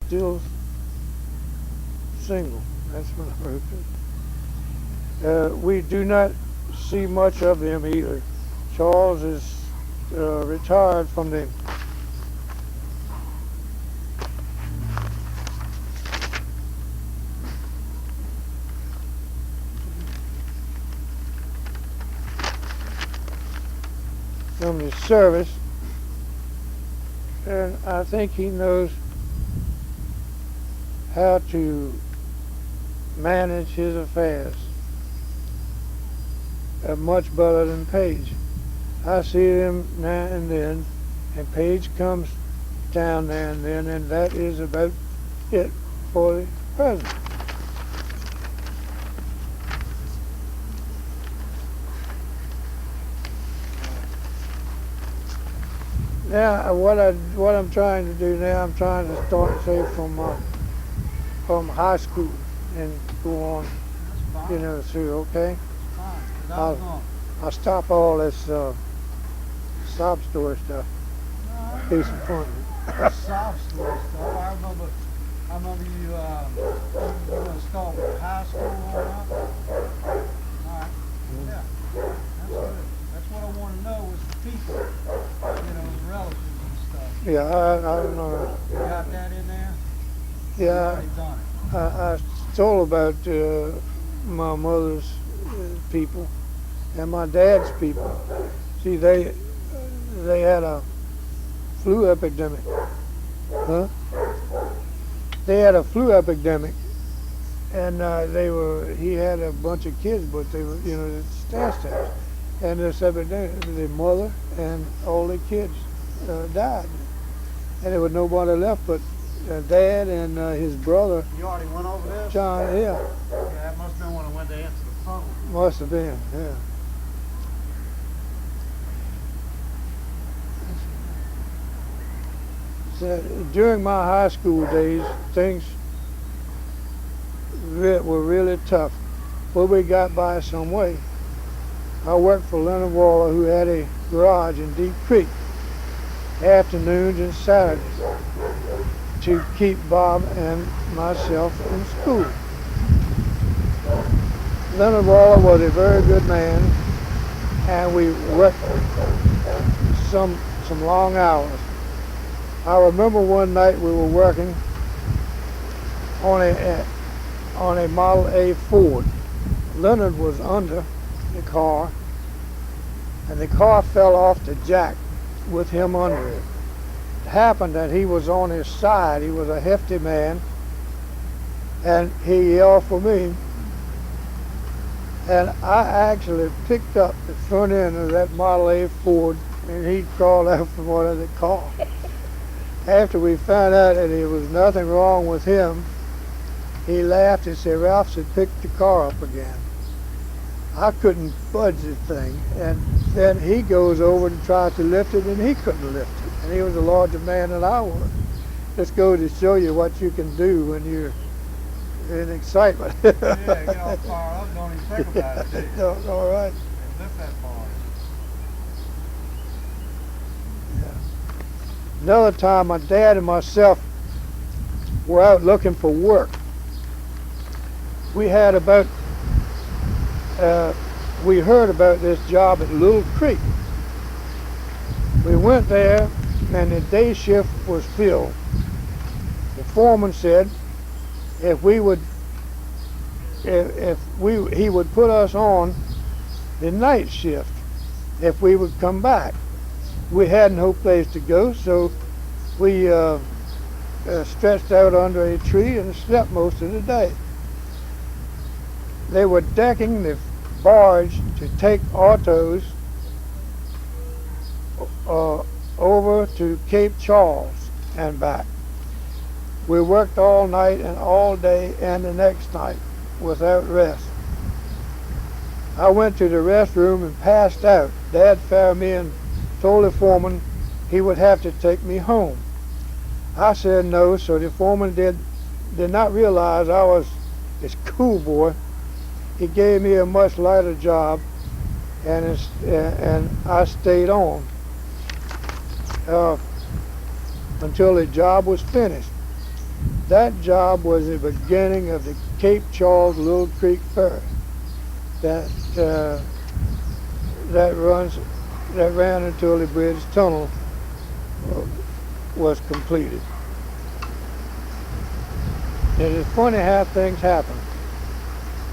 still single. That's what I heard. We do not see much of him either. Charles is retired from the service, and I think he knows how to manage his affairs much better than Paige. I see him now and then, and Paige comes down now and then, and that is about it for the present. Now, what I'm trying to do now, I'm trying to start, say, from high school and go on, through. Okay. I'll stop all this sob story stuff. Do some fun. Sob story stuff. I remember you going to start with high school on up. All right. Yeah. That's good. That's what I want to know is the people, the relatives and stuff. Yeah, I don't know. You got that in there? Yeah. I told about my mother's people and my dad's people. See, they had a flu epidemic. Huh? They had a flu epidemic, and he had a bunch of kids, but they were, staff. And this epidemic, the mother and all the kids died. And there was nobody left but Dad and his brother. You already went over this? John, yeah. Yeah, that must have been when I went to answer the phone. Must have been, yeah. So, during my high school days, things were really tough, but we got by some way. I worked for Leonard Waller, who had a garage in Deep Creek, afternoons and Saturdays, to keep Bob and myself in school. Leonard Waller was a very good man, and we worked some long hours. I remember one night we were working on a Model A Ford. Leonard was under the car, and the car fell off the jack with him under it. It happened that he was on his side. He was a hefty man, and he yelled for me, and I actually picked up the front end of that Model A Ford, and he crawled out from under the car. After we found out that there was nothing wrong with him, he laughed and said, "Ralph said, pick the car up again." I couldn't budge the thing, and then he goes over and tries to lift it, and he couldn't lift it. And he was a larger man than I was. Just go to show you what you can do when you're in excitement. Yeah, get all fired up, don't even think about it, do you? No, all right. And lift that bar. Another time, my dad and myself were out looking for work. We heard about this job at Little Creek. We went there, and the day shift was filled. The foreman said he would put us on the night shift if we would come back. We had no place to go, so we stretched out under a tree and slept most of the day. They were decking the barge to take autos over to Cape Charles and back. We worked all night and all day and the next night without rest. I went to the restroom and passed out. Dad found me and told the foreman he would have to take me home. I said no, so the foreman did not realize I was a schoolboy. He gave me a much lighter job, and I stayed on until the job was finished. That job was the beginning of the Cape Charles Little Creek Ferry that that ran until the bridge tunnel was completed. It is funny how things happen.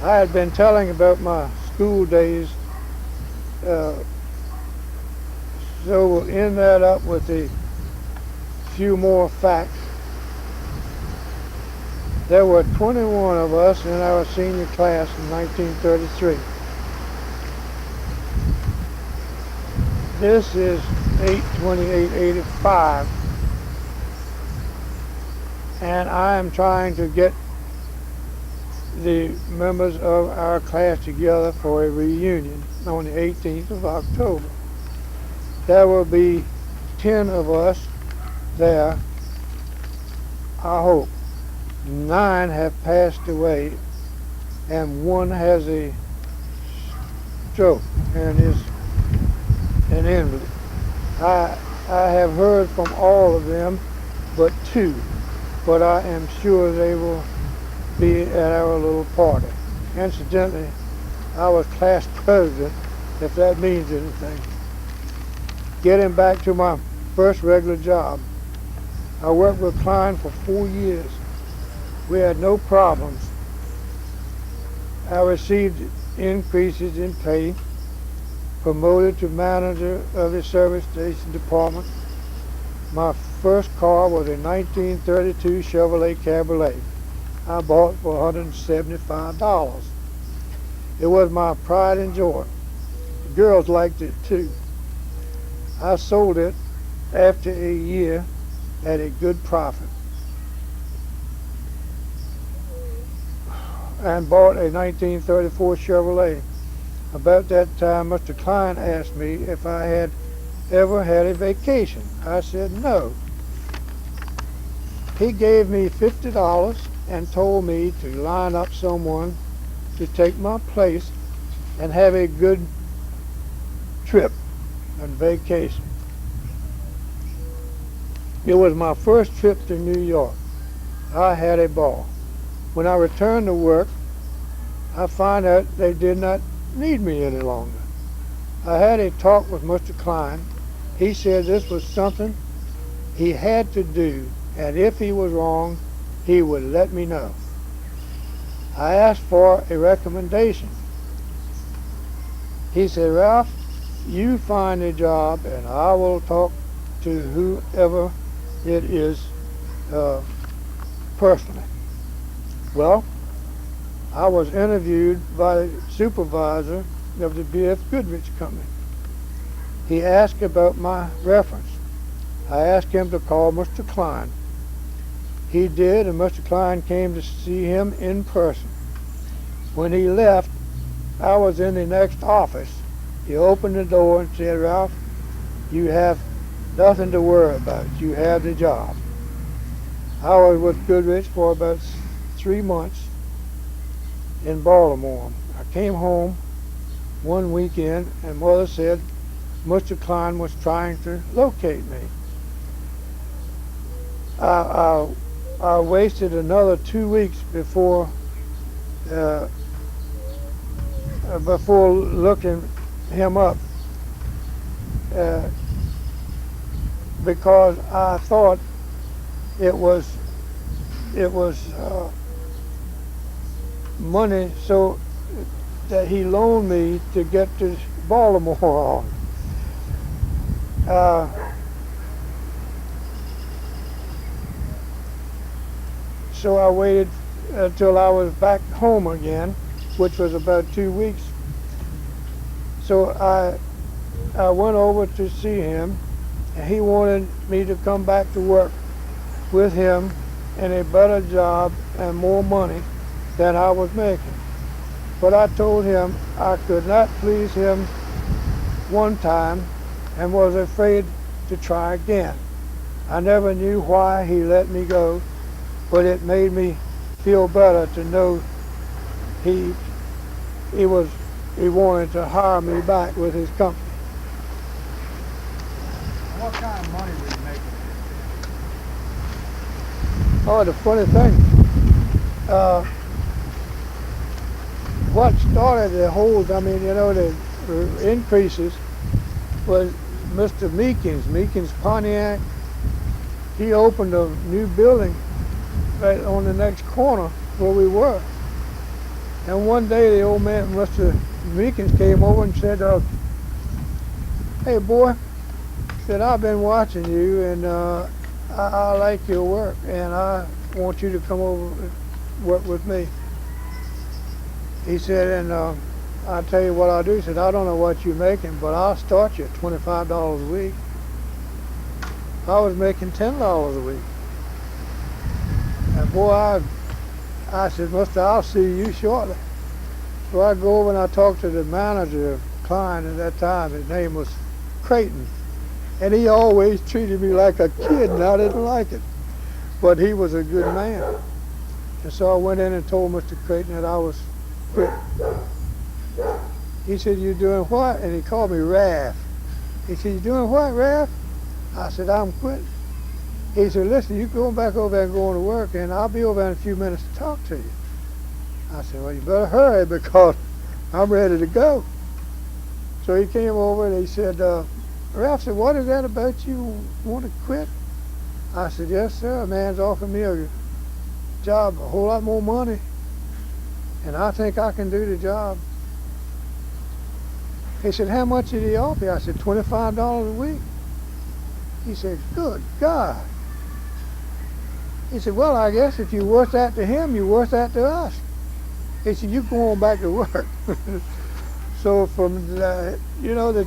I had been telling about my school days, so we'll end that up with a few more facts. There were 21 of us in our senior class in 1933. This is 8/28/85, and I am trying to get the members of our class together for a reunion on the 18th of October. There will be 10 of us there, I hope. 9 have passed away, and 1 has a stroke and is an invalid. I have heard from all of them but 2, but I am sure they will be at our little party. Incidentally, I was class president, if that means anything. Getting back to my first regular job, I worked with Klein for 4 years. We had no problems. I received increases in pay, promoted to manager of the service station department. My first car was a 1932 Chevrolet Cabriolet I bought for $175. It was my pride and joy. The girls liked it too. I sold it after a year at a good profit and bought a 1934 Chevrolet. About that time, Mr. Klein asked me if I had ever had a vacation. I said no. He gave me $50 and told me to line up someone to take my place and have a good trip and vacation. It was my first trip to New York. I had a ball. When I returned to work, I found out they did not need me any longer. I had a talk with Mr. Klein. He said this was something he had to do, and if he was wrong, he would let me know. I asked for a recommendation. He said, Ralph, you find a job and I will talk to whoever it is personally. Well, I was interviewed by the supervisor of the B.F. Goodrich Company. He asked about my reference. I asked him to call Mr. Klein. He did, and Mr. Klein came to see him in person. When he left, I was in the next office. He opened the door and said, Ralph, you have nothing to worry about. You have the job. I was with Goodrich for about 3 months in Baltimore. I came home one weekend and Mother said Mr. Klein was trying to locate me. I wasted another 2 weeks before looking him up because I thought it was money so that he loaned me to get to Baltimore on. So I waited until I was back home again, which was about 2 weeks. So I went over to see him, and he wanted me to come back to work with him in a better job and more money than I was making. But I told him I could not please him one time and was afraid to try again. I never knew why he let me go, but it made me feel better to know he wanted to hire me back with his company. What kind of money were you making? Oh, the funny thing, uh, what started the whole, the increases was Mr. Meekins Pontiac. He opened a new building right on the next corner where we were. And one day the old man, Mr. Meekins, came over and said, hey boy, said, I've been watching you and I like your work and I want you to come over and work with me. He said, and I'll tell you what I'll do. He said, I don't know what you're making, but I'll start you at $25 a week. I was making $10 a week. And boy, I said, Mister, I'll see you shortly. So I go over and I talk to the manager of Klein at that time. His name was Creighton. And he always treated me like a kid, and I didn't like it. But he was a good man. And so I went in and told Mr. Creighton that I was quit. He said, you doing what? And he called me Raph. He said, you doing what, Raph? I said, I'm quitting. He said, listen, you go back over there and go on to work, and I'll be over in a few minutes to talk to you. I said, well, you better hurry because I'm ready to go. So he came over and he said, Ralph said, what is that about you want to quit? I said, yes, sir. A man's offered me a job, a whole lot more money, and I think I can do the job. He said, how much did he offer you? I said, $25 a week. He said, good God. He said, well, I guess if you're worth that to him, you're worth that to us. He said, you go on back to work. So from the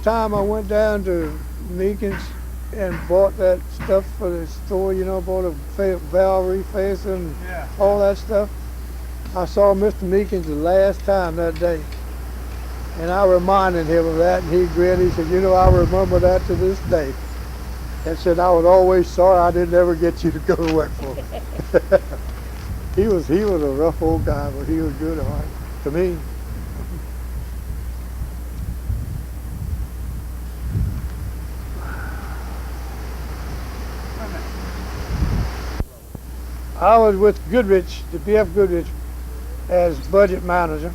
time I went down to Meekins and bought that stuff for the store, bought a valve refacer and all that stuff, I saw Mr. Meekins the last time that day. And I reminded him of that, and he grinned. He said, I remember that to this day. And said, I was always sorry I didn't ever get you to go to work for him. He was a rough old guy, but he was good to me. I was with Goodrich, the B.F. Goodrich, as budget manager.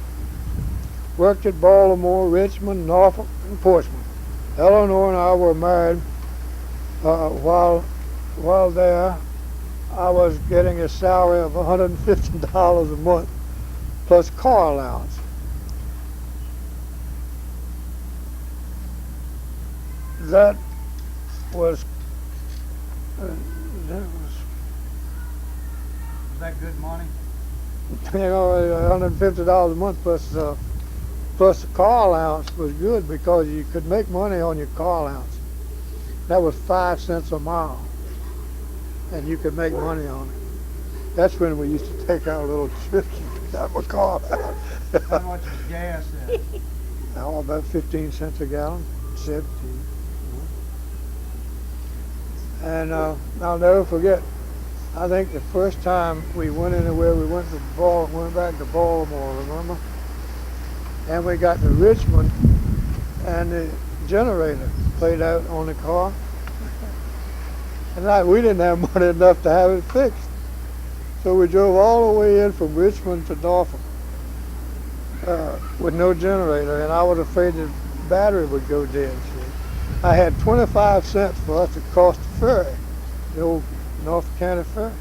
Worked at Baltimore, Richmond, Norfolk, and Portsmouth. Eleanor and I were married. While there, I was getting a salary of $150 a month plus car allowance. That was that good money? $150 a month plus the car allowance was good because you could make money on your car allowance. That was 5 cents a mile, and you could make money on it. That's when we used to take our little trips and pick out my car out. How much was gas then? Oh, about 15 cents a gallon, 17. And I'll never forget, I think the first time we went anywhere, we went back to Baltimore, remember? And we got to Richmond, and the generator played out on the car. And we didn't have money enough to have it fixed. So we drove all the way in from Richmond to Norfolk with no generator, and I was afraid the battery would go dead. So I had 25 cents for us to cross the ferry, the old Norfolk County Ferry,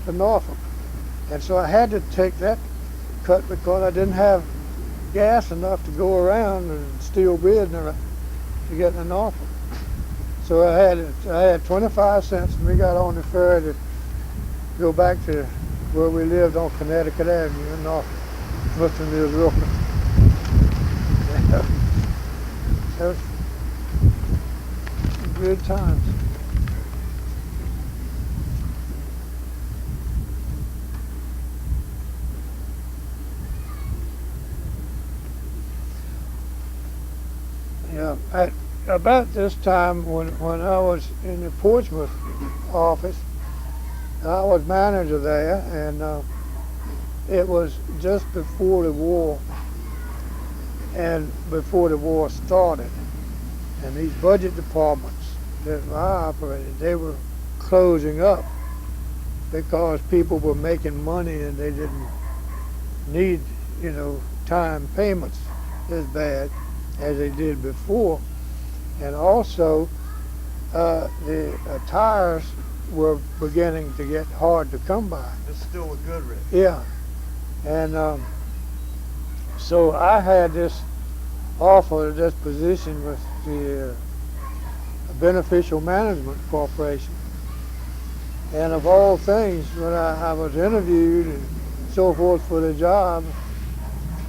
to Norfolk. And so I had to take that cut because I didn't have gas enough to go around and steal bid to get to Norfolk. So I had 25 cents, and we got on the ferry to go back to where we lived on Connecticut Avenue in Norfolk. Must have been real. That was good times. Yeah, about this time when I was in the Portsmouth office, I was manager there, and it was just before the war and before the war started. And these budget departments that I operated, they were closing up. because people were making money and they didn't need, time payments as bad as they did before. And also, the tires were beginning to get hard to come by. It's still a Goodrich. Yeah. And so I had this offer, this position with the Beneficial Management Corporation. And of all things, when I was interviewed and so forth for the job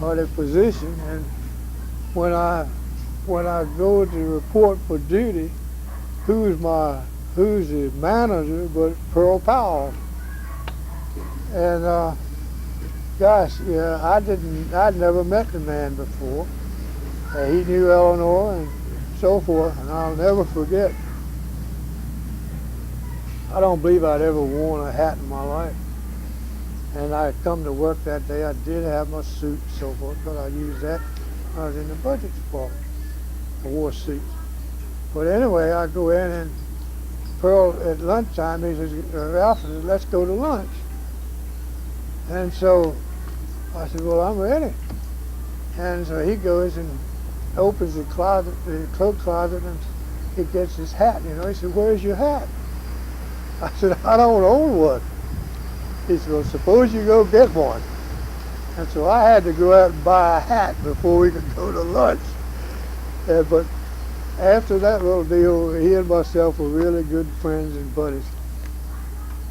or the position, and when I go to report for duty, who's the manager but Pearl Powell? And gosh, yeah, I'd never met the man before. He knew Eleanor and so forth, and I'll never forget. I don't believe I'd ever worn a hat in my life. And I come to work that day, I did have my suit and so forth, because I used that when I was in the budget department. I wore suits. But anyway, I go in and Pearl, at lunchtime, he says, Alfred, let's go to lunch. And so I said, well, I'm ready. And so he goes and opens the closet, the cloak closet, and he gets his hat. He said, where's your hat? I said, I don't own one. He said, well, suppose you go get one. And so I had to go out and buy a hat before we could go to lunch. But after that little deal, he and myself were really good friends and buddies.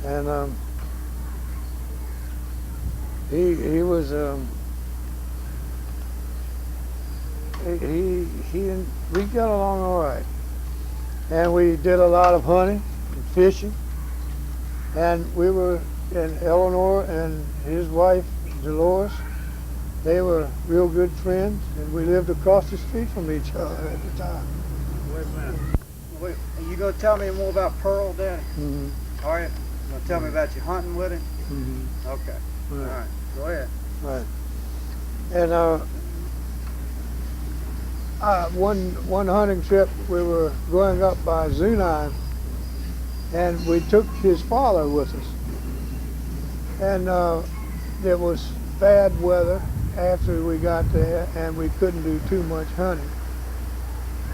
And he was he and we got along all right. And we did a lot of hunting and fishing. And we were, and Eleanor and his wife, Dolores, they were real good friends, and we lived across the street from each other at the time. Wait a minute. Wait, are you going to tell me more about Pearl, Daddy? Mm-hmm. Are you? You going to tell me about your hunting with him? Mm-hmm. Okay. Right. All right. Go ahead. Right. And one hunting trip, we were going up by Zunheim, and we took his father with us. And there was bad weather after we got there, and we couldn't do too much hunting.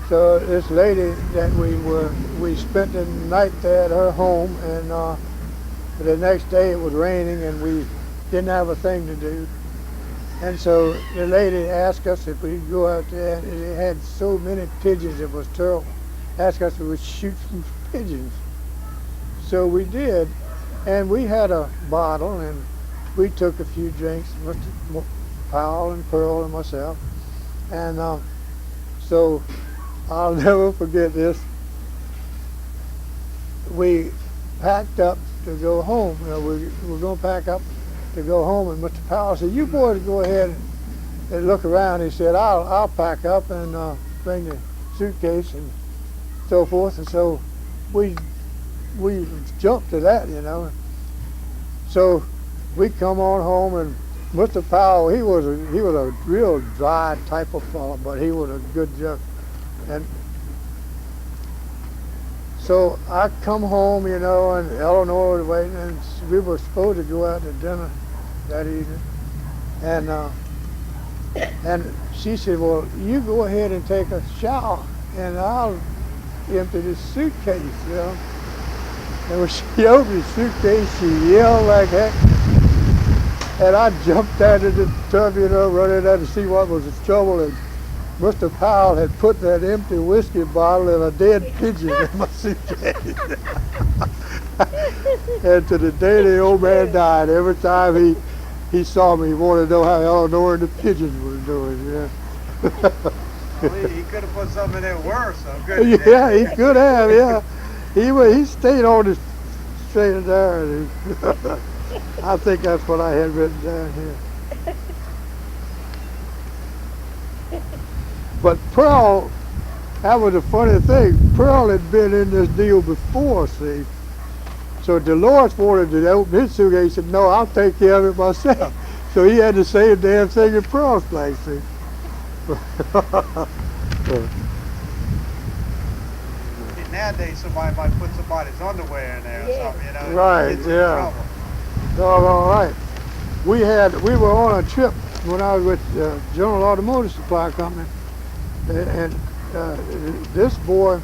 So this lady that we spent the night there at her home, and the next day it was raining, and we didn't have a thing to do. And so the lady asked us if we'd go out there, and it had so many pigeons, it was terrible. Asked us if we'd shoot some pigeons. So we did, and we had a bottle, and we took a few drinks, Mr. Powell and Pearl and myself. And so I'll never forget this. We packed up to go home. We're going to pack up to go home, and Mr. Powell said, you boys go ahead and look around. He said, I'll pack up and bring the suitcase and so forth. And so we jumped to that, So we come on home, and Mr. Powell, he was a real dry type of fellow, but he was a good joke. And so I come home, and Eleanor was waiting, and we were supposed to go out to dinner that evening. And she said, well, you go ahead and take a shower, and I'll empty this suitcase, And when she opened the suitcase, she yelled like heck. And I jumped out of the tub, running out to see what was the trouble. And Mr. Powell had put that empty whiskey bottle and a dead pigeon in my suitcase. And to the day the old man died, every time he saw me, he wanted to know how Eleanor and the pigeons were doing. Well, he could have put something in there worse. Yeah, he could have, yeah. He stayed on the straight and narrow. I think that's what I had written down here. But Pearl, that was a funny thing. Pearl had been in this deal before, see. So Dolores wanted to open his suitcase. He said, no, I'll take care of it myself. So he had the same damn thing in Pearl's place, see. Nowadays, somebody might put somebody's underwear in there or something, Right, Gets in yeah. trouble. All right. We were on a trip when I was with General Automotive Supply Company, and this boy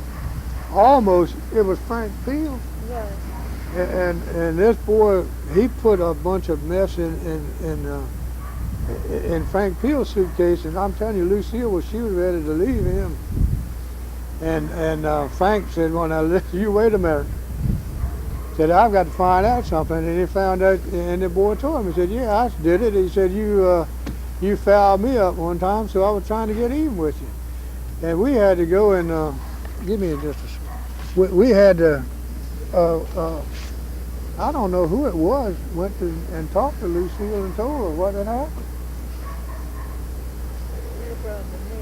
it was Frank Peel, Yes. and this boy, he put a bunch of mess in Frank Peel's suitcase, and I'm telling you, Lucille she was ready to leave him, and Frank said, "Well, now you wait a minute." Said, "I've got to find out something," and he found out, and the boy told him. He said, "Yeah, I did it." He said, "You fouled me up one time, so I was trying to get even with you." And we had to go and give me just a second. We had to. I don't know who it was. Went to and talked to Lucille and told her what had happened. Your brother, me.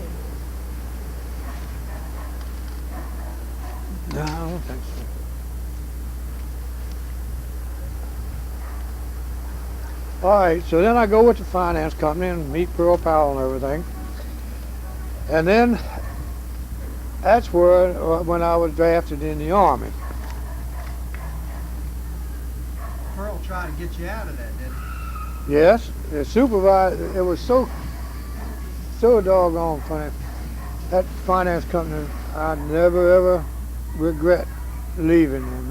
No, I don't think so. All right, so then I go with the finance company and meet Pearl Powell and everything. And then that's where, when I was drafted in the Army. Pearl tried to get you out of that, didn't he? Yes, the supervisor, it was so doggone funny. That finance company, I never ever regret leaving them.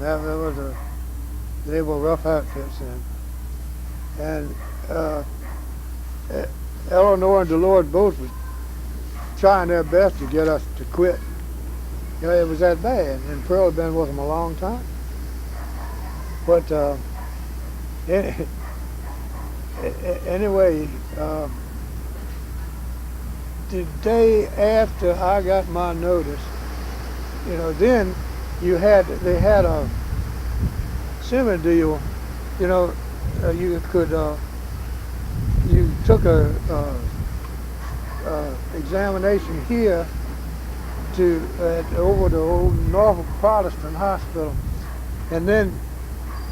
They were rough outfits then. And Eleanor and Dolores both were trying their best to get us to quit. You know, it was that bad, and Pearl had been with them a long time. But anyway, the day after I got my notice, you know, then they had a semi deal, you know. You took a examination here over the old Norfolk Protestant Hospital, and then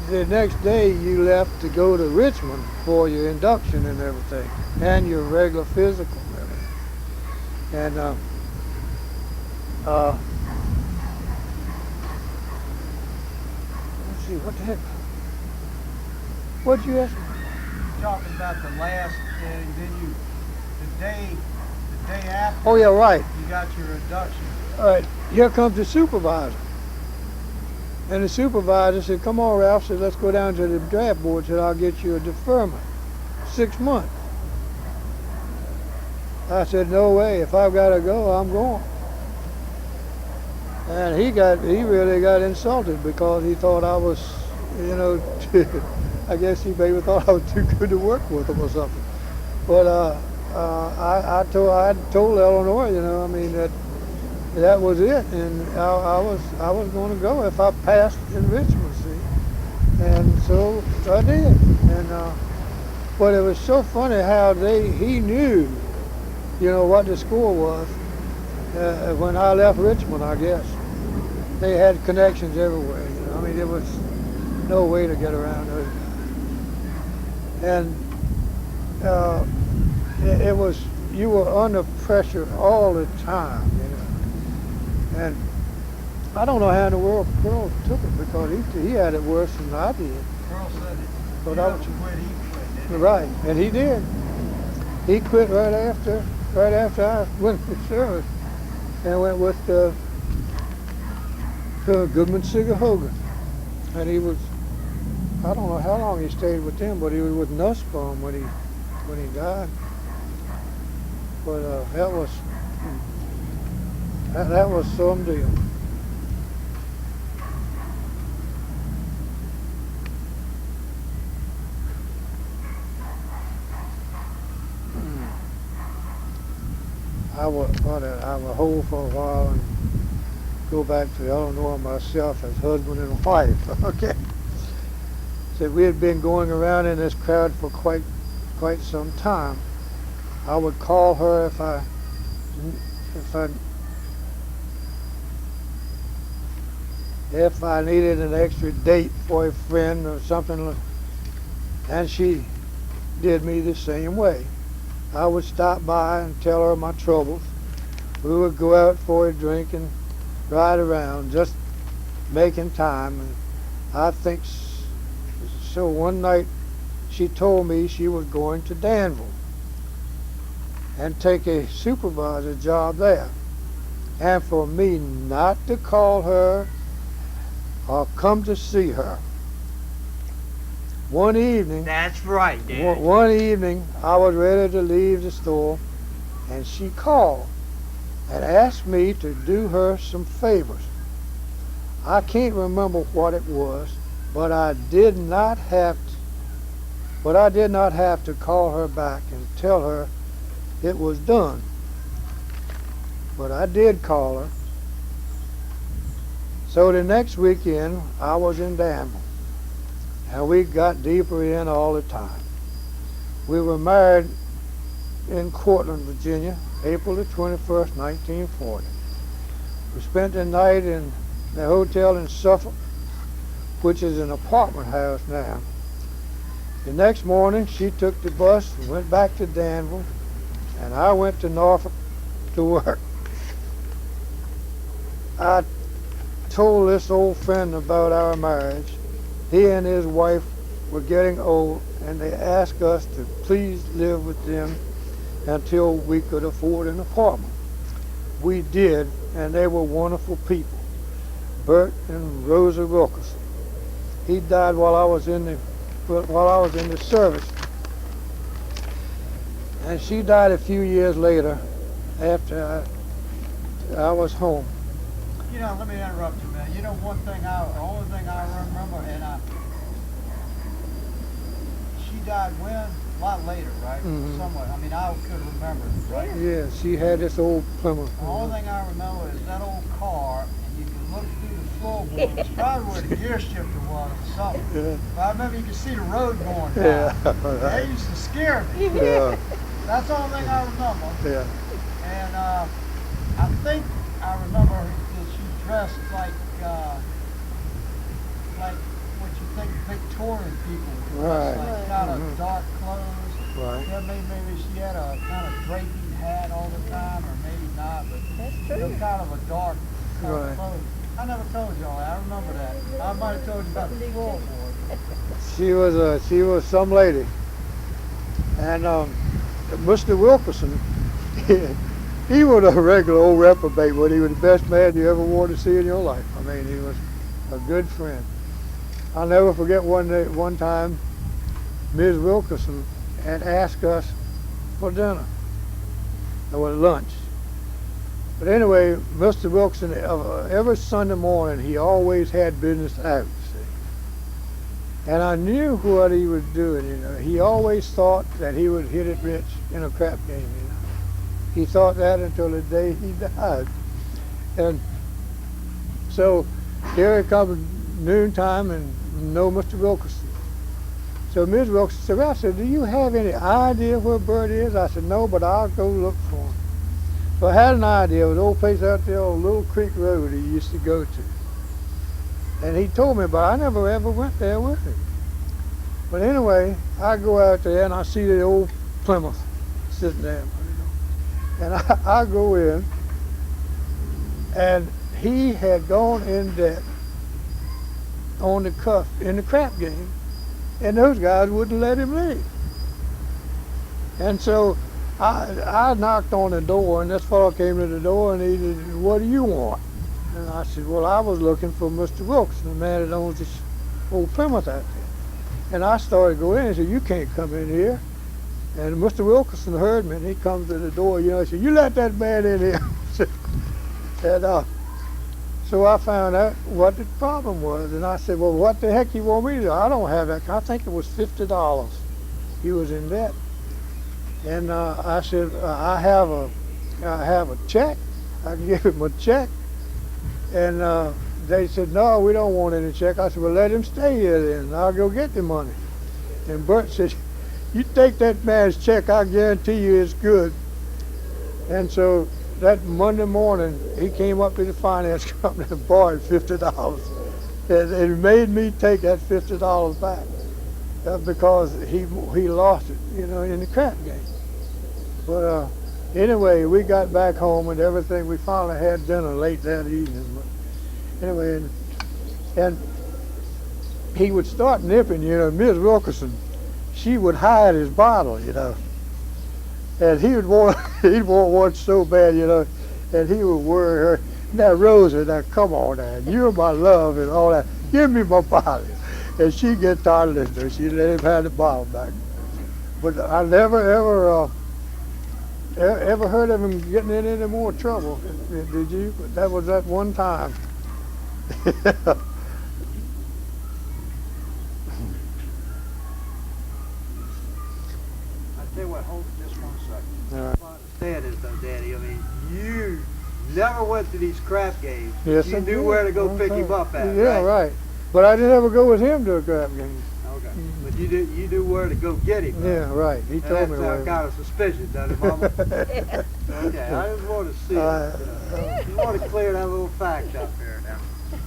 the next day you left to go to Richmond for your induction and everything, and your regular physical and everything. And let's see, what the heck? What'd you ask me? Talking about the last, then the day after. Oh yeah, right. You got your induction. All right, here comes the supervisor. And the supervisor said, "Come on, Ralph," said, "let's go down to the draft board," said, "I'll get you a deferment, 6 months." I said, "No way, if I've got to go, I'm going." And he really got insulted because he thought I was, you know, I guess he maybe thought I was too good to work with him or something. But I told Eleanor, you know, I mean that was it, and I was going to go if I passed in Richmond, see, and so I did. And but it was so funny how he knew, you know, what the score was when I left Richmond. I guess they had connections everywhere. You know, I mean, there was no way to get around those guys. And it was, you were under pressure all the time, you know. And I don't know how in the world Pearl took it, because he had it worse than I did. Pearl said it. But You I have to quit, he quit, didn't he? Right, and he did. He quit right after I went to service, and went with Goodman Sigger Hogan. And he was, I don't know how long he stayed with them, but he was with Nussbaum when he died. But that was some deal. I would hold for a while and go back to Eleanor and myself as husband and wife. Okay. Said we had been going around in this crowd for quite some time. I would call her if I needed an extra date for a friend or something, and she did me the same way. I would stop by and tell her my troubles. We would go out for a drink and ride around, just making time. And I think so. One night she told me she was going to Danville and take a supervisor job there, and for me not to call her or come to see her. One evening, That's right, Dad. one evening, I was ready to leave the store, and she called and asked me to do her some favors. I can't remember what it was, but I did not have to call her back and tell her it was done. But I did call her. So the next weekend, I was in Danville, and we got deeper in all the time. We were married in Cortland, Virginia, April the 21st, 1940. We spent the night in the hotel in Suffolk, which is an apartment house now. The next morning, she took the bus and went back to Danville, and I went to Norfolk to work. I told this old friend about our marriage. He and his wife were getting old, and they asked us to please live with them until we could afford an apartment. We did, and they were wonderful people. Bert and Rosa Wilkerson. He died while I was in the service, and she died a few years later after I was home. You know, let me interrupt you, man. You know, the only thing I remember, and she died when? A lot later, right? Mhm. Somewhere. I mean, I could remember, right? Yeah, she had this old Plymouth. The only thing I remember is that old car, and you could look through the floorboard. It's probably where the gear shifter was or something. Yeah. But I remember you could see the road going by. Yeah, That right. used to scare me. Yeah, That's the only thing I remember. yeah. And I think I remember that she dressed like what you think Victorian people would dress Right. like, kind of Mhm. dark clothes. Right. Yeah, maybe she had a kind of draping hat all the time, or maybe not, but That's you know, true. kind of a dark kind Right. of clothes. I never told y'all that. I remember that. I might have told you about the floorboard. She was some lady, and Mr. Wilkerson, he was a regular old reprobate, but he was the best man you ever wanted to see in your life. I mean, he was a good friend. I'll never forget one time, Ms. Wilkerson had asked us for dinner, or lunch. But anyway, Mr. Wilkerson, every Sunday morning, he always had business out, see. And I knew what he was doing, you know. He always thought that he would hit it rich in a crap game, you know. He thought that until the day he died. And so here it comes noontime and no Mr. Wilkerson. So Ms. Wilkerson said, well, I said, do you have any idea where Bert is? I said, no, but I'll go look for him. So I had an idea. It was an old place out there on Little Creek Road he used to go to. And he told me about it. I never ever went there with him. But anyway, I go out there and I see the old Plymouth sitting there. And I go in, and he had gone in debt on the cuff in the crap game, and those guys wouldn't let him leave. And so I knocked on the door, and this fellow came to the door, and he said, what do you want? And I said, well, I was looking for Mr. Wilkerson, the man that owns this old Plymouth out there. And I started going in and said, you can't come in here. And Mr. Wilkerson heard me, and he comes to the door, you know, he said, you let that man in here. And so I found out what the problem was, and I said, well, what the heck you want me to do? I don't have that. I think it was $50. He was in debt. And I said, I have a check. I can give him a check. And they said, no, we don't want any check. I said, well, let him stay here then. I'll go get the money. And Bert said, you take that man's check, I guarantee you it's good. And so that Monday morning, he came up to the finance company and borrowed $50. And it made me take that $50 back because he lost it, you know, in the crap game. But anyway, we got back home and everything. We finally had dinner late that evening. But anyway, and he would start nipping, you know. Ms. Wilkerson, she would hide his bottle, you know. And he would want, he'd want one so bad, you know, and he would worry her. Now, Rosa, now come on now, you're my love and all that. Give me my bottle. And she'd get tired of listening. She'd let him have the bottle back. But I never ever heard of him getting in any more trouble. Did you? That was that one time. I tell you what, hold it just 1 second. All right. What I understand is though, Daddy, I mean, you never went to these crap games. Yes, you I knew did. where to go One pick time. him up at, Yeah, right. But I didn't ever go with him to a crap game. Okay. But you knew where to go get him. Yeah, right. He And told me that's where. kind of suspicious, doesn't it, Mama? Okay, I just want to see it. You want to clear that little fact up here now.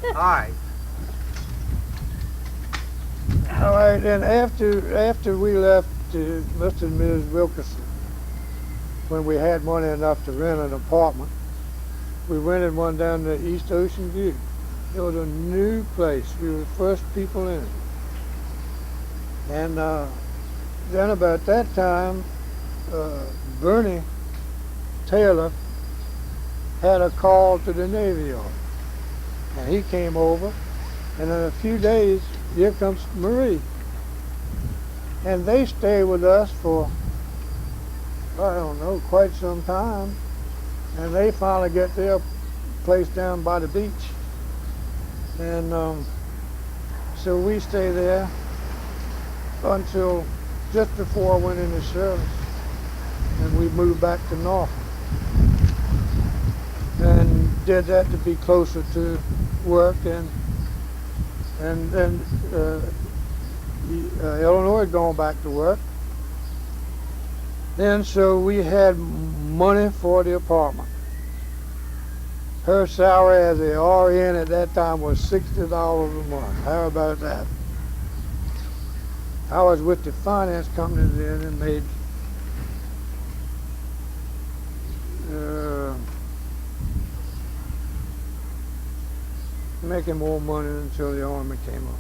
All right. All right, and after we left Mr. and Mrs. Wilkerson, when we had money enough to rent an apartment, we rented one down to East Ocean View. It was a new place. We were the first people in it. And then about that time, Bernie Taylor had a call to the Navy Yard. And he came over, and in a few days, here comes Marie. And they stayed with us for, I don't know, quite some time. And they finally get their place down by the beach. And so we stayed there until just before I went into service. And we moved back to Norfolk. And did that to be closer to work, and then Eleanor had gone back to work. Then so we had money for the apartment. Her salary as a RN at that time was $60 a month. How about that? I was with the finance company then and made making more money until the Army came up.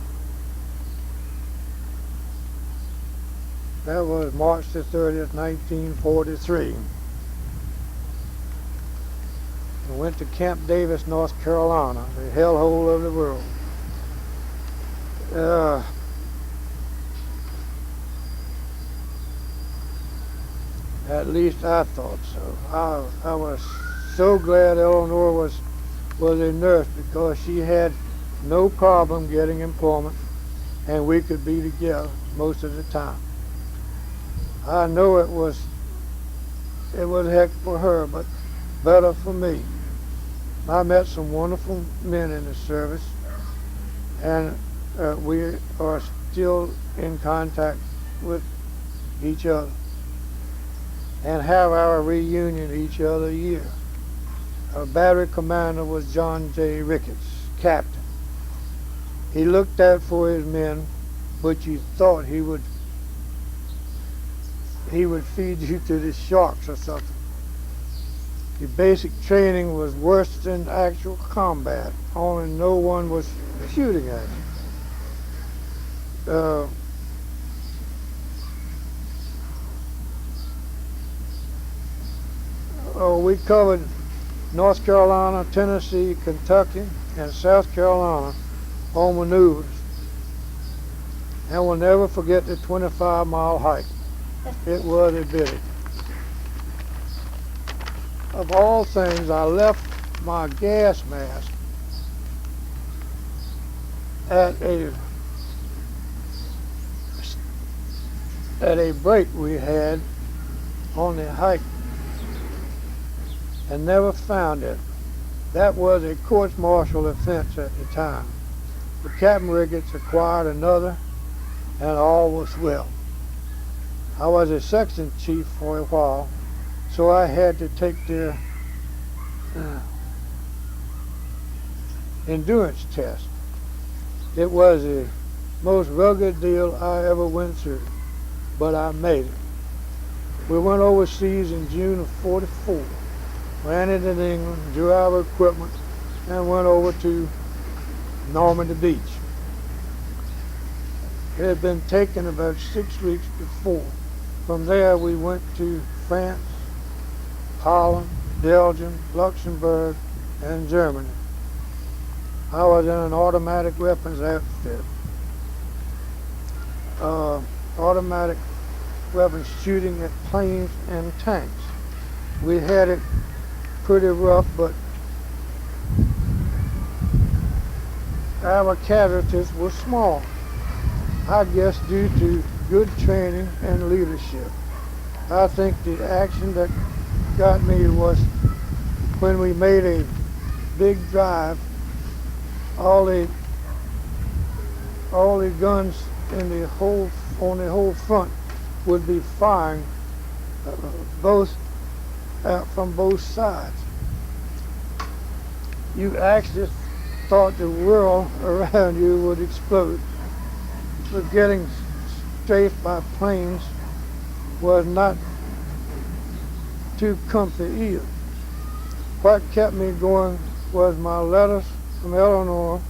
That was March the 30th, 1943. I went to Camp Davis, North Carolina, the hellhole of the world. At least I thought so. I was so glad Eleanor was a nurse, because she had no problem getting employment, and we could be together most of the time. I know it was heck for her, but better for me. I met some wonderful men in the service, and we are still in contact with each other and have our reunion each other year. Our battery commander was John J. Ricketts, captain. He looked out for his men, but you thought he would feed you to the sharks or something. The basic training was worse than actual combat, only no one was shooting at you. We covered North Carolina, Tennessee, Kentucky, and South Carolina on maneuvers. And we'll never forget the 25-mile hike. It was a bitty. Of all things, I left my gas mask at a break we had on the hike, and never found it. That was a court-martial offense at the time. But Captain Ricketts acquired another, and all was well. I was a section chief for a while, so I had to take their endurance test. It was the most rugged deal I ever went through, but I made it. We went overseas in June of '44, landed in England, drew our equipment, and went over to Normandy Beach. It had been taken about 6 weeks before. From there we went to France, Holland, Belgium, Luxembourg, and Germany. I was in an automatic weapons outfit. Automatic weapons shooting at planes and tanks. We had it pretty rough, but our casualties were small. I guess due to good training and leadership. I think the action that got me was when we made a big drive. All the guns on the whole front would be firing from both sides. You actually thought the world around you would explode. But getting strafed by planes was not too comfy either. What kept me going was my letters from Eleanor.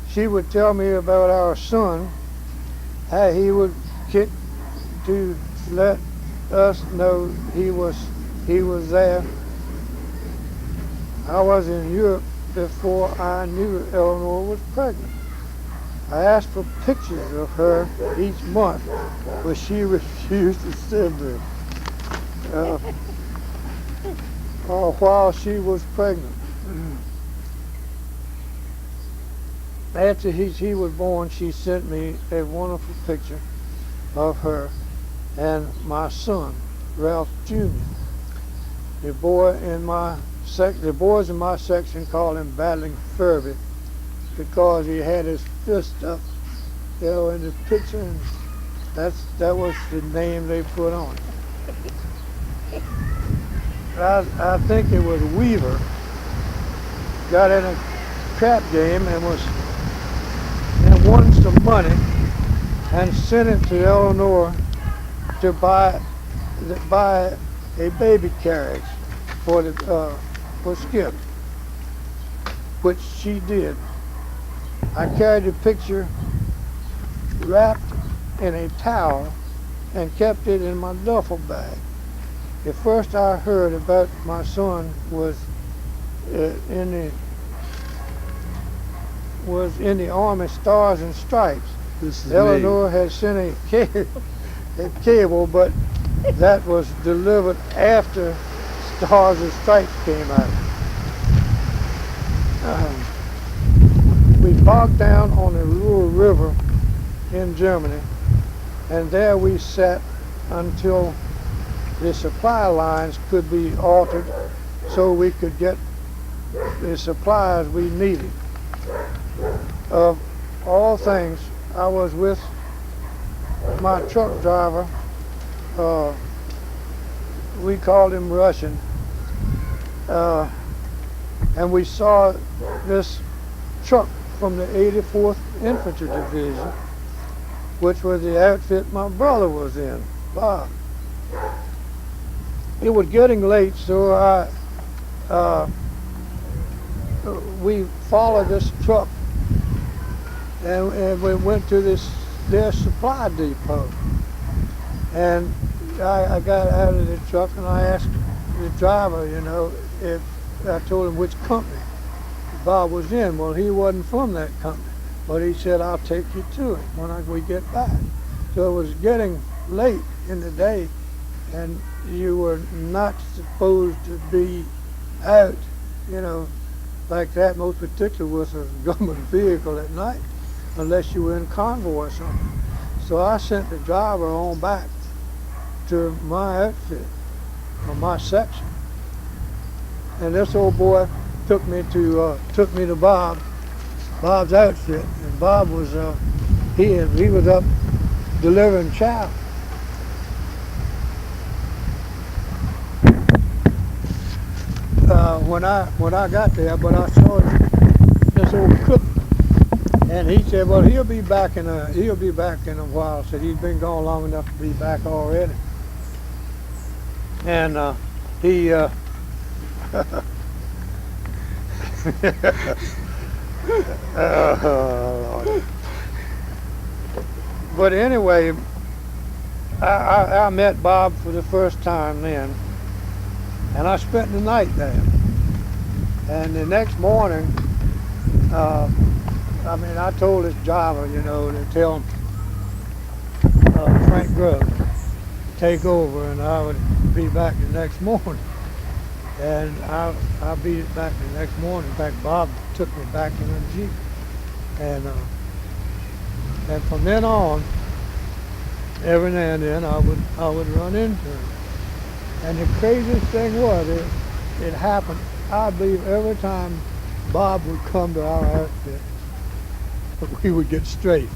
She would tell me about our son, how he would kick to let us know he was there. I was in Europe before I knew Eleanor was pregnant. I asked for pictures of her each month, but she refused to send them while she was pregnant. After he was born, she sent me a wonderful picture of her and my son, Ralph Jr. The boys in my section called him Battling Furby because he had his fist up, in the picture, and that was the name they put on it. I think it was Weaver got in a crap game and won some money and sent it to Eleanor to buy a baby carriage for Skip, which she did. I carried the picture wrapped in a towel and kept it in my duffel bag. The first I heard about my son was in the Army Stars and Stripes. Eleanor had sent a cable, but that was delivered after Stars and Stripes came out. We bogged down on the Ruhr River in Germany, and there we sat until the supply lines could be altered so we could get the supplies we needed. Of all things, I was with my truck driver. We called him Russian, and we saw this truck from the 84th Infantry Division, which was the outfit my brother was in, Bob. It was getting late, so we followed this truck and we went to their supply depot. And I got out of the truck and I asked the driver, if I told him which company Bob was in. Well, he wasn't from that company, but he said, I'll take you to it when we get back. So it was getting late in the day, and you were not supposed to be out, like that, most particularly with a government vehicle at night, unless you were in convoy or something. So I sent the driver on back to my outfit, or my section. And this old boy took me to Bob's outfit, and Bob was he was up delivering chow. When I got there, but I saw this old cook, and he said, "Well, he'll be back in a while." Said he's been gone long enough to be back already, and he. But anyway, I met Bob for the first time then, and I spent the night there. And the next morning, I told this driver, to tell Frank Grove to take over, and I would be back the next morning. And I'll be back the next morning. In fact, Bob took me back in a Jeep. And from then on, every now and then I would run into him. And the craziest thing was, it happened, I believe, every time Bob would come to our outfit, we would get strafed.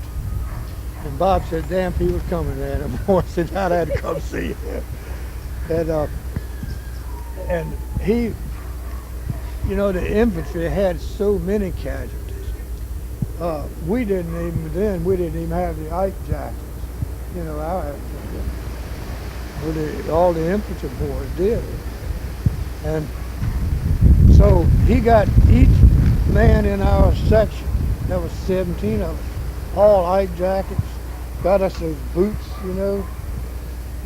And Bob said, damn people coming there in the morning. Said, I had to come see you. And he, the infantry had so many casualties. We didn't even have the Ike jackets. Our outfit. All the infantry boys did. And so he got each man in our section, there was 17 of us, all Ike jackets, got us those boots,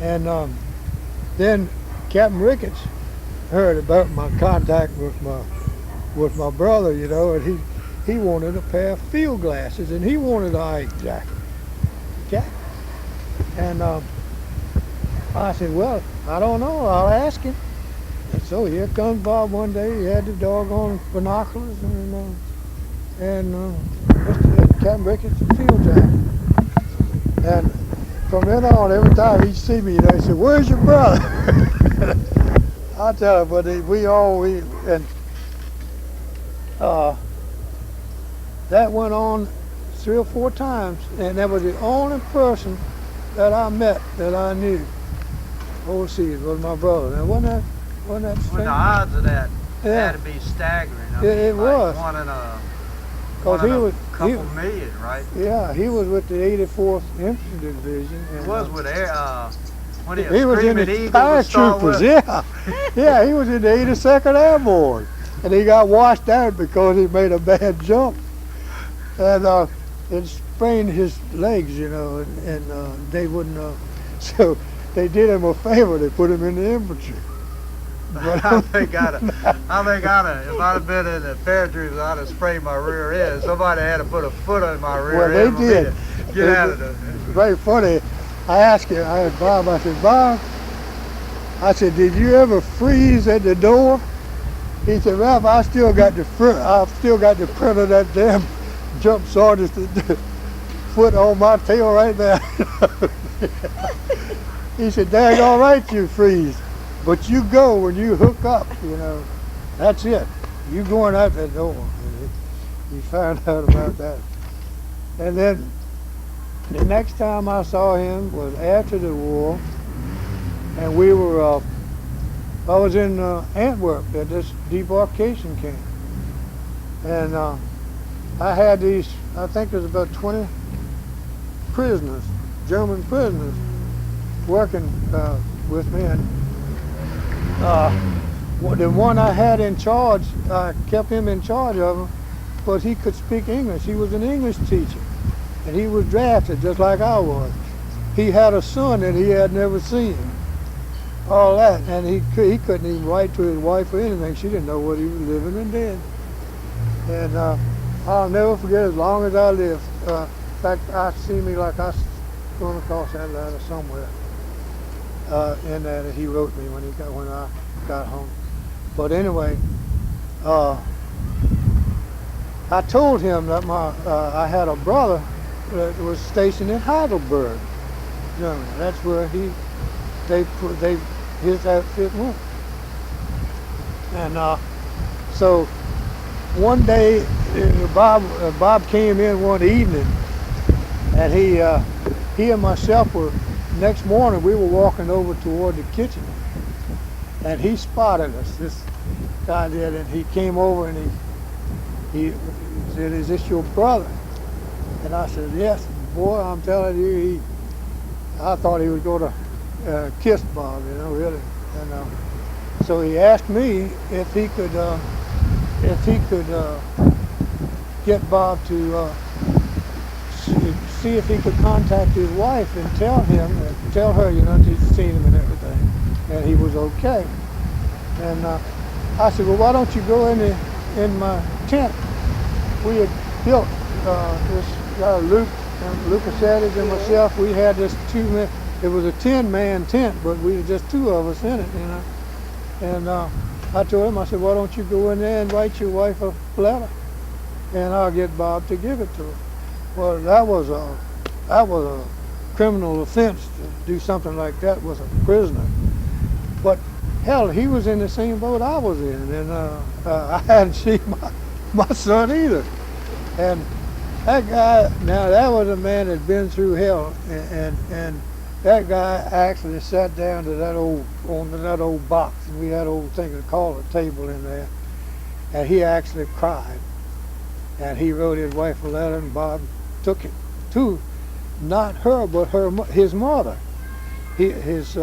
and then Captain Ricketts heard about my contact with my brother, and he wanted a pair of field glasses, and he wanted an Ike jacket. And I said, well, I don't know, I'll ask him. And so here comes Bob one day. He had the doggone binoculars and Captain Ricketts a field jacket. And from then on, every time he'd see me, he'd say, where's your brother? I tell him, but that went on 3 or 4 times, and that was the only person that I met that I knew overseas was my brother. Now, wasn't that strange? Well, the odds of that had to be staggering. It was. One in a couple million, right? Yeah, he was with the 84th Infantry Division. He was with when he was in the paratroopers, yeah. Yeah, he was in the 82nd Airborne. And he got washed out because he made a bad jump. And it sprained his legs, and they wouldn't, so they did him a favor, they put him in the infantry. I think if I'd have been in the paratroopers, I'd have sprained my rear end. Somebody had to put a foot on my rear end. Well, they did. Get out of there. Very funny. I asked Bob, I said, Bob, did you ever freeze at the door? He said, Ralph, I've still got the print of that damn jump sergeant's foot on my tail right there. He said, dang, all right, you freeze. But you go when you hook up, that's it. You going out that door. He found out about that. And then the next time I saw him was after the war, and we were, I was in Antwerp at this debarkation camp. And I had these, I think there was about 20 prisoners, German prisoners, working with me. And the one I had in charge, I kept him in charge of him, but he could speak English. He was an English teacher, and he was drafted just like I was. He had a son that he had never seen. All that, and he couldn't even write to his wife or anything. She didn't know whether he was living or dead. And I'll never forget as long as I live. In fact, I see me like I was going across that ladder somewhere. And that he wrote me when I got home. But anyway, I told him that I had a brother that was stationed in Heidelberg, Germany. That's where his outfit went. And so one day, Bob came in one evening, and he and myself were. Next morning, we were walking over toward the kitchen, and he spotted us. This guy did, and he came over and he said, "Is this your brother?" And I said, "Yes." Boy, I'm telling you, I thought he was going to kiss Bob, really. And so he asked me if he could get Bob to see if he could contact his wife and tell her, you know, he'd seen him and everything, and he was okay. And I said, well, why don't you go in my tent? We had built this Luke and Lucas Adams and myself. We had this it was a 10-man tent, but we were just two of us in it, you know. And I told him, I said, why don't you go in there and write your wife a letter, and I'll get Bob to give it to her. Well, that was a criminal offense to do something like that with a prisoner. But hell, he was in the same boat I was in, and I hadn't seen my son either. And that guy, now that was a man that'd been through hell, and that guy actually sat down to that old box, and we had an old thing called a table in there, and he actually cried. And he wrote his wife a letter, and Bob took it to not her, but his mother. His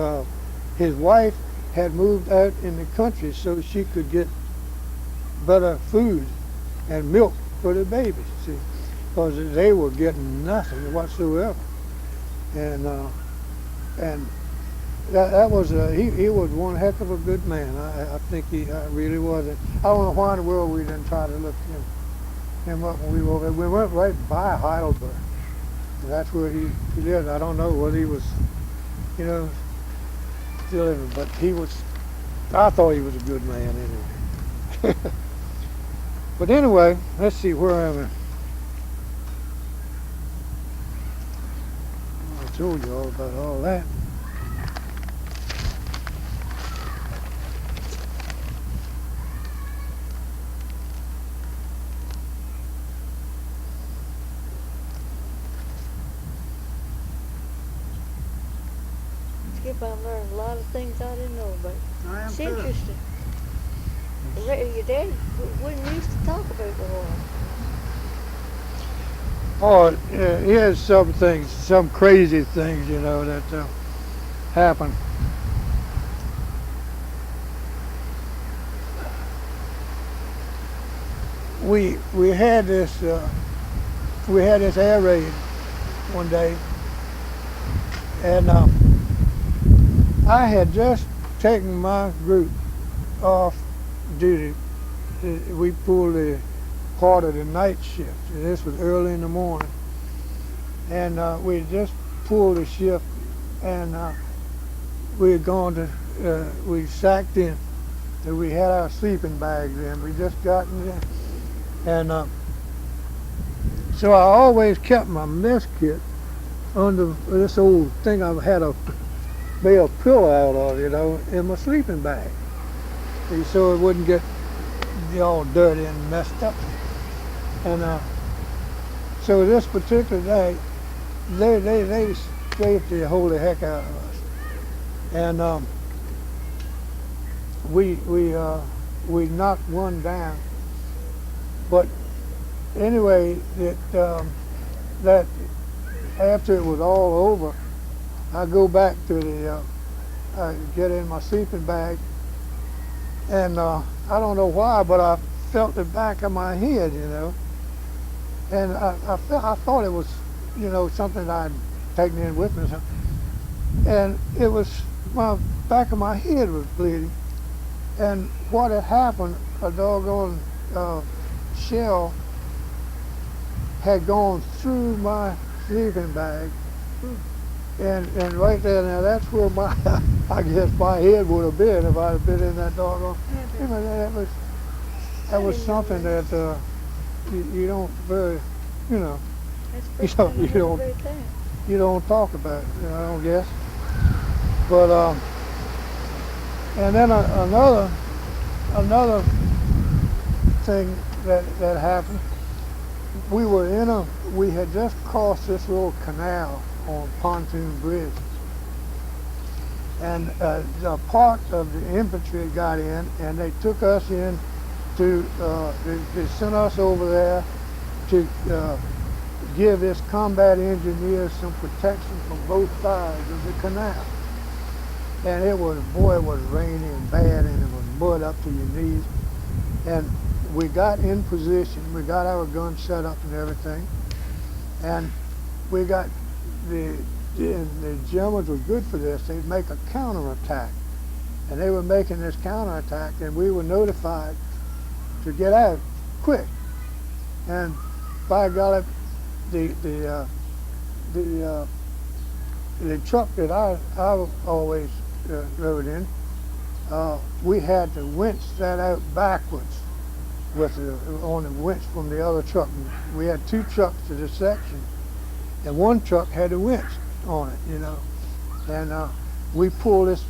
wife had moved out in the country so she could get better food and milk for the babies, see, because they were getting nothing whatsoever. And that was he was one heck of a good man. I think he really was. I don't know why in the world we didn't try to look him up when we were over there. We went right by Heidelberg. That's where he lived. I don't know whether he was, you know, still living, but I thought he was a good man anyway. But anyway, let's see, where am I? I told you all about all that. Skip, I learned a lot of things I didn't know about. I am It's too. interesting. Your dad wouldn't used to talk about the war. Oh, he has some things, some crazy things, you know, that happen. We had this air raid one day, and I had just taken my group off duty. We pulled the part of the night shift, and this was early in the morning, and we had just pulled the shift, and we had gone to we sacked in, and we had our sleeping bags in. We just gotten in, and so I always kept my mess kit under this old thing I had made a pillow out of, you know, in my sleeping bag, so it wouldn't get all dirty and messed up. And so this particular day, they scraped the holy heck out of us, and we knocked one down. But anyway, that after it was all over, I go back to I get in my sleeping bag, and I don't know why, but I felt the back of my head, you know, and I thought it was, you know, something I'd taken in with me, and it was my back of my head was bleeding, and what had happened, a doggone shell had gone through my sleeping bag, and right there, now that's where my I guess my head would have been if I had been in that doggone. You know, that was something that you don't very, you know, That's you don't talk about, you know, I don't guess. But and then another thing that happened. We had just crossed this little canal on pontoon bridge, and a part of the infantry got in, and they took us in to they sent us over there to give this combat engineer some protection from both sides of the canal. And it was raining and bad, and it was mud up to your knees. And we got in position, we got our guns set up and everything, and we got the Germans were good for this. They'd make a counterattack, and they were making this counterattack, and we were notified to get out quick. And by golly, the truck that I always rode in, we had to winch that out backwards on the winch from the other truck. We had two trucks to this section, and one truck had a winch on it, you know. And we pulled this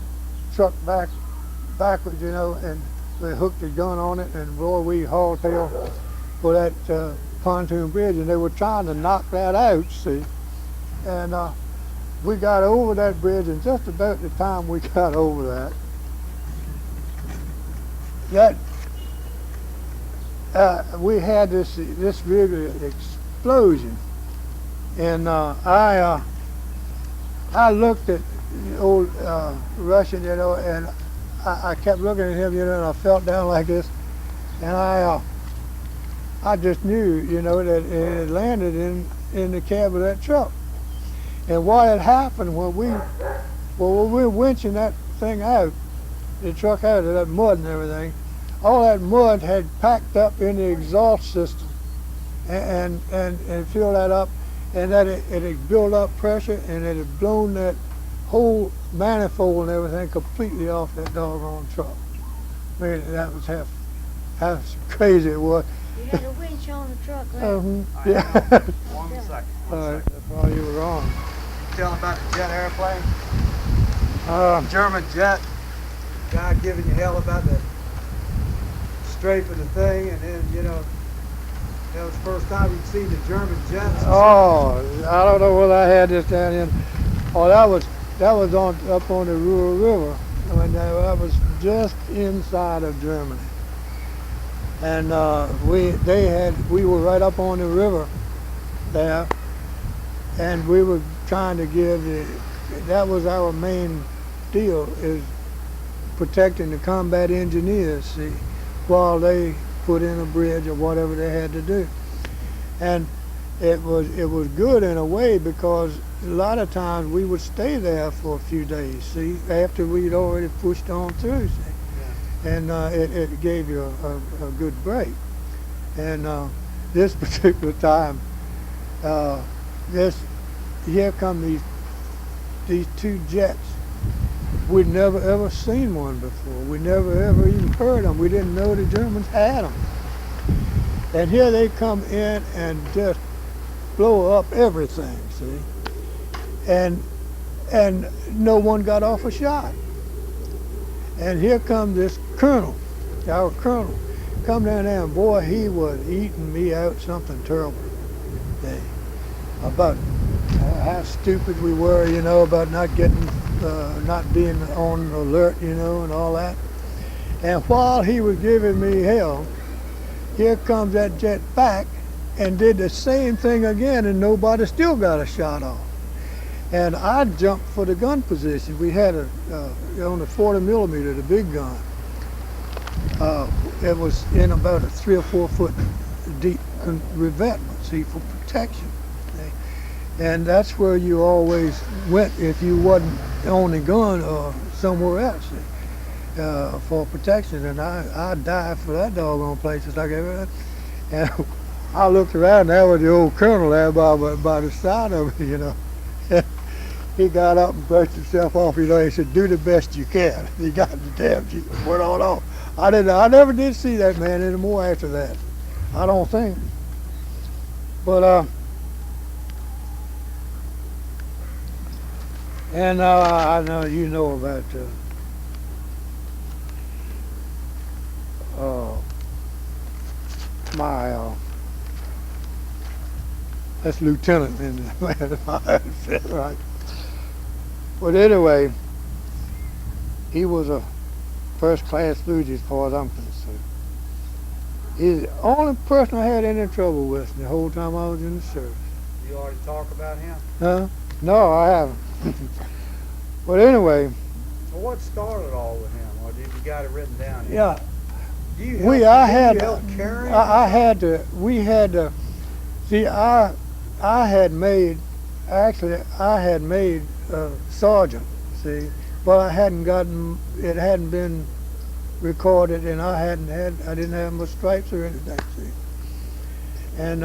truck backwards, you know, and we hooked the gun on it, and boy, we hauled tail for that pontoon bridge, and they were trying to knock that out, see. And we got over that bridge, and just about the time we got over we had this big explosion, and I looked at the old Russian, you know, and I kept looking at him, you know, and I felt down like this, and I just knew, you know, that it had landed in the cab of that truck. And what had happened when we were winching that thing out, the truck out of that mud and everything, all that mud had packed up in the exhaust system and filled that up, and that it had built up pressure, and it had blown that whole manifold and everything completely off that doggone truck. I mean, that was how crazy it was. You had a winch on the truck, right? Yeah. One second. All right, that's why you were wrong. Tell about the jet airplane. German Jet. Guy giving you hell about the strafing the thing, and then, you know, that was the first time you'd seen the German jets. Oh, I don't know whether I had this down in. Oh, that was up on the Ruhr River. I mean, that was just inside of Germany, and we were right up on the river there, and we were trying to give that was our main deal, is protecting the combat engineers, see, while they put in a bridge or whatever they had to do. And it was good in a way, because a lot of times we would stay there for a few days, see, after we'd already pushed on through, see. Yeah. And it gave you a good break. And this particular time, here come these two jets. We'd never ever seen one before. We never ever even heard them. We didn't know the Germans had them. And here they come in and just blow up everything, see? And no one got off a shot. And here comes this colonel, our colonel, come down there, and boy, he was eating me out something terrible. About how stupid we were, you know, about not being on alert, you know, and all that. And while he was giving me hell, here comes that jet back and did the same thing again, and nobody still got a shot off. And I jumped for the gun position. We had on the 40 millimeter, the big gun. It was in about a 3 or 4 foot deep revetment, see, for protection. And that's where you always went if you wasn't on the gun or somewhere else for protection. And I died for that doggone place, just like everything. And I looked around, there was the old colonel there by the side of me, you know. He got up and brushed himself off, you know. He said, "Do the best you can." He got the damn jeep and went on off. I never did see that man anymore after that. I don't think. But and I know you know about my that's lieutenant in the right. But anyway, he was a first-class Fuji as far as I'm concerned. He's the only person I had any trouble with the whole time I was in the service. You already talked about him? Huh? No, I haven't. But anyway. Well, what started all with him? Or did you got it written down here? Yeah. Do you help carry? We had to, see, I had made actually, I had made sergeant, see, but I hadn't gotten, it hadn't been recorded, and I didn't have much stripes or anything, see. And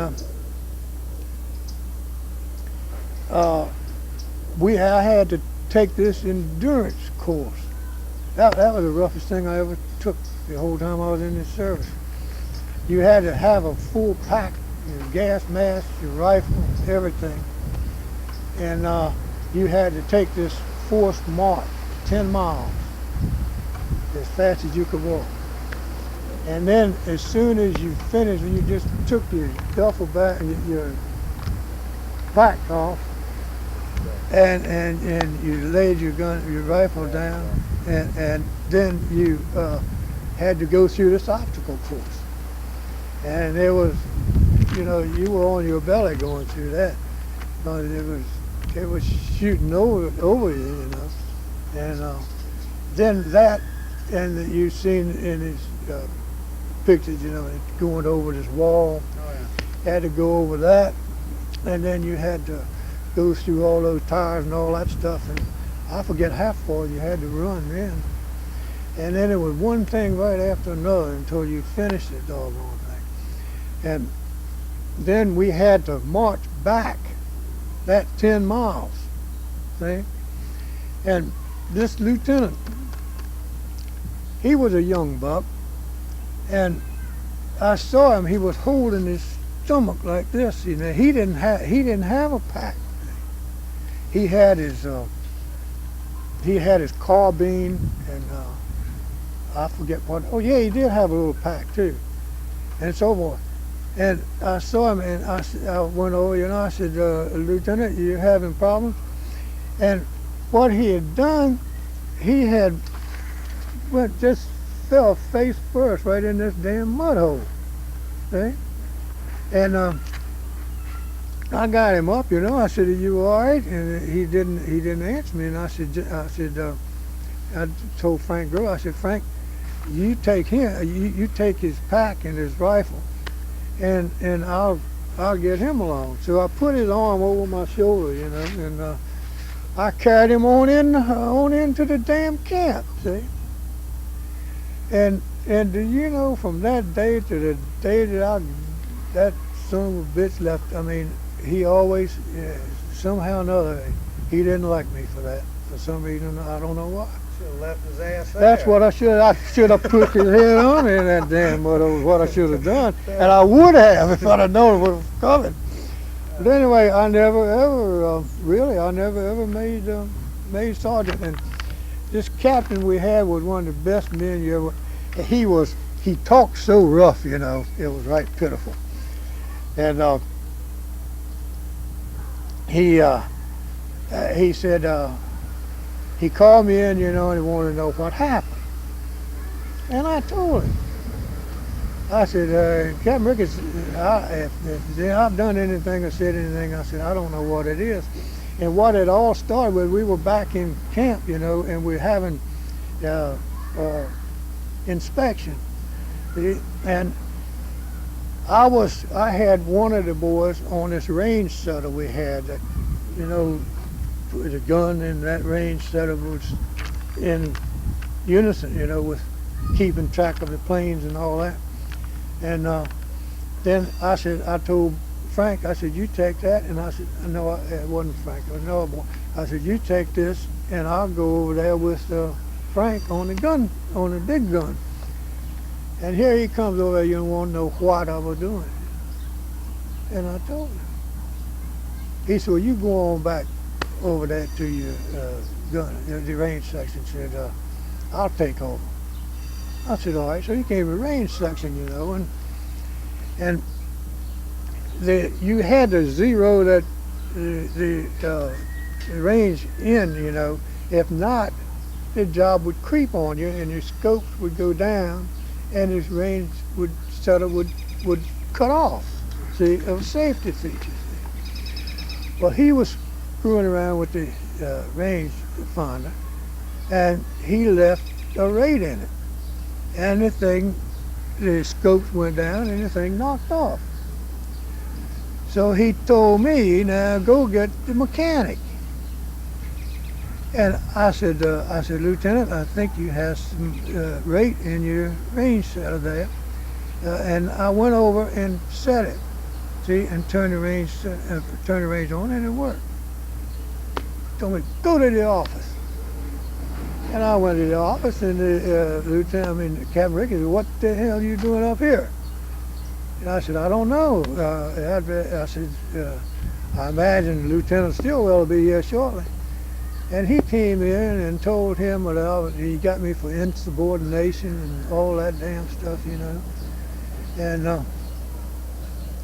I had to take this endurance course. That was the roughest thing I ever took the whole time I was in this service. You had to have a full pack, your gas mask, your rifle, everything. And you had to take this forced march, 10 miles, as fast as you could walk. And then as soon as you finished, you just took your duffel bag, your pack off, and you laid your rifle down, and then you had to go through this obstacle course. And it was, you know, you were on your belly going through that. But it was shooting over you, you know. And then that, and you've seen in his pictures, you know, going over this wall. Oh, yeah. Had to go over that, and then you had to go through all those tires and all that stuff. And I forget how far you had to run then. And then it was one thing right after another until you finished the doggone thing. And then we had to march back that 10 miles, see? And this lieutenant, he was a young buck, and I saw him, he was holding his stomach like this, you know. He didn't have a pack. He had his carbine, and I forget what, oh yeah, he did have a little pack too, and so forth. And I saw him, and I went over, you know, I said, Lieutenant, you having problems? And what he had done, he had just fell face first right in this damn mud hole, see? And I got him up, you know. I said, "Are you all right?" And he didn't answer me. And I told Frank Grow, I said, "Frank, you take him, you take his pack and his rifle, and I'll get him along." So I put his arm over my shoulder, you know, and I carried him on into the damn camp, see. And do you know, from that day to the day that son of a bitch left, I mean, he always, somehow or another, he didn't like me for that. For some reason, I don't know why. Should have left his ass there. That's what I should have put his head on in that damn mud. Was what I should have done. And I would have if I'd have known it was coming. But anyway, I never ever made sergeant. And this captain we had was one of the best men you ever. He talked so rough, you know, it was right pitiful. And he said, he called me in, you know, and he wanted to know what happened. And I told him. I said, Captain Ricketts, if I've done anything or said anything, I said, I don't know what it is. And what it all started with, we were back in camp, you know, and we're having inspection. And I had one of the boys on this range setter we had that, you know, the gun in that range setter was in unison, you know, with keeping track of the planes and all that. And then I told Frank, I said, you take that, and I said, no, it wasn't Frank, it was another boy. I said, you take this, and I'll go over there with Frank on the gun, on the big gun. And here he comes over there, you don't want to know what I was doing. And I told him. He said, well, you go on back over there to your gun, the range section. Said, I'll take over. I said, all right. So he came to the range section, you know, and you had to zero that the range in, you know. If not, the job would creep on you, and your scopes would go down, and his range would cut off. See, of safety features. Well, he was screwing around with the range finder, and he left a rate in it, and the scopes went down, and the thing knocked off. So he told me, now go get the mechanic. And I said, Lieutenant, I think you have some rate in your range setter there. And I went over and set it, see, and turned the range on, and it worked. Told me, go to the office. And I went to the office, and Captain Ricketts said, what the hell are you doing up here? And I said, I don't know. I said, I imagine Lieutenant Stillwell will be here shortly. And he came in and told him that he got me for insubordination and all that damn stuff, you know. And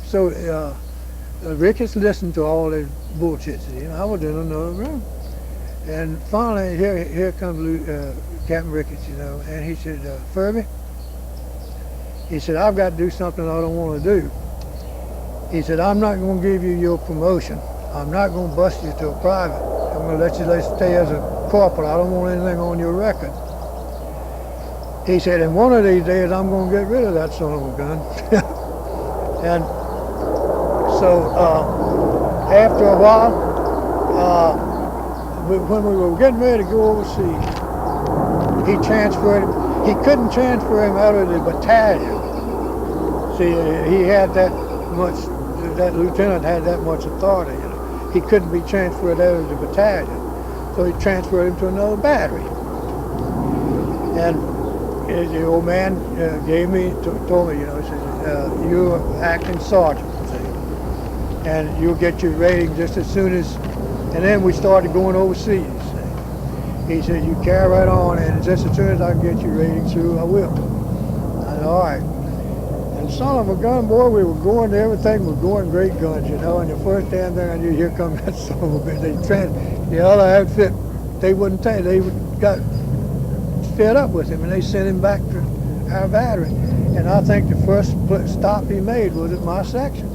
so Ricketts listened to all this bullshit. You know, I was in another room. And finally, here comes Captain Ricketts, you know, and he said, Furby, he said, I've got to do something I don't want to do. He said, I'm not going to give you your promotion. I'm not going to bust you to a private. I'm going to let you stay as a corporal. I don't want anything on your record. He said, and one of these days, I'm going to get rid of that son of a gun. And so after a while, when we were getting ready to go overseas, he transferred him. He couldn't transfer him out of the battalion. See, he had that much, that lieutenant had that much authority. You know. He couldn't be transferred out of the battalion. So he transferred him to another battery. And the old man told me, you know, he said, you're acting sergeant, see, and you'll get your rating just as soon as, and then we started going overseas. See. He said, you carry right on, and just as soon as I can get your rating through, I will. I said, all right. And son of a gun, boy, we were going, everything was going great guns, you know, and the first damn thing I knew, here comes that son of a bitch. The other outfit, they wouldn't take, they got fed up with him, and they sent him back to our battery. And I think the first stop he made was at my section.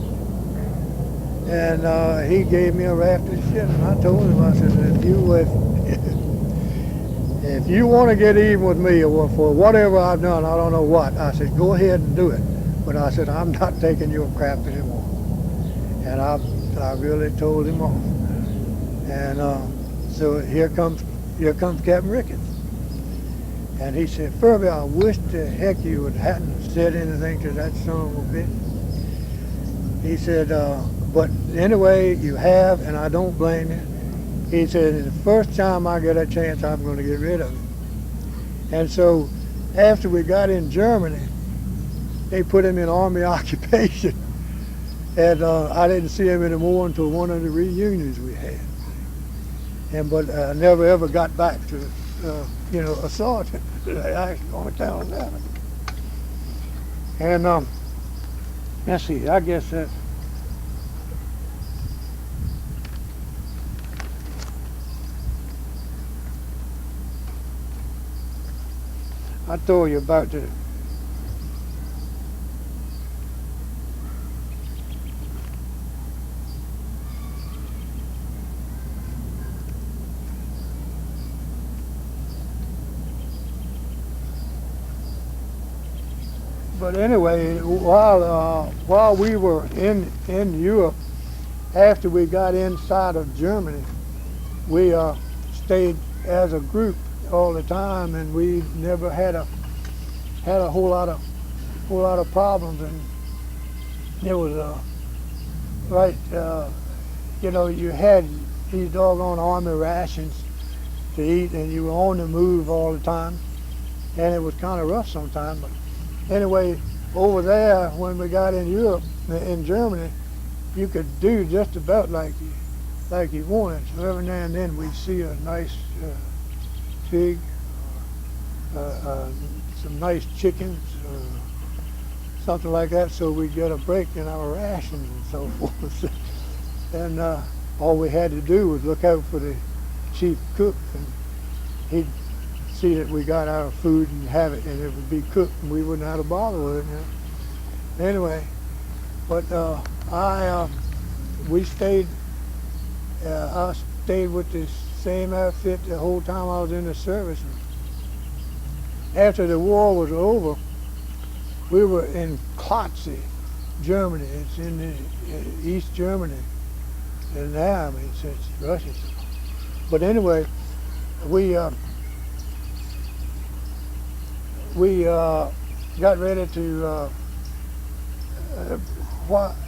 And he gave me a raft of shit, and I told him, I said, if you want to get even with me or for whatever I've done, I don't know what, I said, go ahead and do it. But I said, I'm not taking your crap anymore. And I really told him off. And so here comes Captain Ricketts. And he said, Furby, I wish the heck you hadn't said anything to that son of a bitch. He said, but anyway, you have, and I don't blame you. He said, the first time I get a chance, I'm going to get rid of him. And so after we got in Germany, they put him in Army occupation. And I didn't see him anymore until one of the reunions we had. But I never ever got back to a sergeant. I actually going to tell him that. And let's see, I guess that. I told you about the But anyway, while we were in Europe, after we got inside of Germany, we stayed as a group all the time, and we never had a whole lot of problems. And it was you had these doggone army rations to eat, and you were on the move all the time, and it was kind of rough sometimes. But anyway, over there, when we got in Europe, in Germany, you could do just about like you wanted. So every now and then we'd see a nice pig, some nice chickens, something like that, so we'd get a break in our rations and so forth. And all we had to do was look out for the chief cook, and he'd see that we got our food and have it, and it would be cooked, and we wouldn't have to bother with it. You know? Anyway, but I stayed with the same outfit the whole time I was in the service. After the war was over, we were in Klotzy, Germany. It's in East Germany. And now, I mean, since Russia. But anyway, we got ready to,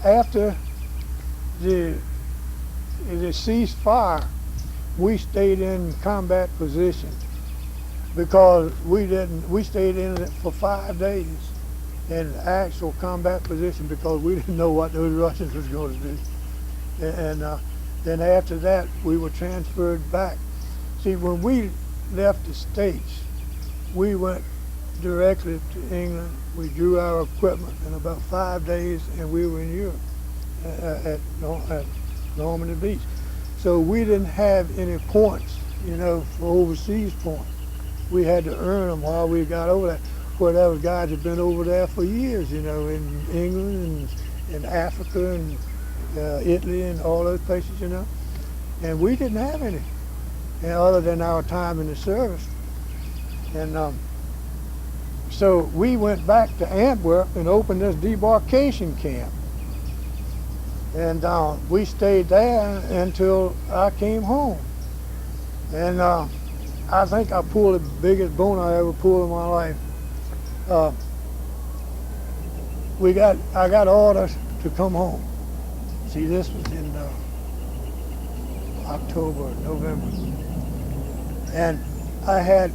after the ceasefire, we stayed in combat position because we stayed in it for 5 days in actual combat position because we didn't know what those Russians was going to do. And then after that, we were transferred back. See, when we left the States, we went directly to England. We drew our equipment in about 5 days, and we were in Europe at Normandy Beach. So we didn't have any points, you know, for overseas points. We had to earn them while we got over there. Where there was guys that had been over there for years, you know, in England and in Africa and Italy and all those places, you know. And we didn't have any, and other than our time in the service. And so we went back to Antwerp and opened this debarkation camp. And we stayed there until I came home. And I think I pulled the biggest bone I ever pulled in my life. I got orders to come home. See, this was in October, November. And I had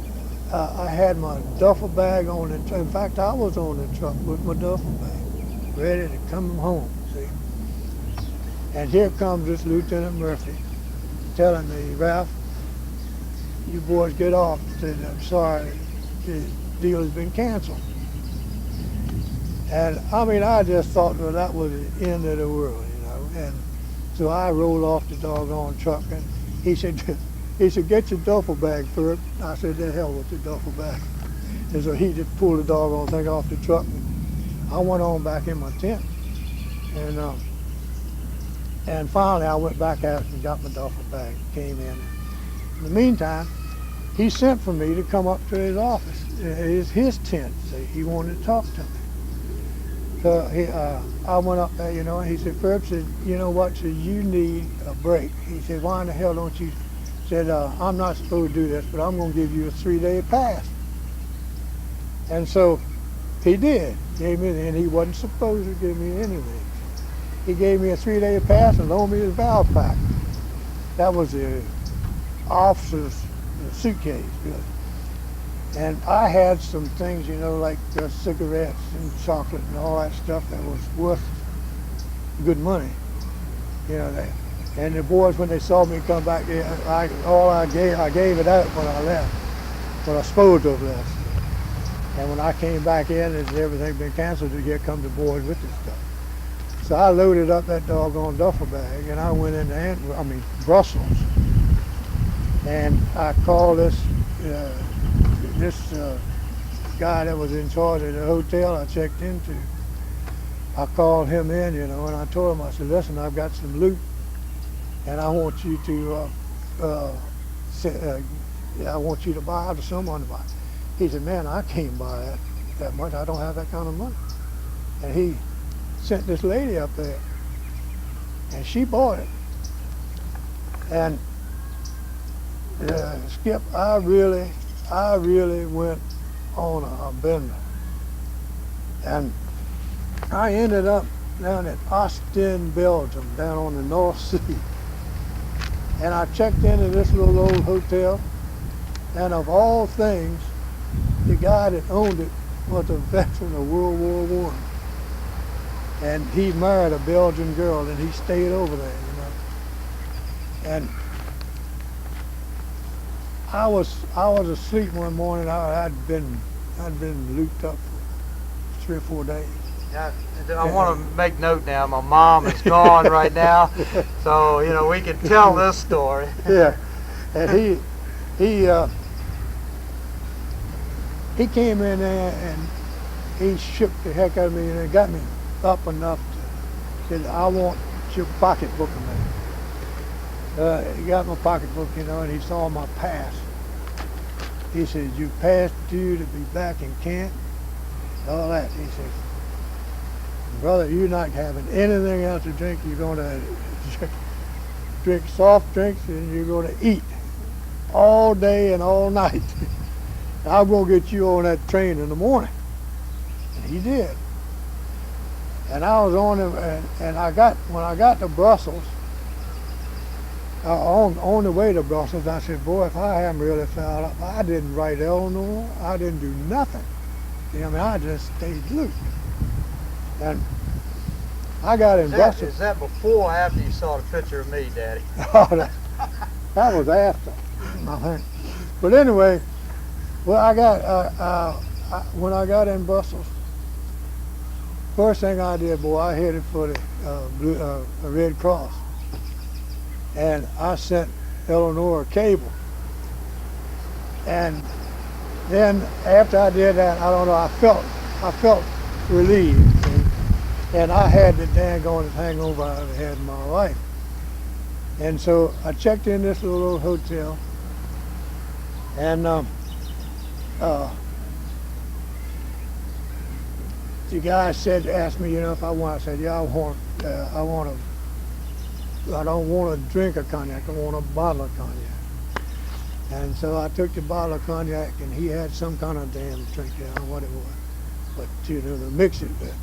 my duffel bag on the truck. In fact, I was on the truck with my duffel bag, ready to come home, see. And here comes this Lieutenant Murphy telling me, Ralph, you boys get off. I said, I'm sorry, the deal has been canceled. And I mean, I just thought, well, that was the end of the world, you know. And so I rolled off the doggone truck, and he said, get your duffel bag first. I said, the hell with the duffel bag. And so he just pulled the doggone thing off the truck, and I went on back in my tent. And finally I went back out and got my duffel bag, came in. In the meantime, he sent for me to come up to his office, his tent. See, he wanted to talk to me. So I went up there, you know, and he said, Ferb said, you know what, said, you need a break. He said, why in the hell don't you, said, I'm not supposed to do this, but I'm going to give you a 3-day pass. And so he did, gave me, and he wasn't supposed to give me anything. He gave me a 3-day pass and loaned me his valve pack. That was the officer's suitcase, really. And I had some things, you know, like cigarettes and chocolate and all that stuff that was worth good money, you know. That. And the boys, when they saw me come back, I gave it out when I left, when I supposed to have left. And when I came back in, and everything been canceled, here come the boys with this stuff. So I loaded up that doggone duffel bag, and I went into Brussels, and I called this guy that was in charge of the hotel I checked into. I called him in, you know, and I told him, I said, listen, I've got some loot, and I want you to I want you to buy it or someone to buy it. He said, man, I can't buy that much. I don't have that kind of money. And he sent this lady up there, and she bought it. And Skip, I really went on a bender. And I ended up down at Ostend, Belgium, down on the North Sea. And I checked into this little old hotel, and of all things, the guy that owned it was a veteran of World War I. And he married a Belgian girl, and he stayed over there, you know. And I was asleep one morning. I'd been looped up for 3 or 4 days. Yeah, I want to make note now. My mom is gone right now, so you know we can tell this story. Yeah, and he came in there and he shook the heck out of me, and it got me up enough to said, I want your pocketbook, man. He got my pocketbook, you know, and he saw my pass. He said, you passed due to be back in camp, all that. He said, brother, you're not having anything else to drink. You're going to drink soft drinks and you're going to eat all day and all night. I'm going to get you on that train in the morning. And he did. And I was on him, and when I got to Brussels, on the way to Brussels, I said, boy, if I haven't really found out, I didn't write Eleanor, I didn't do nothing. You know, I mean, I just stayed loose. And I got in Brussels. Is that before or after you saw the picture of me, Daddy? Oh, that was after, I think. But anyway, well, when I got in Brussels, first thing I did, boy, I headed for the Red Cross. And I sent Eleanor a cable. And then after I did that, I don't know, I felt relieved. See? And I had the daggone hangover I've had in my life. And so I checked in this little hotel, and the guy asked me, you know, if I want. I said, yeah, I don't want a drink of cognac. I want a bottle of cognac. And so I took the bottle of cognac, and he had some kind of damn drink there, I don't know what it was, but you know, to mix it with.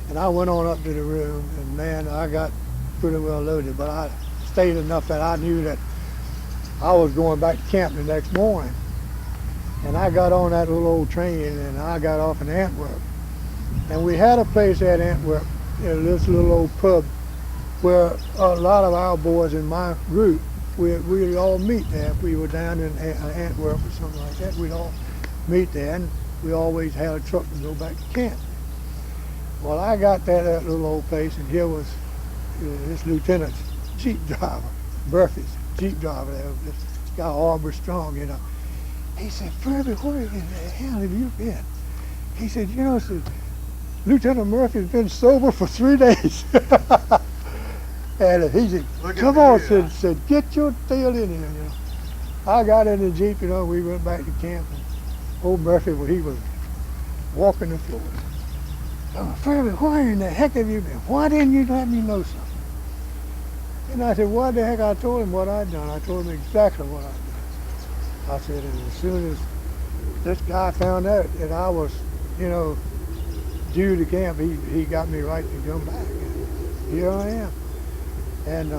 And I went on up to the room, and man, I got pretty well loaded, but I stayed enough that I knew that I was going back to camp the next morning. And I got on that little old train, and I got off in Antwerp. And we had a place at Antwerp, this little old pub, where a lot of our boys in my group, we'd all meet there. If we were down in Antwerp or something like that, we'd all meet there, and we always had a truck to go back to camp. Well, I got there at that little old place, and here was this lieutenant's Jeep driver, Murphy's Jeep driver there, this guy Arbor Strong, you know. He said, Furby, where in the hell have you been? He said, you know, Lieutenant Murphy's been sober for 3 days. And he said, come on, said, get your tail in here, you know. I got in the Jeep, you know, we went back to camp, and old Murphy, well, he was walking the floor. Oh, Furby, where in the heck have you been? Why didn't you let me know something? And I said, what the heck? I told him what I'd done. I told him exactly what I'd done. I said, and as soon as this guy found out that I was, you know, due to camp, he got me right to come back. And here I am. And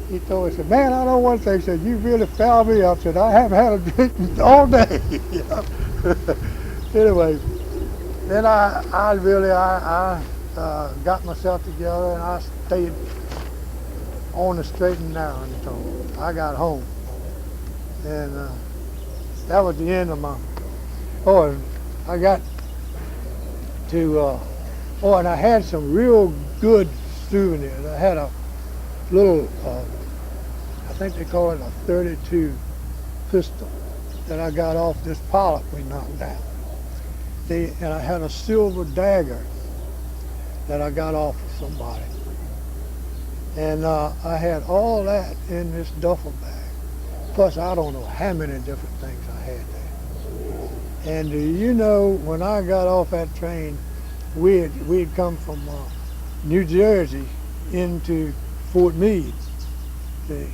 he told me, he said, man, I know one thing. He said, you really fouled me up. I said, I haven't had a drink all day. You know? Anyway, then I got myself together, and I stayed on the straight and narrow until I got home. And that was the end of my, and I got to, and I had some real good souvenirs. I had a little, I think they call it a 32 pistol that I got off this pilot we knocked down. And I had a silver dagger that I got off of somebody. And I had all that in this duffel bag. Plus, I don't know how many different things I had there. And do you know, when I got off that train, we'd come from New Jersey into Fort Meade, see?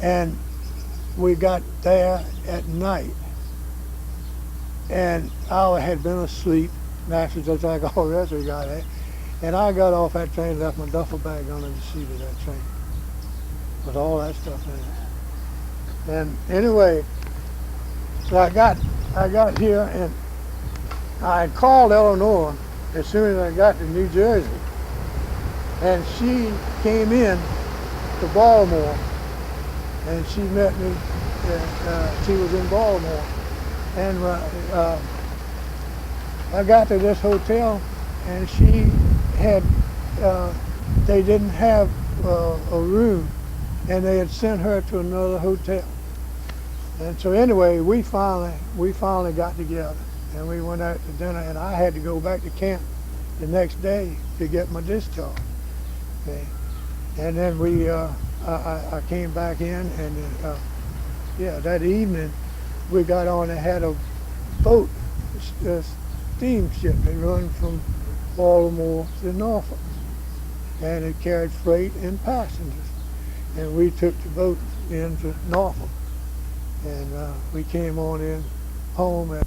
And we got there at night. And I had been asleep, naturally, just like all the rest of the guys had. And I got off that train and left my duffel bag under the seat of that train with all that stuff in it. And anyway, so I got here, and I had called Eleanor as soon as I got to New Jersey. And she came in to Baltimore, and she met me. She was in Baltimore. And I got to this hotel, and she had, they didn't have a room, and they had sent her to another hotel. And so anyway, we finally got together, and we went out to dinner, and I had to go back to camp the next day to get my discharge. Okay? And then I came back in, and that evening we got on and had a boat steamship. It run from Baltimore to Norfolk, and it carried freight and passengers. And we took the boat into Norfolk, and we came on in home at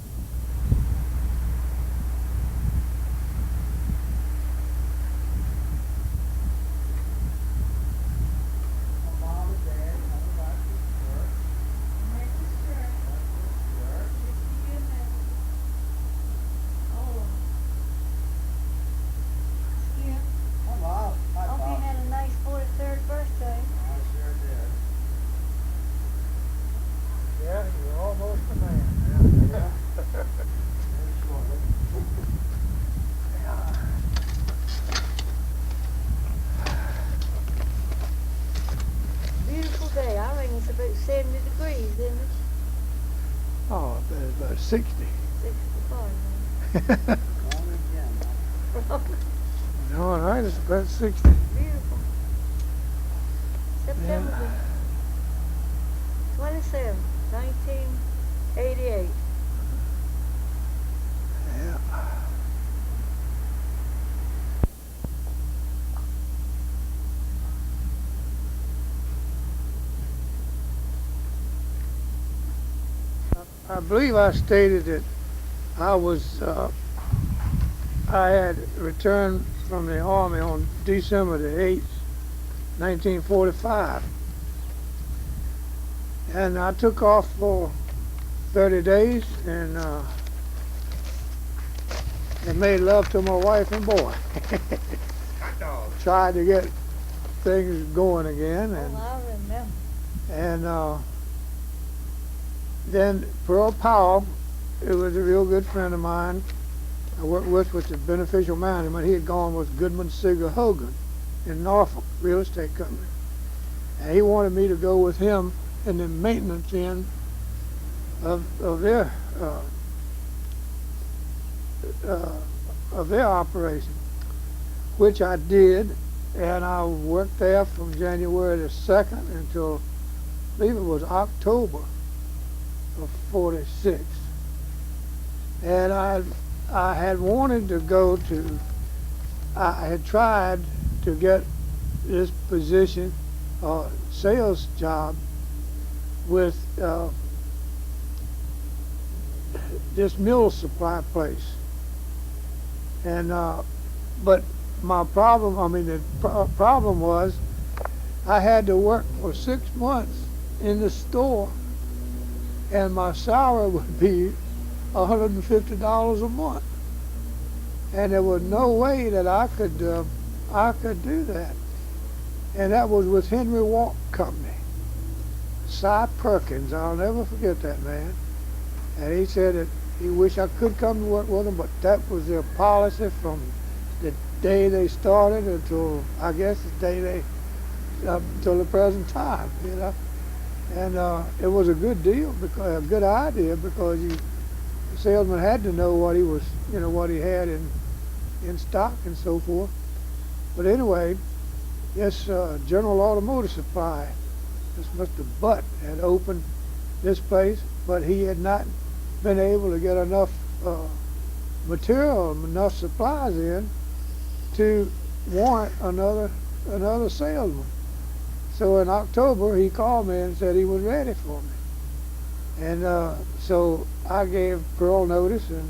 My mom and dad, and back to work. Hello. Hi, Hope Bob. you had a nice 43rd birthday. I sure did. yeah, you're almost a man. Yeah. Very shortly. Beautiful day. I reckon it's about 70 degrees, isn't it? Oh, about 60. 65. Wrong again, huh? All right, it's about 60. Beautiful. September the 27th, 1988. Yeah. I believe I stated that I had returned from the Army on December the 8th, 1945. And I took off for 30 days and made love to my wife and boy. Tried to get things going again, and Oh, I remember. and then Pearl Powell, who was a real good friend of mine, I worked with the beneficial management. He had gone with Goodman Sigler Hogan in Norfolk, real estate company. And he wanted me to go with him in the maintenance end of their operation, which I did, and I worked there from January the 2nd until, I believe it was October of 46. And I had wanted to go to, I had tried to get this position, sales job with this mill supply place. And, but my problem, the problem was I had to work for 6 months in the store, and my salary would be $150 a month, and there was no way that I could do that. And that was with Henry Walk Company. Cy Perkins, I'll never forget that man. And he said that he wished I could come to work with him, but that was their policy from the day they started until, I guess, the day they, up until the present time, you know. And it was a good deal, because a good idea, because the salesman had to know what he was, what he had in stock and so forth. But anyway, this General Automotive Supply, this Mr. Butt had opened this place, but he had not been able to get enough material, enough supplies in to warrant another salesman. So in October, he called me and said he was ready for me. And so I gave Pearl notice, and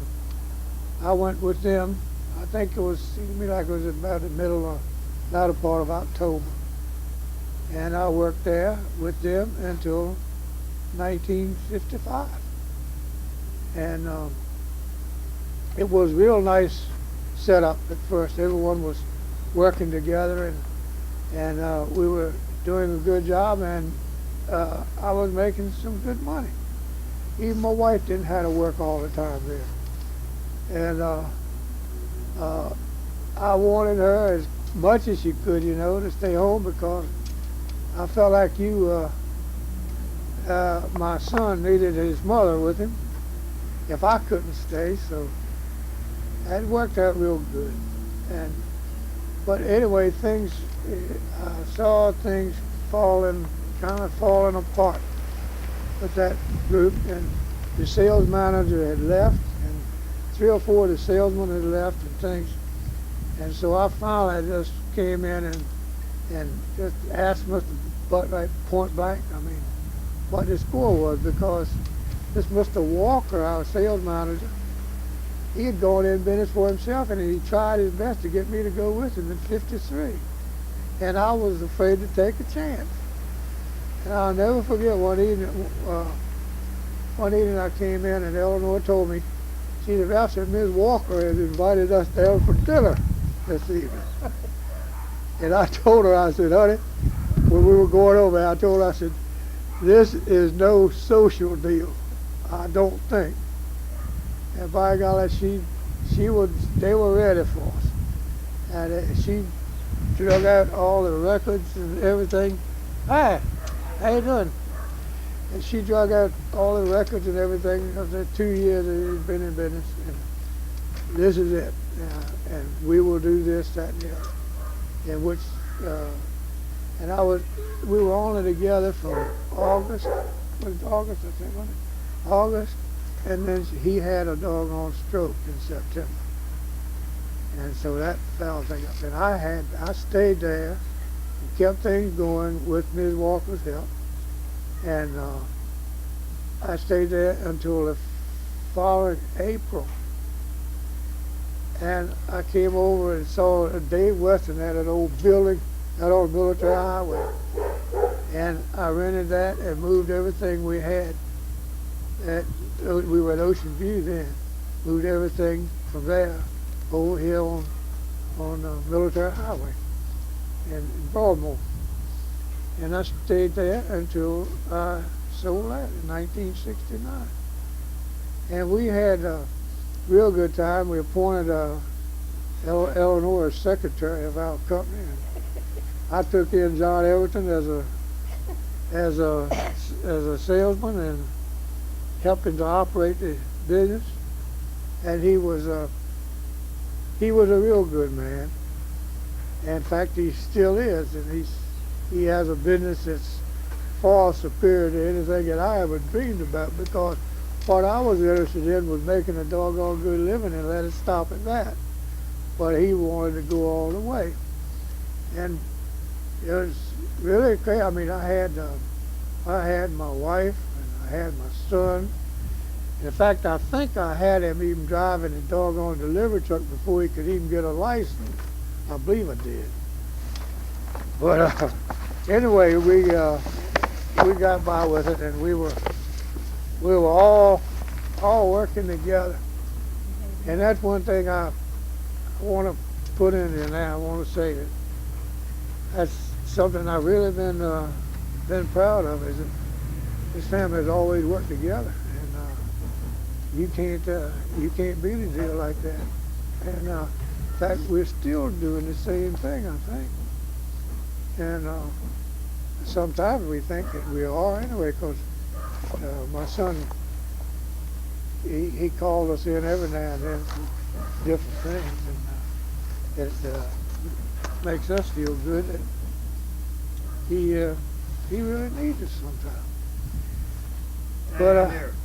I went with them. I think seemed to me like it was about the middle or latter part of October. And I worked there with them until 1955. And it was real nice setup at first. Everyone was working together, and we were doing a good job, and I was making some good money. Even my wife didn't have to work all the time there. And I wanted her as much as she could, to stay home, because I felt like my son needed his mother with him if I couldn't stay, so that worked out real good. But anyway, I saw things kind of falling apart with that group, and the sales manager had left, and three or four of the salesmen had left and things. And so I finally just came in and just asked Mr. Buttwright point blank, what the score was, because this Mr. Walker, our sales manager, he had gone in business for himself, and he tried his best to get me to go with him in '53. And I was afraid to take a chance. And I'll never forget one evening I came in and Eleanor told me, she said, "Ralph said, Ms. Walker has invited us down for dinner this evening." And I told her, I said, "Honey," when we were going over, I told her, I said, "This is no social deal, I don't think." And by golly, they were ready for us. And she drug out all the records and everything. "Hi, how you doing?" And she drug out all the records and everything of the 2 years that he'd been in business. And this is it. And we will do this, that, and the other. In which, we were only together from August, I think, wasn't it? August, and then he had a doggone stroke in September. And so that fouled thing up. And I stayed there and kept things going with Ms. Walker's help. And I stayed there until the following April. And I came over and saw Dave Weston had an old building out on Military Highway. And I rented that and moved everything we had. We were at Ocean View then. Moved everything from there over here on Military Highway in Baltimore. And I stayed there until I sold that in 1969. And we had a real good time. We appointed Eleanor as secretary of our company. And I took in John Everton as a salesman and helped him to operate the business. And he was a real good man. In fact, he still is, and he has a business that's far superior to anything that I ever dreamed about, because what I was interested in was making a doggone good living and let it stop at that. But he wanted to go all the way. And it was really crazy. I had my wife and I had my son. In fact, I think I had him even driving a doggone delivery truck before he could even get a license. I believe I did. But anyway, we got by with it, and we were all working together. And that's one thing I want to put in there now. I want to say that that's something I've really been proud of, is that this family has always worked together, and you can't beat a deal like that. And in fact, we're still doing the same thing, I think. And sometimes we think that we are anyway, because my son, he called us in every now and then for different things, and it makes us feel good that he really needs us sometimes. But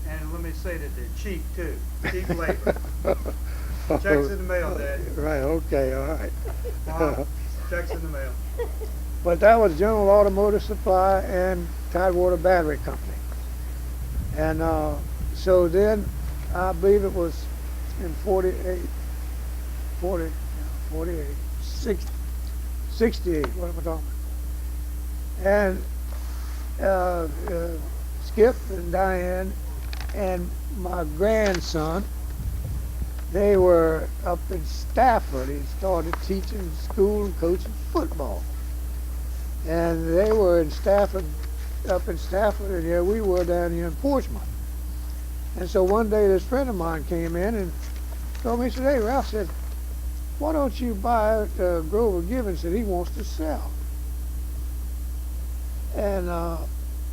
and let me say that they're cheap too, cheap labor. Checks in the mail, Dad. Right. Okay. All right. Checks in the mail. But that was General Automotive Supply and Tidewater Battery Company. And so then, I believe it was in 68, 68, what am I talking about? And Skip and Diane and my grandson, they were up in Stafford. He started teaching school and coaching football. And they were in Stafford, up in Stafford, and here we were down here in Portsmouth. And so one day this friend of mine came in and told me, he said, "Hey, Ralph," said, "why don't you buy out Grover Gibbons that he wants to sell?" And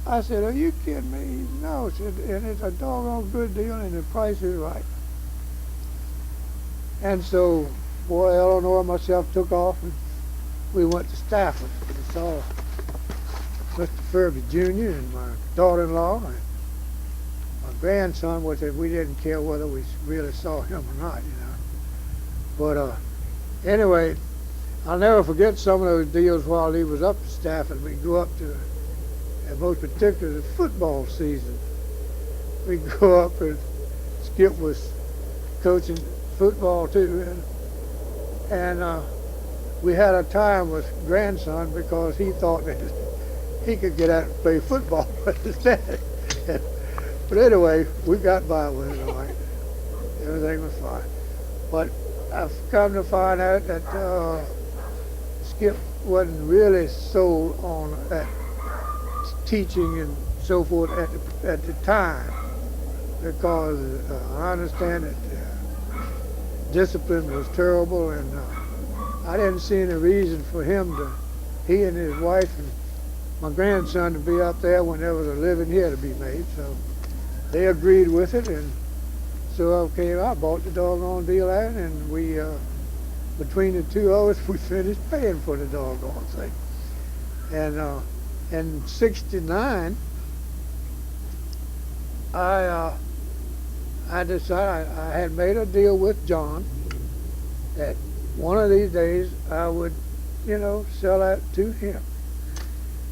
I said, "Are you kidding me?" "No," said, "and it's a doggone good deal and the price is right." And so, boy, Eleanor and myself took off and we went to Stafford. We saw Mr. Furby Jr. and my daughter-in-law and my grandson, which we didn't care whether we really saw him or not, you know. But anyway, I'll never forget some of those deals while he was up at Stafford. We'd go up to, and most particularly the football season. We'd go up and Skip was coaching football too, and we had a time with grandson because he thought that he could get out and play football with his daddy. But anyway, we got by with it all right. Everything was fine. But I've come to find out that Skip wasn't really sold on that teaching and so forth at the time, because I understand that discipline was terrible, and I didn't see any reason for him he and his wife and my grandson to be up there when there was a living here to be made. So they agreed with it, and so I bought the doggone deal out, and we, between the two of us, we finished paying for the doggone thing. And in '69, I decided I had made a deal with John that one of these days I would, sell out to him.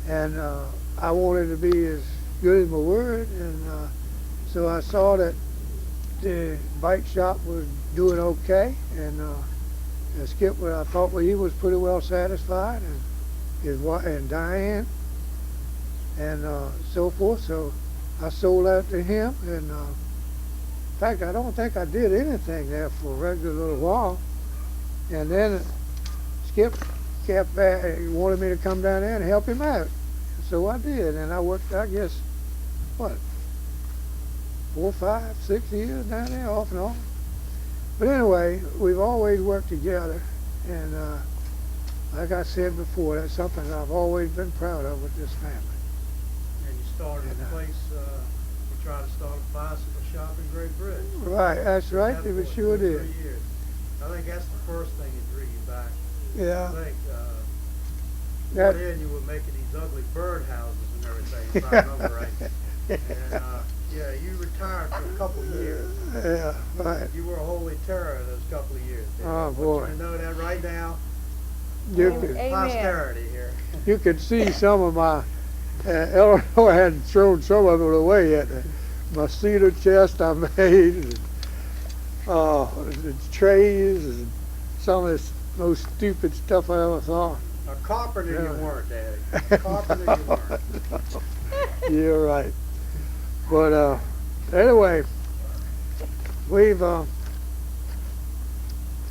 And I wanted to be as good as my word, and so I saw that the bike shop was doing okay, and Skip, I thought, he was pretty well satisfied, and his wife and Diane, and so forth. So I sold out to him, and in fact, I don't think I did anything there for a regular little while. And then Skip kept back, he wanted me to come down there and help him out. So I did, and I worked, I guess, 4, 5, 6 years down there, off and on. But anyway, we've always worked together, and like I said before, that's something that I've always been proud of with this family. And you started a place, you tried to start a bicycle shop in Great Bridge. Right, that's right, we sure did. 3 years. I think that's the first thing that drew you back. Yeah. I think That- then you were making these ugly bird houses and everything, if I remember right. And yeah, you retired for a couple of years. Yeah, right. You were a holy terror in those couple of years. Dan. Oh, I want boy. you to know that right now. You Amen. could, Amen. Posterity here. you could see some of my, Eleanor had thrown some of it away at my cedar chest I made, and, the trays, and some of this most stupid stuff I ever saw. A carpenter Yeah. you weren't, Daddy. Carpenter you weren't. You're right. But anyway, we've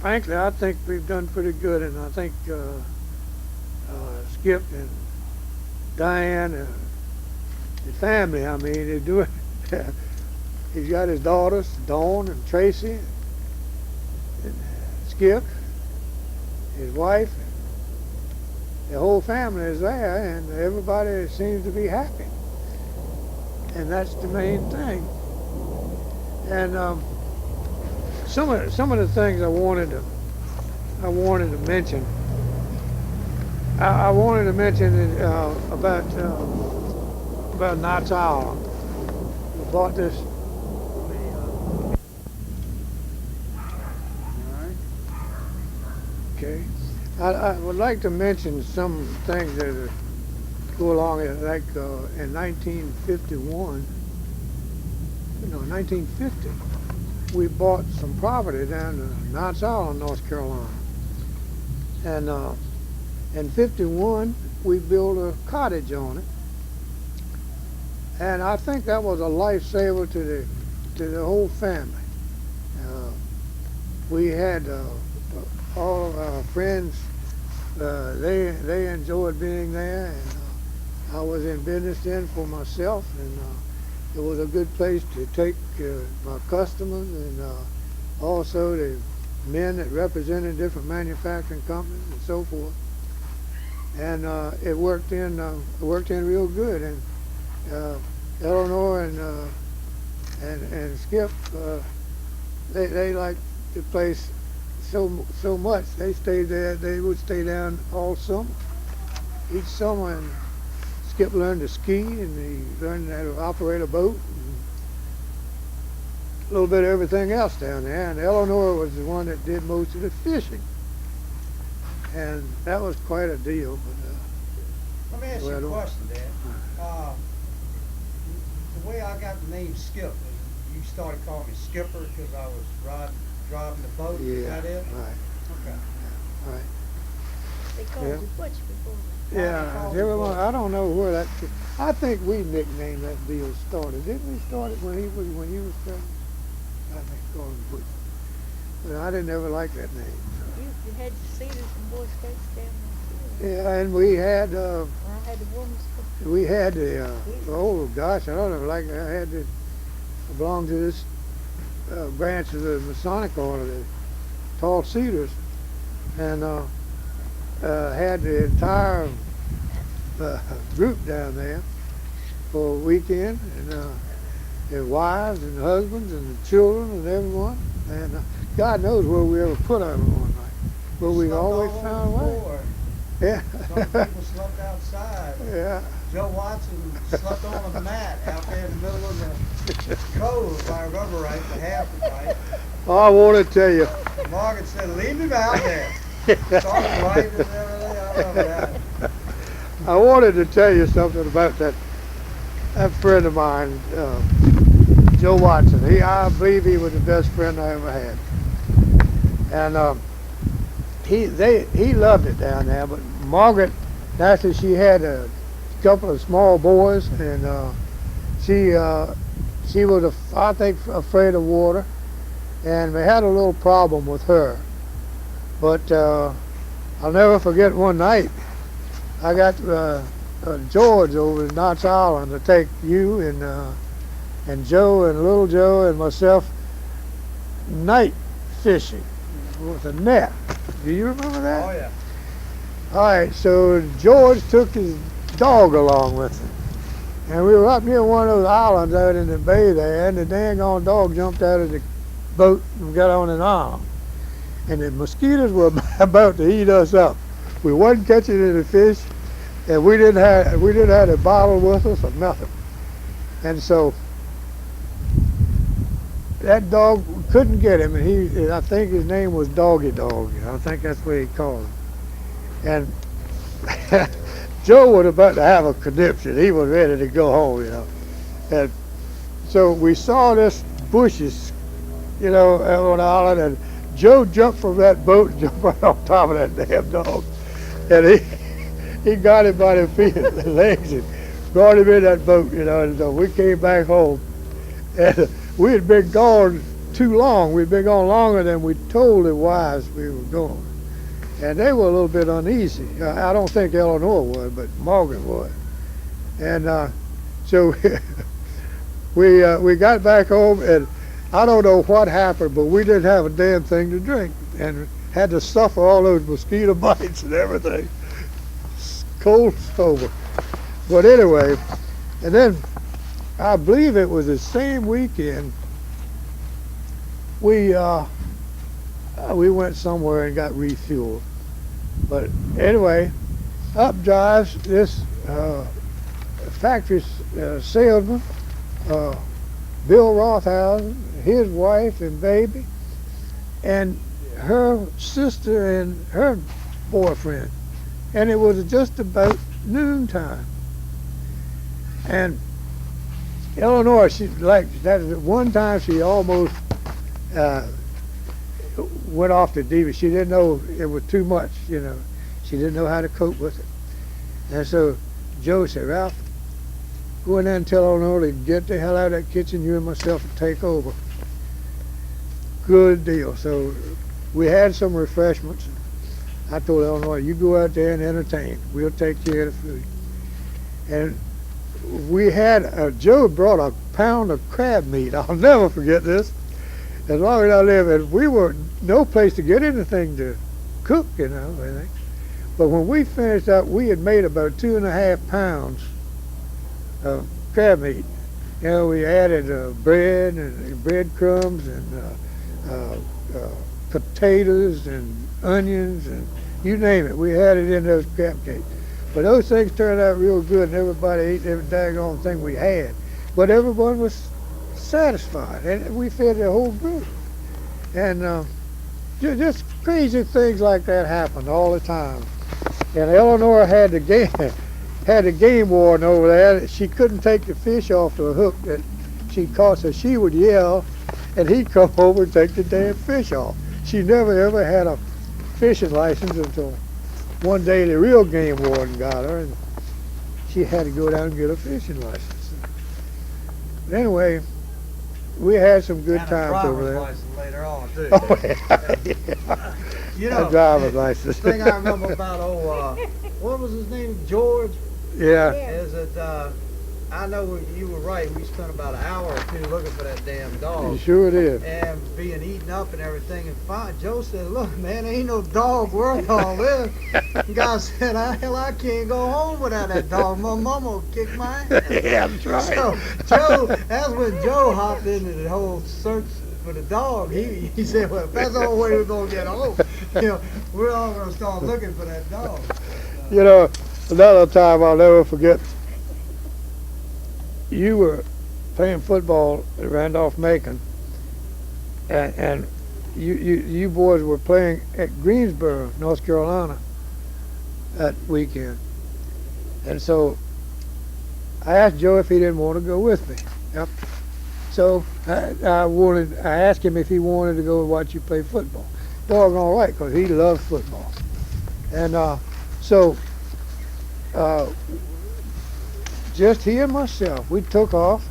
frankly, I think we've done pretty good, and I think Skip and Diane, the family, I mean, they're doing. He's got his daughters, Dawn and Tracy, and Skip, his wife. The whole family is there, and everybody seems to be happy, and that's the main thing. And some of the things I wanted to mention. I wanted to mention about Knott's Island. We bought this. Okay. I would like to mention some things that go along with it, like in 1951, 1950, we bought some property down to Knott's Island, North Carolina. And in 51, we built a cottage on it. And I think that was a lifesaver to the whole family. We had all of our friends. They enjoyed being there, and I was in business then for myself, and it was a good place to take my customers, and also the men that represented different manufacturing companies and so forth. And it worked in real good. And Eleanor and Skip, they liked the place so much. They stayed there. They would stay down all summer. Each summer, and Skip learned to ski, and he learned how to operate a boat. little bit of everything else down there, and Eleanor was the one that did most of the fishing. And that was quite a deal. But, Let me ask you a question, Dad. The way I got the name Skip, you started calling me Skipper because I was driving the boat. Is yeah, that it? right, Okay. right. They called Yeah. you Butch before. Yeah, everyone, I don't know where that. I think we nicknamed that deal started. Didn't we start it when you was pregnant? I think called him Butch. But I didn't ever like that name. You had Cedars and Boy Scouts down there. Yeah, and we had I had the women's club. we had the oh gosh, I don't know, like I had to belong to this branch of the Masonic order, the Tall Cedars, and had the entire group down there for a weekend, and their wives and husbands and the children and everyone, and God knows where we ever put everyone, like, but we Slept always all found a over the way. floor. Yeah. Some people slept outside. Yeah. Joe Watson slept on a mat out there in the middle of the cove, if I remember right, the half right. I want to tell you. Margaret said, leave him out there. Started writing and everything. I remember that. I wanted to tell you something about that friend of mine, Joe Watson. I believe he was the best friend I ever had. And he loved it down there, but Margaret, naturally, she had a couple of small boys, and she was, I think, afraid of water, and we had a little problem with her. But I'll never forget one night, I got George over in Knott's Island to take you and Joe and little Joe and myself night fishing with a net. Do you remember that? Oh, yeah. All right, so George took his dog along with him. And we were up near one of those islands out in the bay there, and the dang on dog jumped out of the boat and got on an arm. And the mosquitoes were about to eat us up. We wasn't catching any fish, and we didn't have a bottle with us or nothing. And so that dog couldn't get him, and I think his name was Doggy Dog. I think that's what he called him. And Joe was about to have a conniption. He was ready to go home, you know. And so we saw this bushes, you know, on the island, and Joe jumped from that boat and jumped right on top of that damn dog. And he got him by the feet and the legs and brought him in that boat, you know. And so we came back home. And we had been gone too long. We'd been gone longer than we told the wives we were going. And they were a little bit uneasy. I don't think Eleanor was, but Margaret was. And so we got back home, and I don't know what happened, but we didn't have a damn thing to drink, and had to suffer all those mosquito bites and everything. Cold sober. But anyway, and then I believe it was the same weekend we went somewhere and got refueled. But anyway, up drives this factory salesman, Bill Rothhausen, his wife and baby, and her sister and her boyfriend. And it was just about noontime. And Eleanor, she like that. One time she almost went off the deep. She didn't know it was too much, you know. She didn't know how to cope with it. And so Joe said, Ralph, go in there and tell Eleanor to get the hell out of that kitchen. You and myself will take over. Good deal. So we had some refreshments. I told Eleanor, you go out there and entertain. We'll take care of the food. And we had, Joe brought a pound of crab meat. I'll never forget this. As long as I live, and we were no place to get anything to cook, you know, anything. But when we finished up, we had made about 2.5 pounds of crab meat. You know, we added bread and breadcrumbs and potatoes and onions and you name it. We had it in those crab cakes. But those things turned out real good, and everybody ate every daggone thing we had. But everyone was satisfied, and we fed the whole group. And just crazy things like that happened all the time. And Eleanor had the game warden over there. She couldn't take the fish off the hook that she caught, so she would yell, and he'd come over and take the damn fish off. She never ever had a fishing license until one day the real game warden got her, and she had to go down and get a fishing license. But anyway, we had some good times over there. License later on too. Oh yeah, You a know, driver's the license. thing I remember about what was his name, George? Yeah. Is that I know you were right. We spent about an hour or two looking for that damn You dog. sure did. And being eaten up and everything. And Joe said, "Look, man, ain't no dog worth all this." The guy said, "Hell, I can't go home without that dog. My mama will kick my ass." Yeah, that's right. So Joe, that's when Joe hopped into the whole search for the dog. He said, "Well, if that's the only way we're gonna get home, we're all gonna start looking for that dog." You know, another time I'll never forget. You were playing football at Randolph-Macon, and you boys were playing at Greensboro, North Carolina, that weekend. And so I asked Joe if he didn't want to go with me. Yep. So I asked him if he wanted to go and watch you play football. Doggone right, because he loves football. And just he and myself, we took off.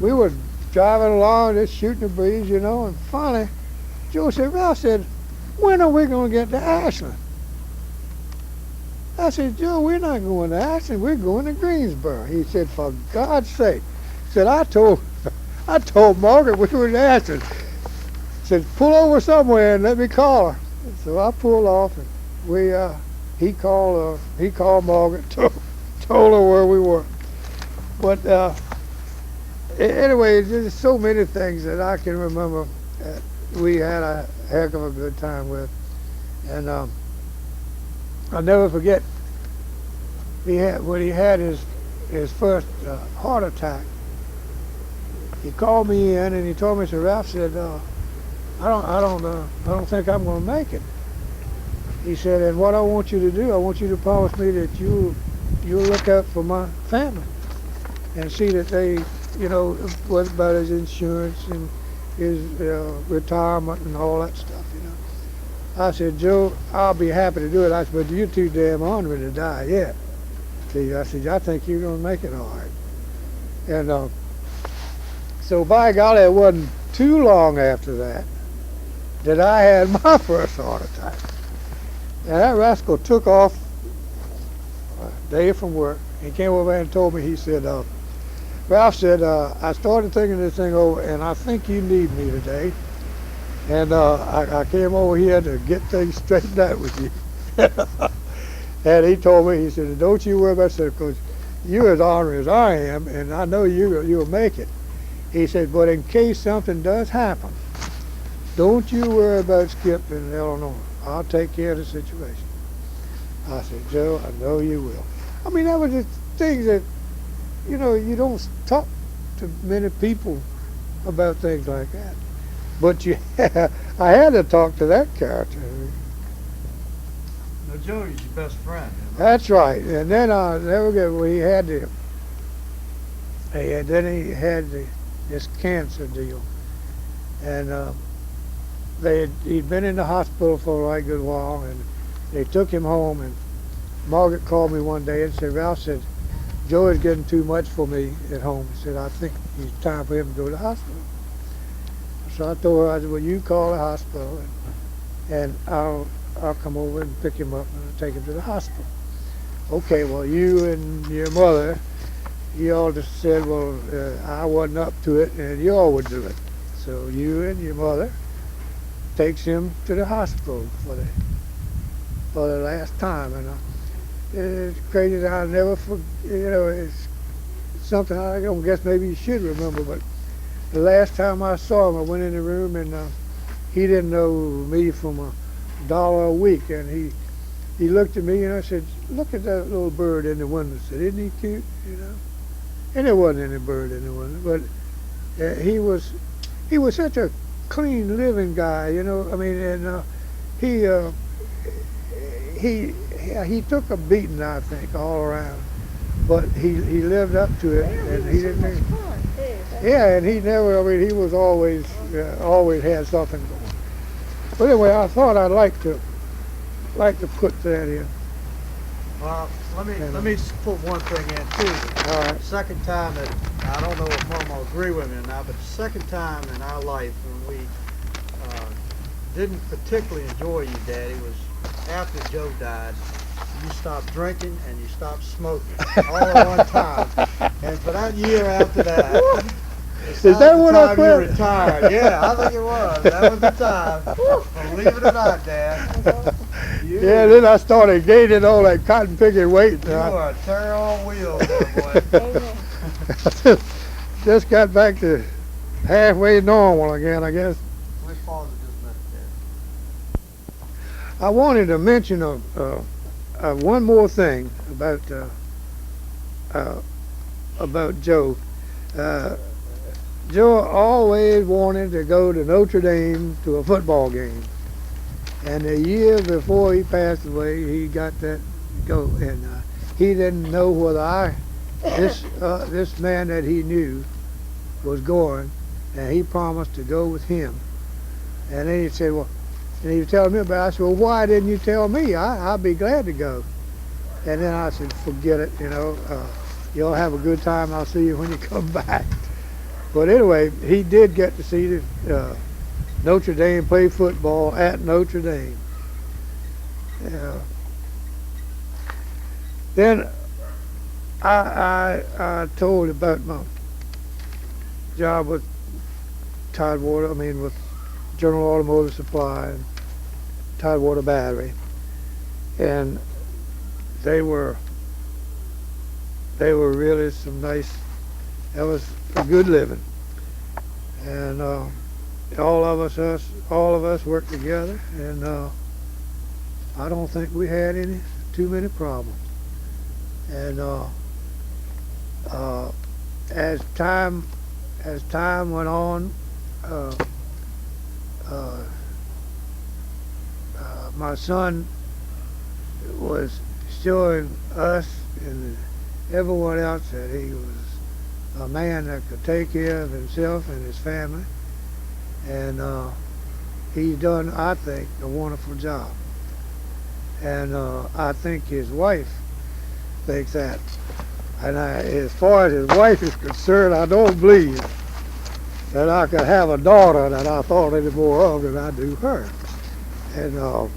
We were driving along, just shooting the breeze, and finally, Joe said, "Ralph," said, "when are we going to get to Ashland?" I said, "Joe, we're not going to Ashland, we're going to Greensboro." He said, "For God's sake." He said, I told Margaret we were in Ashland. He said, "Pull over somewhere and let me call her." So I pulled off, and he called Margaret, told her where we were. But anyway, there's so many things that I can remember that we had a heck of a good time with. And I'll never forget when he had his first heart attack. He called me in and he told me, so Ralph said, I don't think I'm going to make it. He said, "And what I want you to do, I want you to promise me that you'll look out for my family and see that they, what about his insurance and his retirement and all that stuff, I said, "Joe, I'll be happy to do it." I said, "But you're too damn ornery to die yet." See, I said, "I think you're going to make it all right." And so by golly, it wasn't too long after that I had my first heart attack. And that rascal took off a day from work. He came over and told me, he said, "Ralph," said, "I started thinking this thing over, and I think you need me today. And I came over here to get things straightened out with you." And he told me, he said, "Don't you worry about it, because you're as ornery as I am, and I know you'll make it." He said, "But in case something does happen, don't you worry about Skip and Eleanor. I'll take care of the situation." I said, "Joe, I know you will." I mean, that was the things that, you don't talk to many people about things like that. But I had to talk to that character. Now, Joey's your best friend. That's right. And then I'll never forget, he had this cancer deal. And he'd been in the hospital for a right good while, and they took him home, and Margaret called me one day and said, "Ralph," said, "Joe is getting too much for me at home." He said, "I think it's time for him to go to the hospital." So I told her, I said, "Well, you call the hospital, and I'll come over and pick him up and I'll take him to the hospital." Okay, well, you and your mother, you all just said, well, I wasn't up to it, and you all would do it. So you and your mother takes him to the hospital for the last time. And it's crazy that I never forget. It's something I don't guess maybe you should remember, but the last time I saw him, I went in the room, and he didn't know me from $1 a week, and he looked at me, and I said, "Look at that little bird in the window." I said, "Isn't he cute?" And there wasn't any bird in the window, but he was such a clean living guy, you know. I mean, and he uh, he took a beating, I think, all around, but he lived up to it, Well, and he he was so didn't. much fun, too. Yeah, and he never. I mean, he was always had something going. But anyway, I thought I'd like to put that in. Well, let me put one thing in too. All right. Second time that, I don't know if Mom will agree with me or not, but the second time in our life when we didn't particularly enjoy you, Daddy, was after Joe died. You stopped drinking and you stopped smoking all at one time. And for that year after that, Is that what I you quit? retired? Yeah, I think it was. That was the time. Believe it or not, Dad. You, Yeah, then I started gaining all that cotton picking weight. you are a terror on wheels there, boy. Amen. Just got back to halfway normal again, I guess. Let's pause it just a minute, Dad. I wanted to mention one more thing about Joe. Joe always wanted to go to Notre Dame to a football game, and the year before he passed away, he got that go, and he didn't know whether this man that he knew was going, and he promised to go with him. And then he said, well, and he was telling me about it. I said, well, why didn't you tell me? I'd be glad to go. And then I said, forget it, you'll have a good time. I'll see you when you come back. But anyway, he did get to see Notre Dame play football at Notre Dame. Then I told about my job with Tidewater, with General Automotive Supply and Tidewater Battery, and they were really some nice. That was a good living, and all of us worked together, and I don't think we had too many problems. And as time went on, my son was showing us and everyone else that he was a man that could take care of himself and his family, and he's done, I think, a wonderful job. And I think his wife thinks that. And as far as his wife is concerned, I don't believe that I could have a daughter that I thought any more of than I do her. And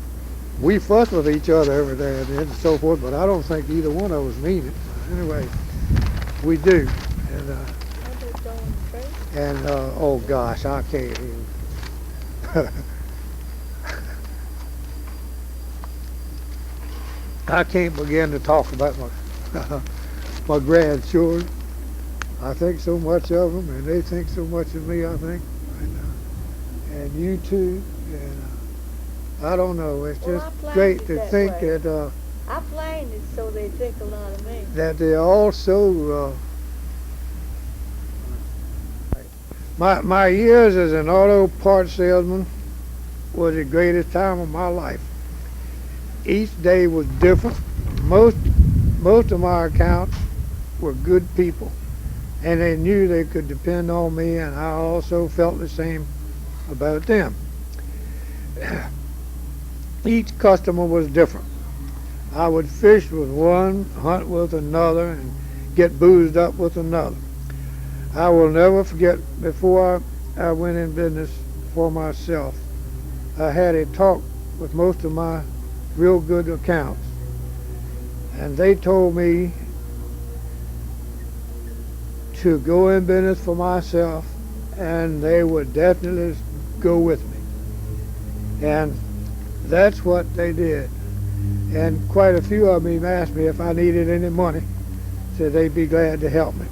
we fuss with each other every day and then and so forth, but I don't think either one of us mean it. Anyway, we do. And oh gosh, I can't even. I can't begin to talk about my grandchildren. I think so much of them, and they think so much of me, I think. And you too. And I don't know. It's Well, just I planned great it to that think way. that I planned it so they think a lot of me. that they also. My years as an auto parts salesman was the greatest time of my life. Each day was different. Most of my accounts were good people, and they knew they could depend on me, and I also felt the same about them. Each customer was different. I would fish with one, hunt with another, and get boozed up with another. I will never forget, before I went in business for myself, I had a talk with most of my real good accounts, and they told me to go in business for myself, and they would definitely go with me. And that's what they did. And quite a few of them asked me if I needed any money, said they'd be glad to help me.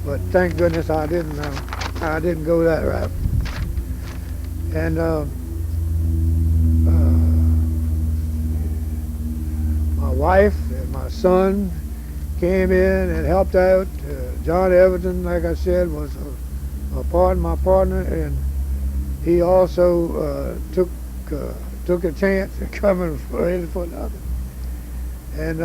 But thank goodness I didn't go that route. And my wife and my son came in and helped out. John Everton, like I said, was my partner, and he also took a chance of coming for nothing. And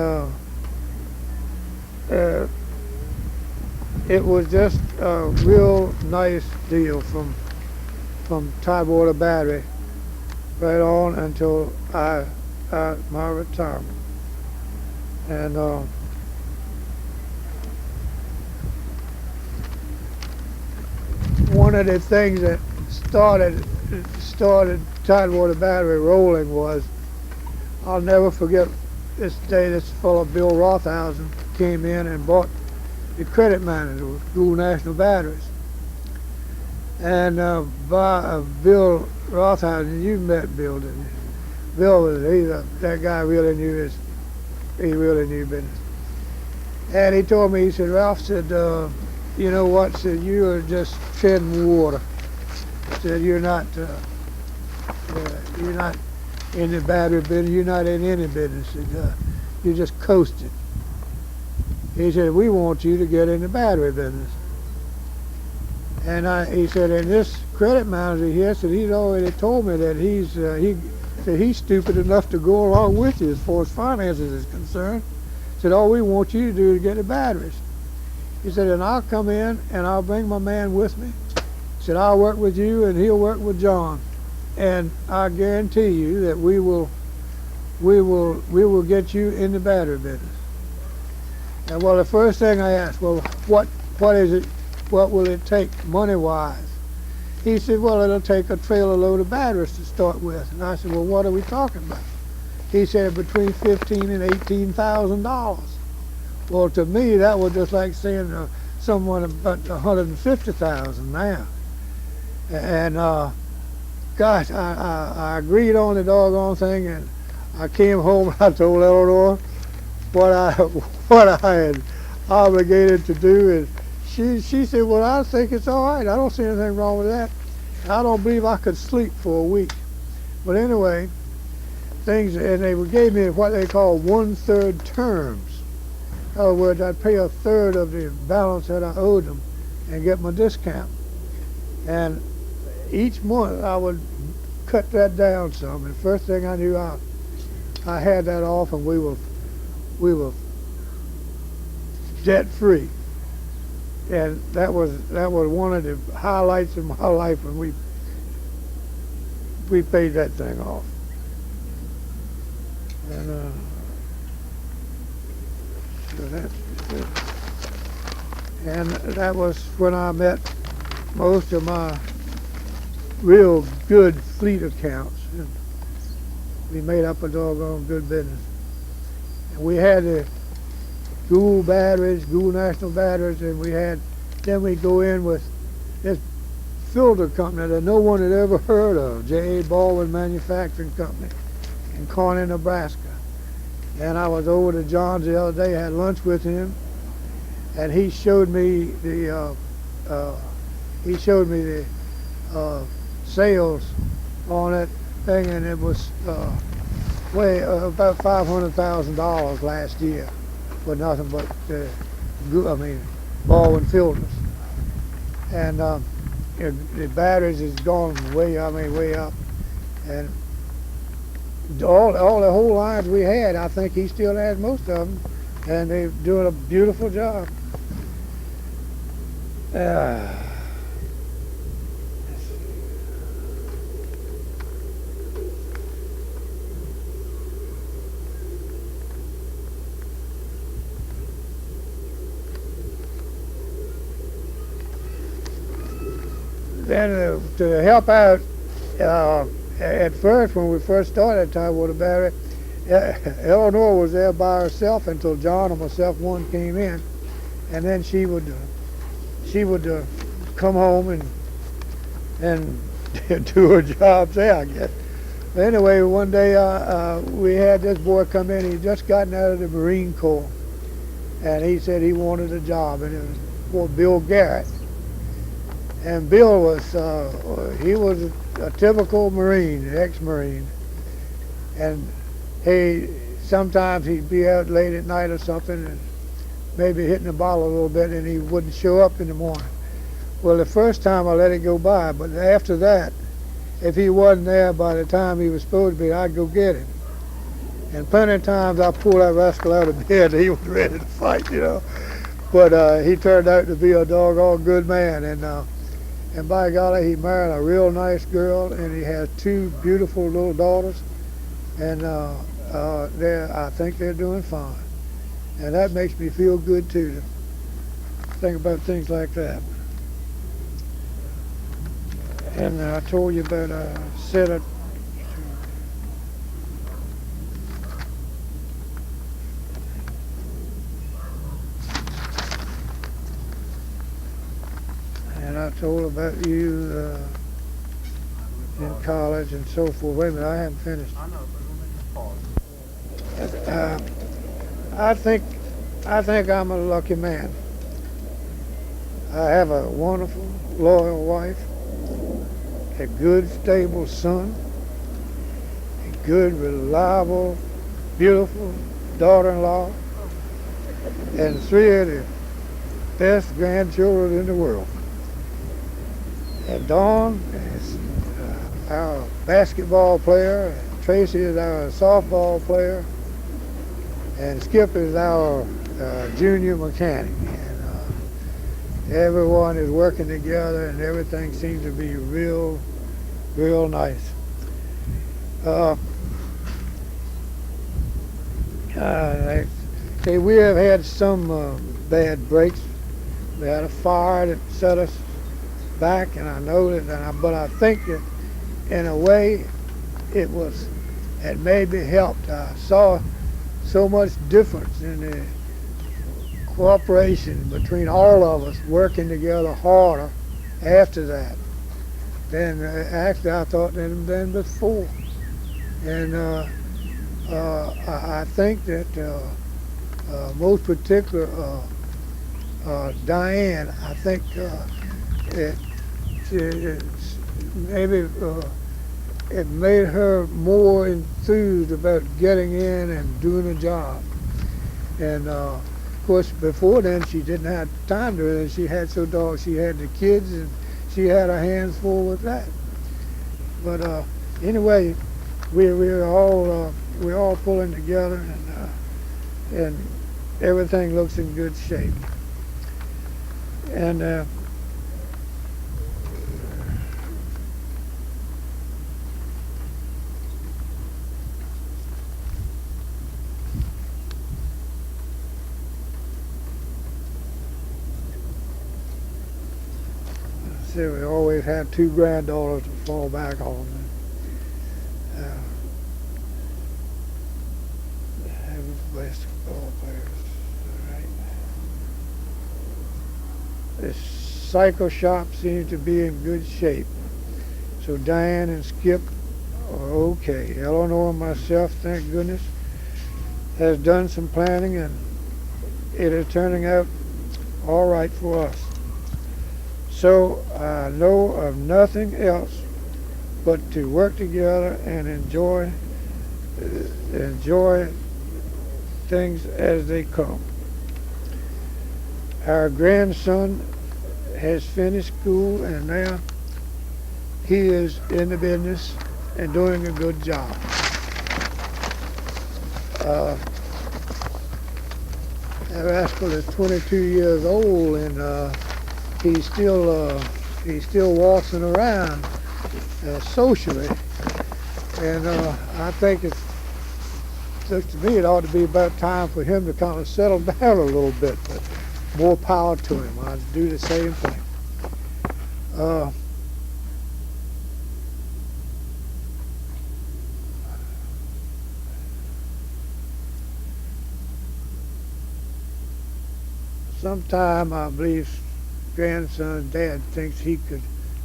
it was just a real nice deal from Tidewater Battery right on until my retirement. And one of the things that started Tidewater Battery rolling was, I'll never forget this day. This fellow Bill Rothhausen came in and bought the credit manager with Gould National Batteries. And Bill Rothhausen, you met Bill, didn't you? Bill that guy really knew business. And he told me, he said, Ralph said, you know what? Said, you are just treading water. Said, you're not in the battery business. You're not in any business. Said, you're just coasting. He said, we want you to get in the battery business. And he said, and this credit manager here said, he's already told me that he's stupid enough to go along with you as far as finances is concerned. Said, all we want you to do is get the batteries. He said, and I'll come in and I'll bring my man with me. He said, I'll work with you and he'll work with John. And I guarantee you that we will get you in the battery business. And well, the first thing I asked, well, what is it? What will it take money-wise? He said, well, it'll take a trailer load of batteries to start with. And I said, well, what are we talking about? He said, between $15,000 and $18,000. Well, to me, that was just like saying someone about $150,000 now. And gosh, I agreed on the doggone thing, and I came home and I told Eleanor what I had obligated to do, and she said, well, I think it's all right. I don't see anything wrong with that. I don't believe I could sleep for a week. But anyway, and they gave me what they call 1/3 terms. In other words, I'd pay a third of the balance that I owed them and get my discount. And each month I would cut that down some. And first thing I knew, I had that off, and we were debt free. And that was one of the highlights of my life when we paid that thing off. And and that was when I met most of my real good fleet accounts, and we made up a doggone good business. And we had the Gould batteries, Gould National Batteries, and then we go in with this filter company that no one had ever heard of, J.A. Baldwin Manufacturing Company in Kearney, Nebraska. And I was over to John's the other day, had lunch with him, and he showed me the sales on that thing, and it was about $500,000 last year for nothing but Baldwin filters. And the batteries has gone way up, and all the whole lines we had, I think he still has most of them, and they're doing a beautiful job. Then to help out, at first, when we first started Tidewater Battery, Eleanor was there by herself until John and myself came in, and then she would come home and do her job there, I guess. But anyway, one day we had this boy come in. He'd just gotten out of the Marine Corps, and he said he wanted a job, and it was for Bill Garrett. And Bill was he was a typical Marine, ex-Marine, and sometimes he'd be out late at night or something, and maybe hitting the bottle a little bit, and he wouldn't show up in the morning. Well, the first time I let it go by, but after that, if he wasn't there by the time he was supposed to be, I'd go get him. And plenty of times I pulled that rascal out of bed and he was ready to fight, you know. But he turned out to be a doggone good man. And by golly, he married a real nice girl, and he has two beautiful little daughters. And I think they're doing fine. And that makes me feel good, too, to think about things like that. And I told you about a set of and I told about you in college and so forth. Wait a minute, I haven't finished. I know, but we'll make a pause. I think I'm a lucky man. I have a wonderful, loyal wife, a good, stable son, a good, reliable, beautiful daughter-in-law, and three of the best grandchildren in the world. And Dawn is our basketball player, and Tracy is our softball player, and Skip is our junior mechanic. And everyone is working together, and everything seems to be real nice. We have had some bad breaks. We had a fire that set us back, and I know that, but I think that in a way it maybe helped. I saw so much difference in the cooperation between all of us working together harder after that than actually I thought than before. And I think that most particular Diane, I think it made her more enthused about getting in and doing a job. And of course, before then, she didn't have time to it. She had she had the kids, and she had her hands full with that. But anyway, we're all pulling together, and everything looks in good shape. And we always have two granddaughters to fall back on. Basketball players, all right. The cycle shop seems to be in good shape. So Diane and Skip are okay. Eleanor and myself, thank goodness, has done some planning, and it is turning out all right for us. So I know of nothing else but to work together and enjoy things as they come. Our grandson has finished school, and now he is in the business and doing a good job. That rascal is 22 years old, and he's still waltzing around socially, and I think it looks to me it ought to be about time for him to kind of settle down a little bit, but more power to him. I'd do the same thing. Sometime I believe grandson's dad thinks he could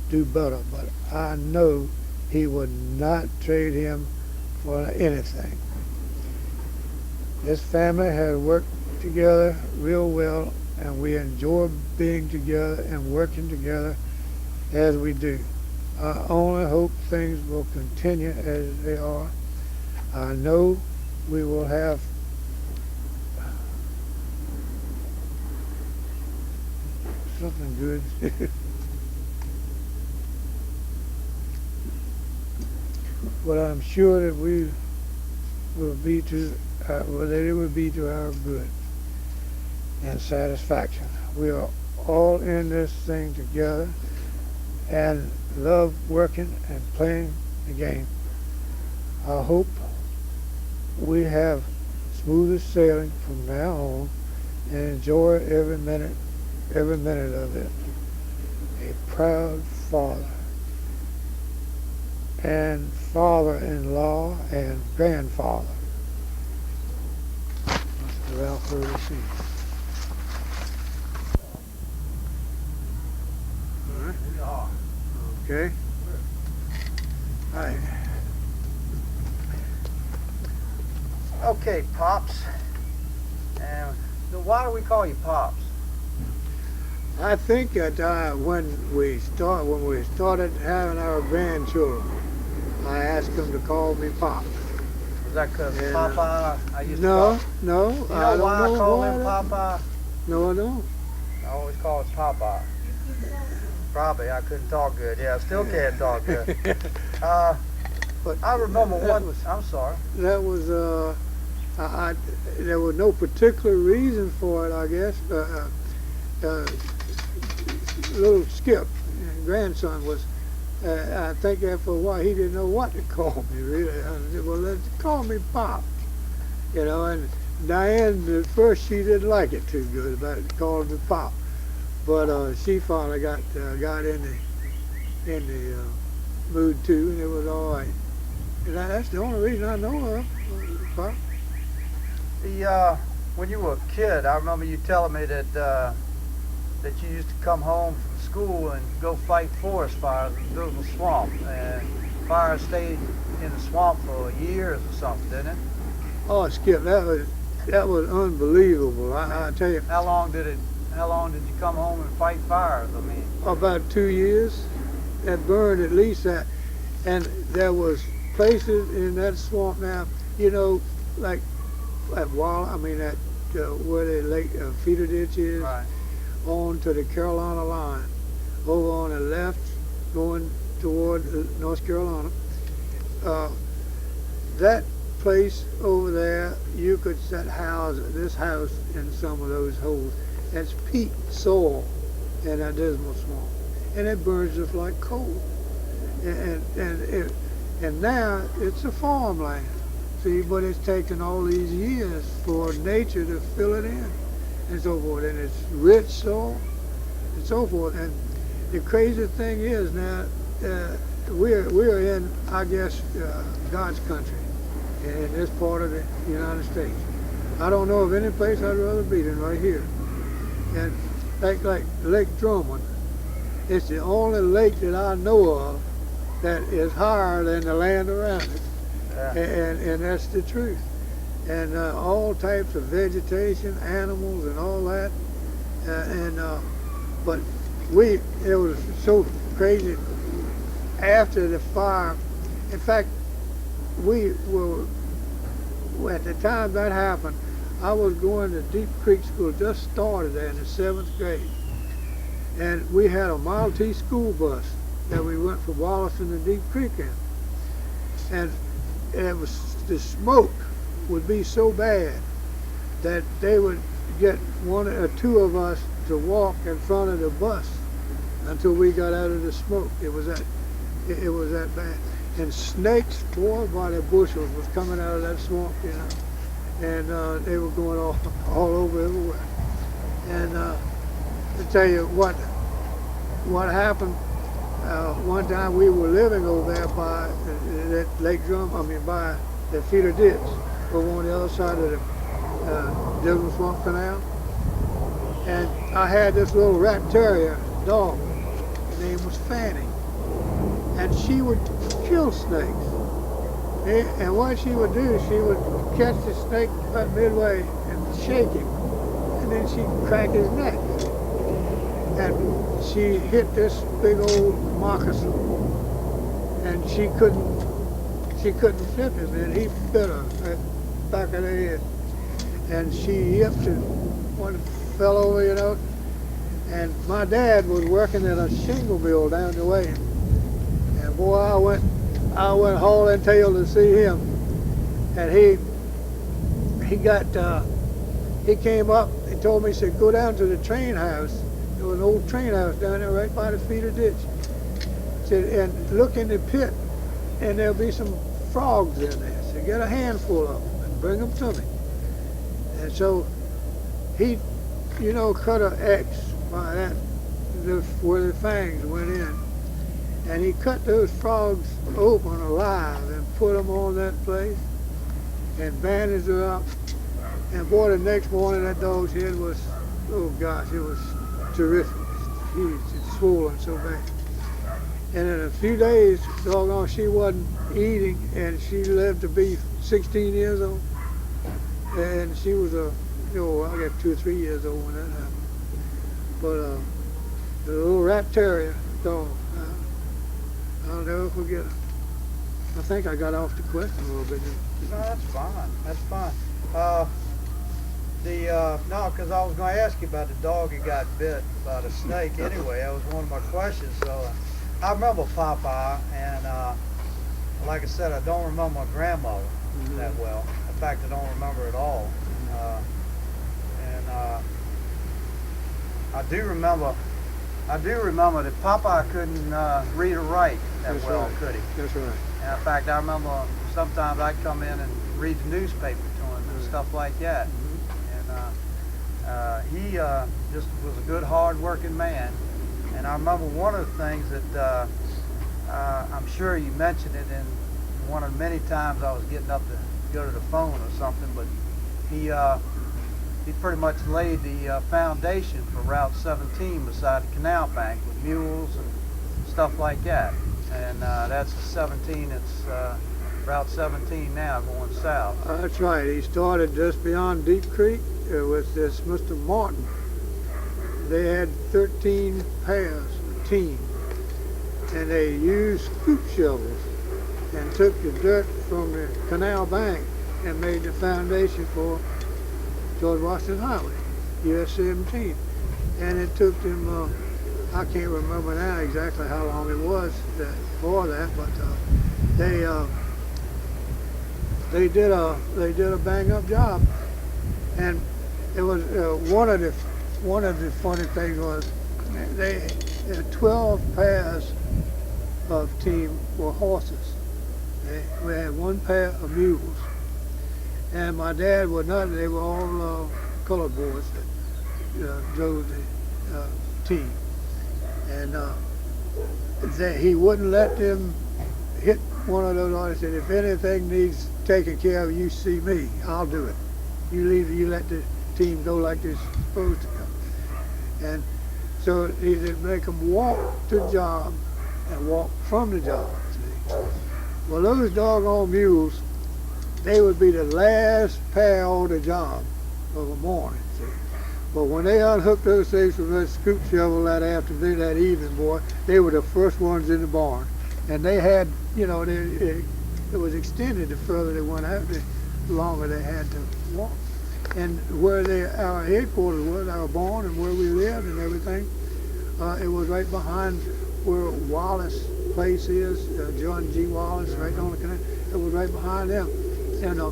do better, but I know he would not trade him for anything. This family has worked together real well, and we enjoy being together and working together as we do. I only hope things will continue as they are. I know we will have something good. but I'm sure that we will be that it will be to our good and satisfaction. We are all in this thing together and love working and playing the game. I hope we have smooth sailing from now on and enjoy every minute of it. A proud father and father-in-law and grandfather, Mr. Ralph Hurley Sr. All right. Okay. All right. Okay, Pops. And why do we call you Pops? I think that when we started having our grandchildren, I asked them to call me Pop. Was that because And, Popeye? I used to No, call. no. You know I don't why I know call why him that- Popeye? No, I don't. I always call it Popeye. Probably I couldn't talk good. Yeah, I still can't talk good. But I remember that one. was- I'm sorry. That was there was no particular reason for it, I guess. Little Skip, grandson, was. I think after a while he didn't know what to call me. Really, I said, well, let's call me Pop. You know, and Diane at first she didn't like it too good about calling me Pop, but she finally got in the mood too, and it was all right. And that's the only reason I know of, Pop. When you were a kid, I remember you telling me that you used to come home from school and go fight forest fires in the Google Swamp, and fires stayed in the swamp for years or something, didn't it? Oh, Skip, that was unbelievable. I tell you, How long did you come home and fight fires? I mean, about 2 years, that burned at least that, and there was places in that swamp now, you know, like at where the lake feeder ditch is, right. on to the Carolina line, over on the left, going toward North Carolina. That place over there, you could set this house in some of those holes. That's peat soil in that dismal swamp, and it burns just like coal. And now it's a farmland. See, but it's taken all these years for nature to fill it in, and so forth. And it's rich soil, and so forth. And the crazy thing is now, we're in, I guess, God's country, in this part of the United States. I don't know of any place I'd rather be than right here. And like Lake Drummond, it's the only lake that I know of that is higher than the land around it. Yeah. And that's the truth. And all types of vegetation, animals, and all that. But it was so crazy. After the fire, in fact, we were, at the time that happened, I was going to Deep Creek School, just started there in the 7th grade. And we had a Model T school bus that we went from Wollaston to Deep Creek in. And the smoke would be so bad that they would get one or two of us to walk in front of the bus until we got out of the smoke. It was that bad. And snakes, boy, by the bushels, was coming out of that swamp, you know. And they were going all over everywhere. And to tell you what happened, one time we were living over there by that Lake Drum, by the feeder ditch, over on the other side of the Dismal Swamp Canal. And I had this little rat terrier dog. Her name was Fanny. And she would kill snakes. And what she would do, she would catch the snake about midway and shake him. And then she'd crack his neck. And she hit this big old moccasin. And she couldn't flip him, and he bit her at the back of the head. And she yipped and one fell over, you know. And my dad was working at a shingle mill down the way. And boy, I went hauling tail to see him, and he came up and told me, he said, go down to the train house. There was an old train house down there right by the feeder ditch. Said, and look in the pit, and there'll be some frogs in there. So get a handful of them and bring them to me. And so he, cut an X by that, where the fangs went in. And he cut those frogs open alive and put them on that place and bandaged it up. And boy, the next morning that dog's head was, oh gosh, it was terrific. Huge, it's swollen so bad. And in a few days, doggone, she wasn't eating, and she lived to be 16 years old. And she was I got 2 or 3 years old when that happened. But the little rat terrier dog, I'll never forget her. I think I got off the question a little bit. No, that's fine. That's fine. No, because I was going to ask you about the dog that got bit by the snake anyway. That was one of my questions. So I remember Popeye, and like I said, I don't remember my grandmother that well. In fact, I don't remember at all. I do remember that Popeye couldn't read or write that That's well, right. could he? That's right. And in fact, I remember sometimes I'd come in and read the newspaper to him and stuff like that. And he just was a good, hard-working man. And I remember one of the things that I'm sure you mentioned it in one of the many times I was getting up to go to the phone or something, but he pretty much laid the foundation for Route 17 beside the canal bank with mules and stuff like that. And that's the 17, it's Route 17 now going south. That's right. He started just beyond Deep Creek with this Mr. Martin. They had 13 pairs, a team, and they used scoop shovels and took the dirt from the canal bank and made the foundation for George Washington Highway, US 17. And it took them, I can't remember now exactly how long it was for that, but they did a bang up job. And it was one of the funny things was they had 12 pairs of team were horses. We had 1 pair of mules. And my dad was not, they were all colored boys that drove the team. And he wouldn't let them hit one of those artists. And if anything needs taken care of, you see me, I'll do it. You let the team go like they're supposed to go. And so he'd make them walk to the job and walk from the job. See? Well, those doggone mules, they would be the last pair on the job of the morning. See? But when they unhooked those things from that scoop shovel that afternoon, that evening, boy, they were the first ones in the barn. And they had, it was extended the further they went out, the longer they had to walk. And where our headquarters was, our barn, and where we lived and everything, it was right behind where Wallace Place is, John G. Wallace, right on the canal. It was right behind them. And a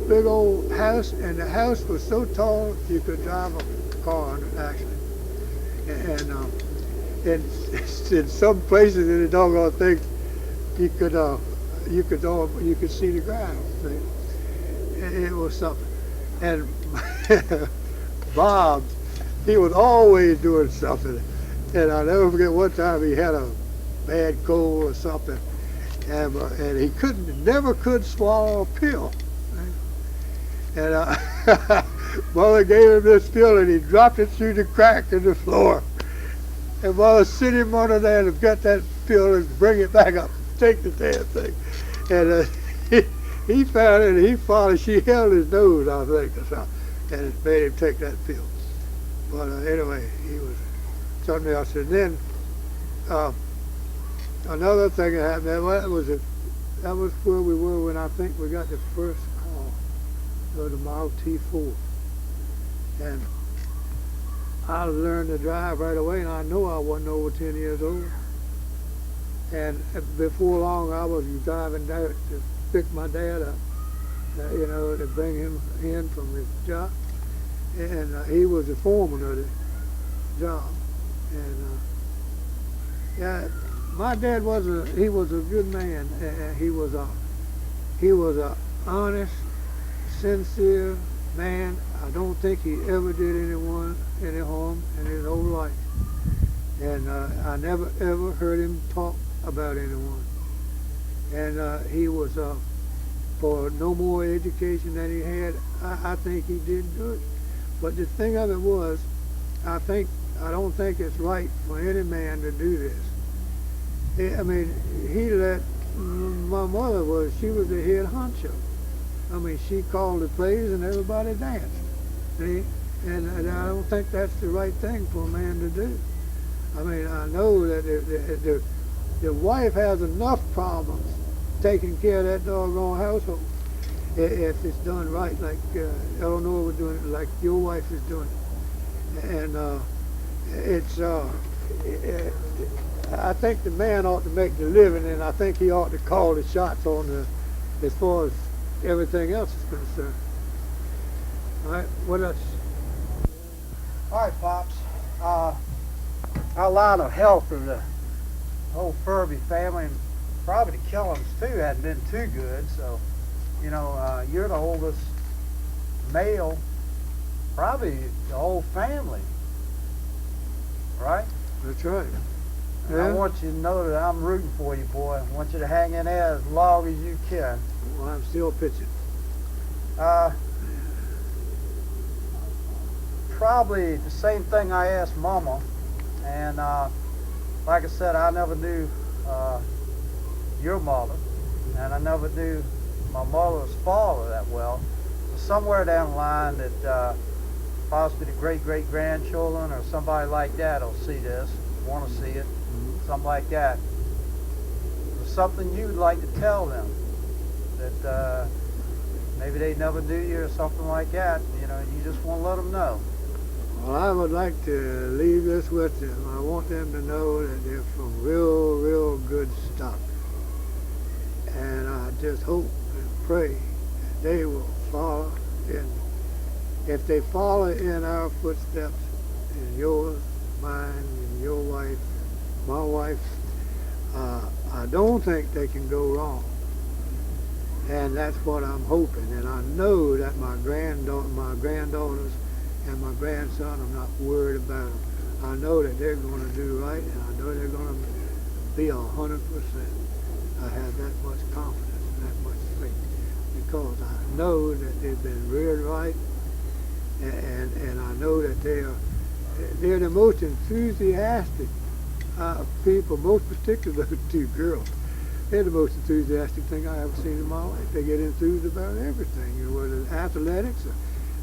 big old house, and the house was so tall you could drive a car on it, actually. And in some places in the doggone thing, you could see the ground. See? It was something. And Bob, he was always doing something. And I'll never forget one time he had a bad cold or something, and he never could swallow a pill. And Mother gave him this pill, and he dropped it through the crack in the floor. And Mother sent him under there to get that pill and bring it back up, take the damn thing. And he found it, and he followed. She held his nose, I think, or something, and it made him take that pill. But anyway, he was something else. And then another thing that happened, that was where we were when I think we got the first call of the Model T4. And I learned to drive right away, and I know I wasn't over 10 years old. And before long, I was driving down to pick my dad up, to bring him in from his job. And he was the foreman of the job. And yeah, my dad was a good man. He was a honest, sincere man. I don't think he ever did anyone any harm in his whole life. And I never ever heard him talk about anyone. And he was for no more education than he had. I think he did good. But the thing of it was, I don't think it's right for any man to do this. I mean, my mother she was the head honcho. I mean, she called the plays and everybody danced. See? And I don't think that's the right thing for a man to do. I mean, I know that the wife has enough problems taking care of that doggone household if it's done right, like Eleanor was doing it, like your wife is doing it. And I think the man ought to make the living, and I think he ought to call the shots on as far as everything else is concerned. All right, what else? All right, Pops. Our line of health of the whole Furby family, and probably the Killings too, hadn't been too good. So, you're the oldest male, probably the whole family, right? That's right. And I want you to know that I'm rooting for you, boy. I want you to hang in there as long as you can. Well, I'm still pitching. Probably the same thing I asked Mama, and like I said, I never knew your mother, and I never knew my mother's father that well. So somewhere down the line that possibly the great-great-grandchildren or somebody like that will see this, want to see it, something like that. There's something you'd like to tell them that maybe they never knew you or something like that. You just want to let them know. Well, I would like to leave this with them. I want them to know that they're from real, real good stock. And I just hope and pray that they will follow if they follow in our footsteps, in yours, mine, and your wife, my wife's, I don't think they can go wrong. And that's what I'm hoping. And I know that my granddaughters and my grandson, I'm not worried about them. I know that they're going to do right, and I know they're going to be 100%. I have that much confidence and that much faith, because I know that they've been reared right, and I know that they're the most enthusiastic people, most particularly those two girls. They're the most enthusiastic thing I ever seen in my life. They get enthused about everything, whether it's athletics or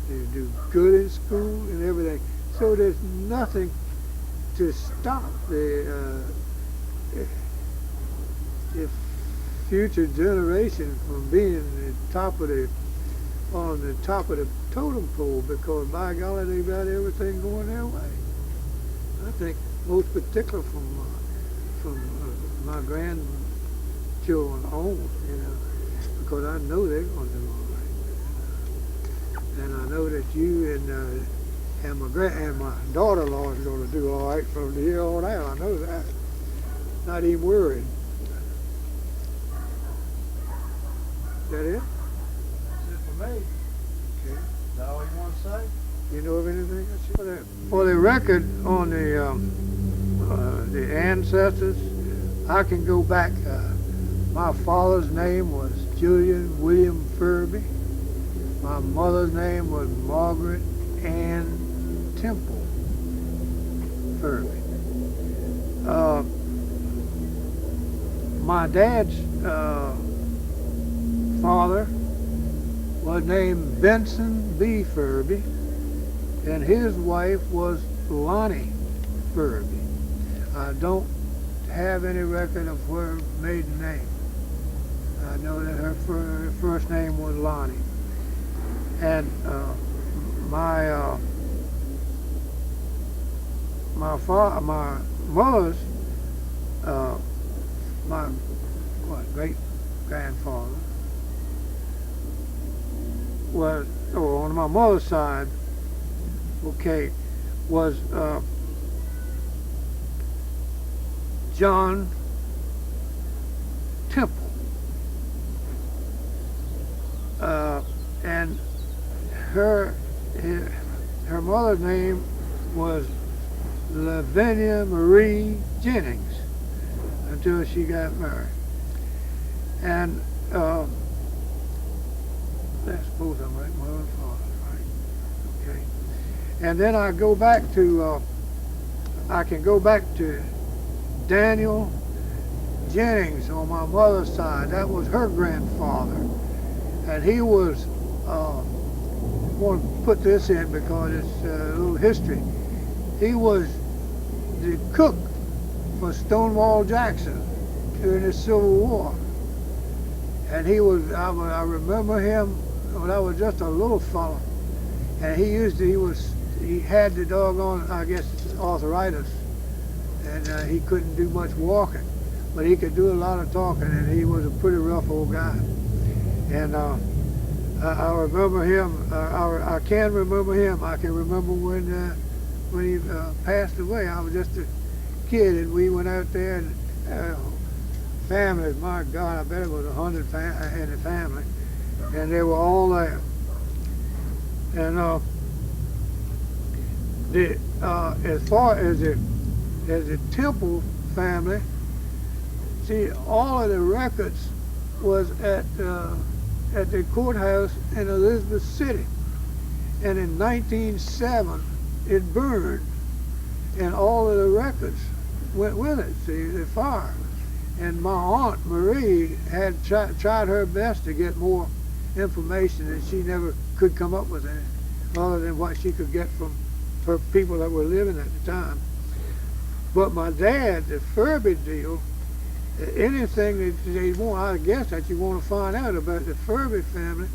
they do good in school and everything. So there's nothing to stop the future generation from being on the top of the totem pole, because by golly, they've got everything going their way. I think most particular from my grandchildren on, because I know they're going to do all right. And I know that you and my daughter-in-law is going to do all right from here on out. I know that. Not even worried. Is that it? That's it for me. Okay. Is that all you want to say? You know of anything? For the record on the ancestors, I can go back. My father's name was Julian William Furby. My mother's name was Margaret Ann Temple Furby. My dad's father was named Benson B. Furby, and his wife was Lonnie Furby. I don't have any record of her maiden name. I know that her first name was Lonnie. And my mother's my great grandfather was, or on my mother's side, okay, was John Temple. And her mother's name was Lavinia Marie Jennings until she got married. And that's both of them, right? Mother and father, right? Okay. And then I go back to, I can go back to Daniel Jennings on my mother's side. That was her grandfather. And he was, I want to put this in because it's a little history. He was the cook for Stonewall Jackson during the Civil War. And he was, I remember him when I was just a little fellow. And he had the doggone, I guess, arthritis. And he couldn't do much walking. But he could do a lot of talking, and he was a pretty rough old guy. And I remember him, I can remember him. I can remember when he passed away. I was just a kid, and we went out there, and family, my God, I bet it was 100 in the family, and they were all there. And as far as the Temple family, see, all of the records was at the courthouse in Elizabeth City, and in 1907 it burned, and all of the records went with it. See, the fire. And my aunt Marie had tried her best to get more information, and she never could come up with any other than what she could get from her people that were living at the time. But my dad, the Furby deal, anything that they want, I guess that you want to find out about the Furby family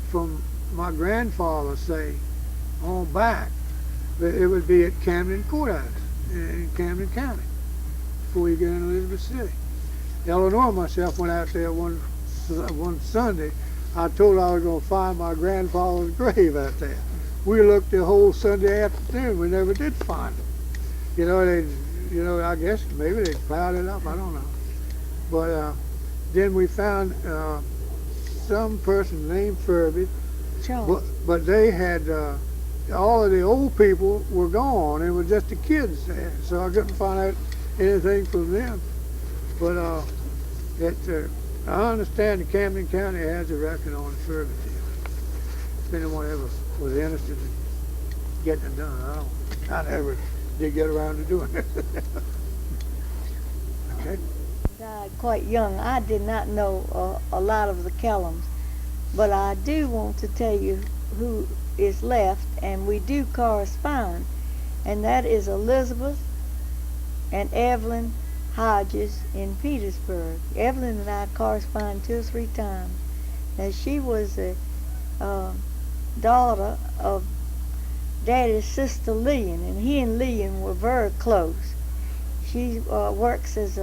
from my grandfather, say, on back, it would be at Camden Courthouse in Camden County before you get in Elizabeth City. Eleanor and myself went out there one Sunday. I told her I was going to find my grandfather's grave out there. We looked the whole Sunday afternoon. We never did find it. I guess maybe they plowed it up. I don't know. But then we found some person named Furby. But they had, all of the old people were gone. It was just the kids there. So I couldn't find out anything from them. But I understand that Camden County has a record on the Furby deal. If anyone ever was interested in getting it done, I never did get around to doing it. Okay. Died quite young. I did not know a lot of the Kellums, but I do want to tell you who is left, and we do correspond, and that is Elizabeth and Evelyn Hodges in Petersburg. Evelyn and I corresponded 2 or 3 times. Now, she was a daughter of Daddy's sister Lillian, and he and Lillian were very close. She works as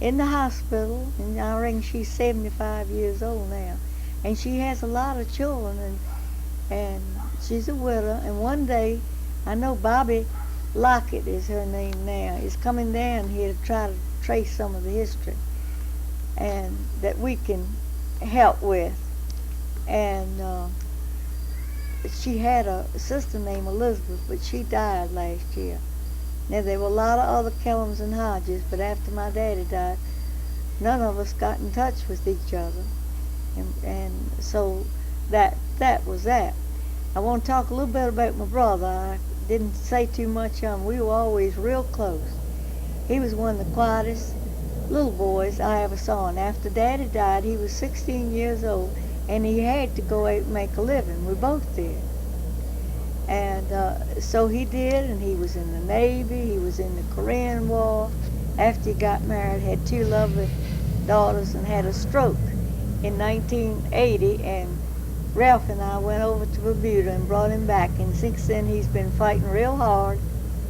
in the hospital, and I reckon she's 75 years old now, and she has a lot of children, and she's a widow. And one day, I know Bobby Lockett is her name now, is coming down here to try to trace some of the history and that we can help with. And she had a sister named Elizabeth, but she died last year. Now, there were a lot of other Kellums and Hodges, but after my daddy died, none of us got in touch with each other. And so that was that. I want to talk a little bit about my brother. I didn't say too much on him. We were always real close. He was one of the quietest little boys I ever saw. And after Daddy died, he was 16 years old, and he had to go out and make a living. We both did. And so he did, and he was in the Navy, he was in the Korean War. After he got married, had 2 lovely daughters, and had a stroke in 1980, and Ralph and I went over to Bermuda and brought him back, and since then he's been fighting real hard.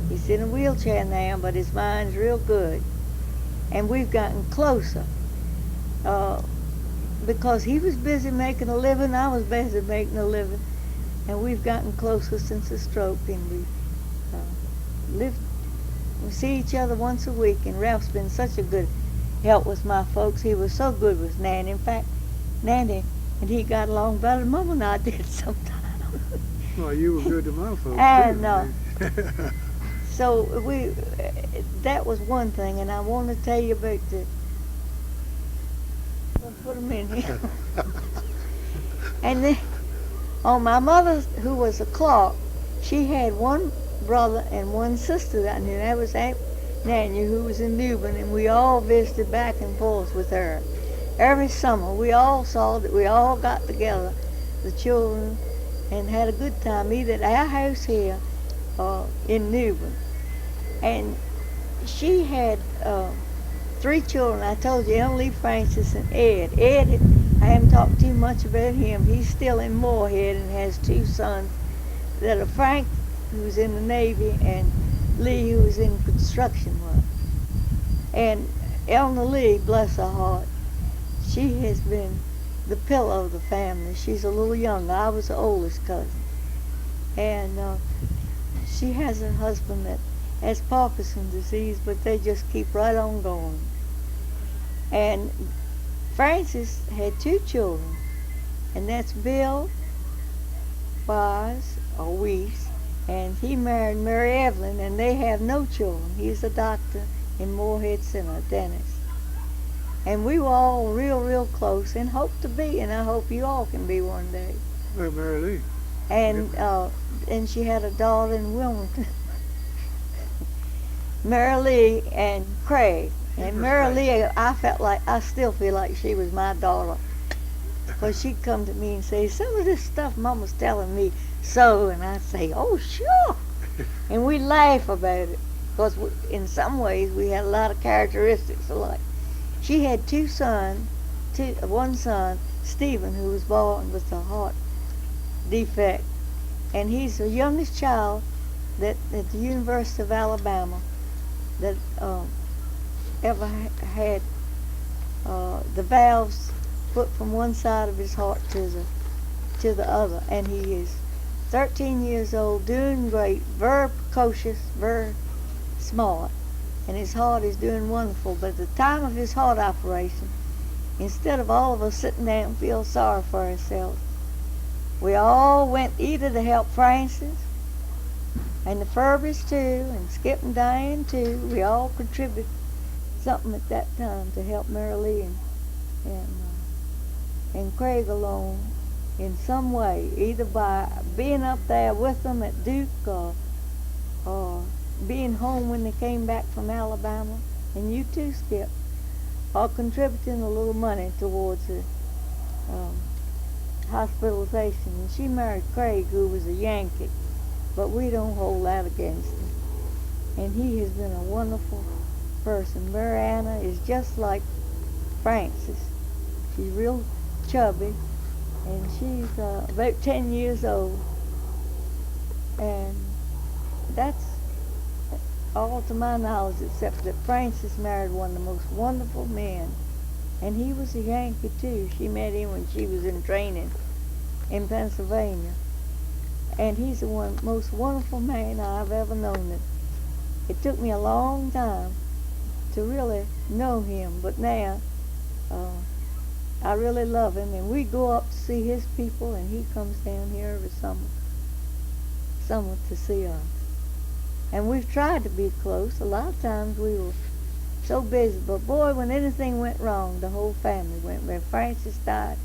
He's in a wheelchair now, but his mind's real good. and we've gotten closer. Because he was busy making a living, I was busy making a living, and we've gotten closer since the stroke, and we see each other once a week, and Ralph's been such a good help with my folks. He was so good with Nanny. In fact, Nanny and he got along better than Mama and I did sometimes. Well, you were good to my folks. And so that was one thing, and I want to tell you about I'll put them in here. And then on my mother, who was a clerk, she had one brother and one sister down here. That was Aunt Nanny, who was in Newbern, and we all visited back and forth with her. Every summer, we all saw that we all got together, the children, and had a good time, either at our house here or in Newbern. And she had 3 children. I told you, Emily, Francis, and Ed. Ed, I haven't talked too much about him. He's still in Moorhead and has 2 sons that are Frank, who's in the Navy, and Lee, who was in construction work. And Eleanor Lee, bless her heart, she has been the pillar of the family. She's a little younger. I was the oldest cousin. And she has a husband that has Parkinson's disease, but they just keep right on going. And Francis had 2 children, and that's Bill Wise, or Weiss, and he married Mary Evelyn, and they have no children. He's a doctor in Moorhead Center, a dentist. And we were all real close, and hope to be, and I hope you all can be one day. Well, Mary Lee. And she had a daughter in Wilmington. Mary Lee and Craig. And Mary Lee, I still feel like she was my daughter. Because she'd come to me and say, some of this stuff Mama's telling me so, and I'd say, oh, sure. And we'd laugh about it, because in some ways we had a lot of characteristics alike. She had 2 sons, one son, Stephen, who was born with a heart defect. And he's the youngest child that at the University of Alabama that ever had the valves put from one side of his heart to the other. And he is 13 years old, doing great, very precocious, very smart. And his heart is doing wonderful. But at the time of his heart operation, instead of all of us sitting there and feel sorry for ourselves, we all went either to help Francis and the Furbys too, and Skip and Diane too. We all contributed something at that time to help Mary Lee and Craig along in some way, either by being up there with them at Duke or being home when they came back from Alabama, and you too, Skip, or contributing a little money towards the hospitalization. And she married Craig, who was a Yankee, but we don't hold that against him. And he has been a wonderful person. Mariana is just like Francis. She's real chubby, and she's about 10 years old. And that's all to my knowledge, except that Francis married one of the most wonderful men. And he was a Yankee too. She met him when she was in training in Pennsylvania. And he's the most wonderful man I've ever known. It took me a long time to really know him, but now I really love him. And we go up to see his people, and he comes down here every summer to see us. And we've tried to be close. A lot of times we were so busy, but boy, when anything went wrong, the whole family went. When Francis died,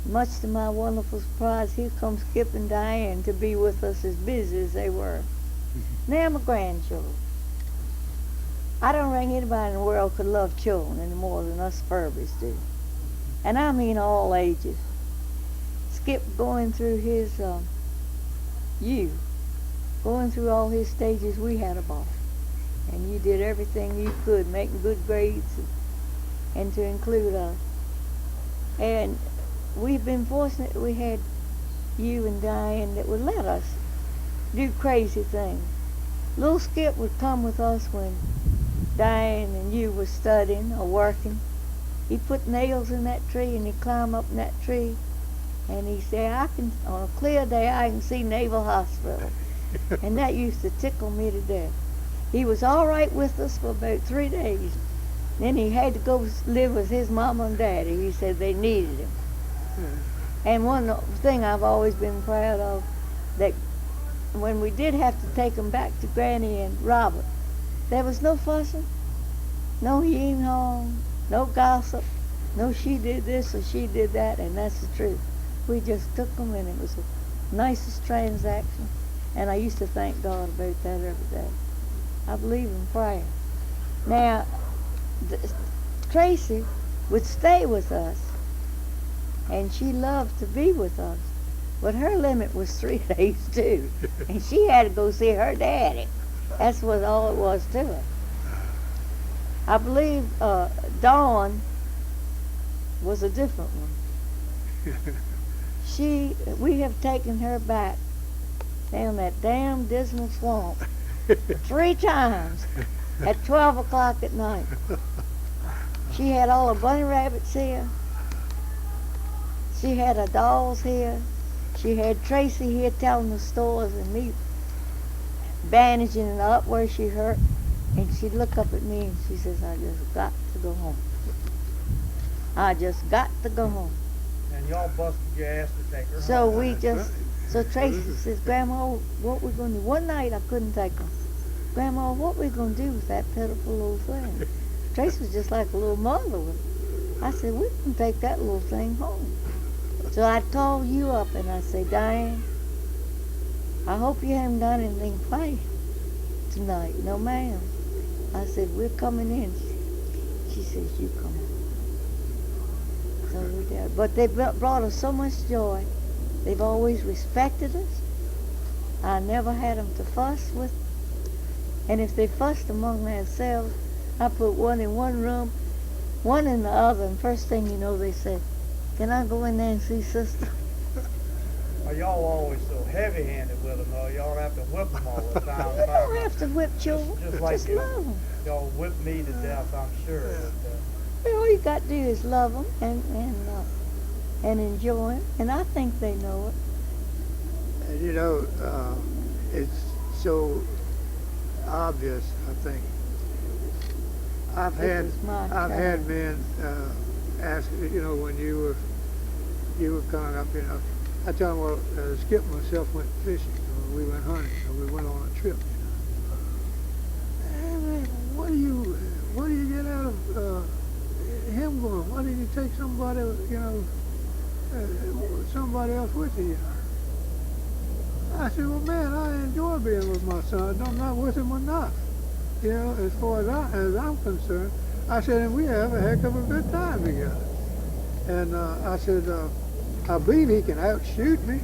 much to my wonderful surprise, here comes Skip and Diane to be with us, as busy as they were. Now my grandchildren. I don't think anybody in the world could love children any more than us Furbys do. And I mean all ages. Skip going through his going through all his stages, we had a ball. And you did everything you could, making good grades and to include us. And we've been fortunate that we had you and Diane that would let us do crazy things. Little Skip would come with us when Diane and you was studying or working, he put nails in that tree and he climbed up in that tree and he said, on a clear day I can see Naval Hospital. And that used to tickle me to death. He was all right with us for about 3 days. Then he had to go live with his mama and daddy. He said they needed him. And one thing I've always been proud of, that when we did have to take him back to Granny and Robert, there was no fussing, no he-hing hawing, no gossip, no she did this or she did that, and that's the truth. We just took them, and it was the nicest transaction. And I used to thank God about that every day. I believe in prayer. Now, Tracy would stay with us, and she loved to be with us, but her limit was 3 days too, and she had to go see her daddy. That's what all it was to her. I believe Dawn was a different one. We have taken her back down that damn dismal swamp 3 times at 12 o'clock at night. She had all her bunny rabbits here. She had her dolls here. She had Tracy here telling the stories and me bandaging her up where she hurt. And she'd look up at me and she says, I just got to go home. I just got to go home. And y'all busted your ass to take her So home. we just, so Tracy says, Grandma, what we going to do? One night I couldn't take her. Grandma, what we going to do with that pitiful little thing? Tracy was just like a little mother with her. I said, we can take that little thing home. So I called you up and I said, Diane, I hope you haven't done anything funny tonight. No, ma'am. I said, we're coming in. She says, you come in. So we did. But they brought us so much joy. They've always respected us. I never had them to fuss with. And if they fussed among themselves, I put one in one room, one in the other, and first thing you know, they said, can I go in there and see Sister? Are y'all always so heavy-handed with them, though? Y'all have to whip them all the time. You don't have to whip children. Just like Just you. love them. Y'all whip me to death, I'm sure. But, All you got to do is love them and enjoy them. And I think they know it. And you know, it's so obvious, I think. I've This is my had turn. men ask, you know, when you were coming up, you know, I tell them, well, Skip and myself went fishing, or we went hunting, or we went on a trip, you know. And man, what do you get out of him going? Why didn't you take somebody, you know, somebody else with you? I said, well, man, I enjoy being with my son. I'm not with him enough. You know, as far as I'm concerned. I said, and we have a heck of a good time together. And I said, I believe he can outshoot me.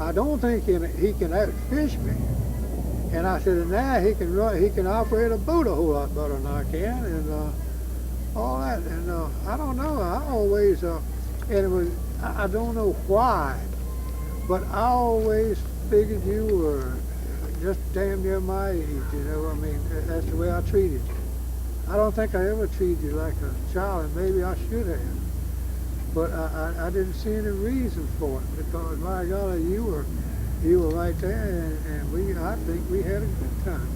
I don't think he can outfish me. And I said, and now he can operate a boat a whole lot better than I can, and all that. And I don't know. I always, and it was, I don't know why, but I always figured you were just damn near my age, you know. I mean, that's the way I treated you. I don't think I ever treated you like a child, and maybe I should have. But I didn't see any reason for it, because my God, you were right there, and I think we had a good time,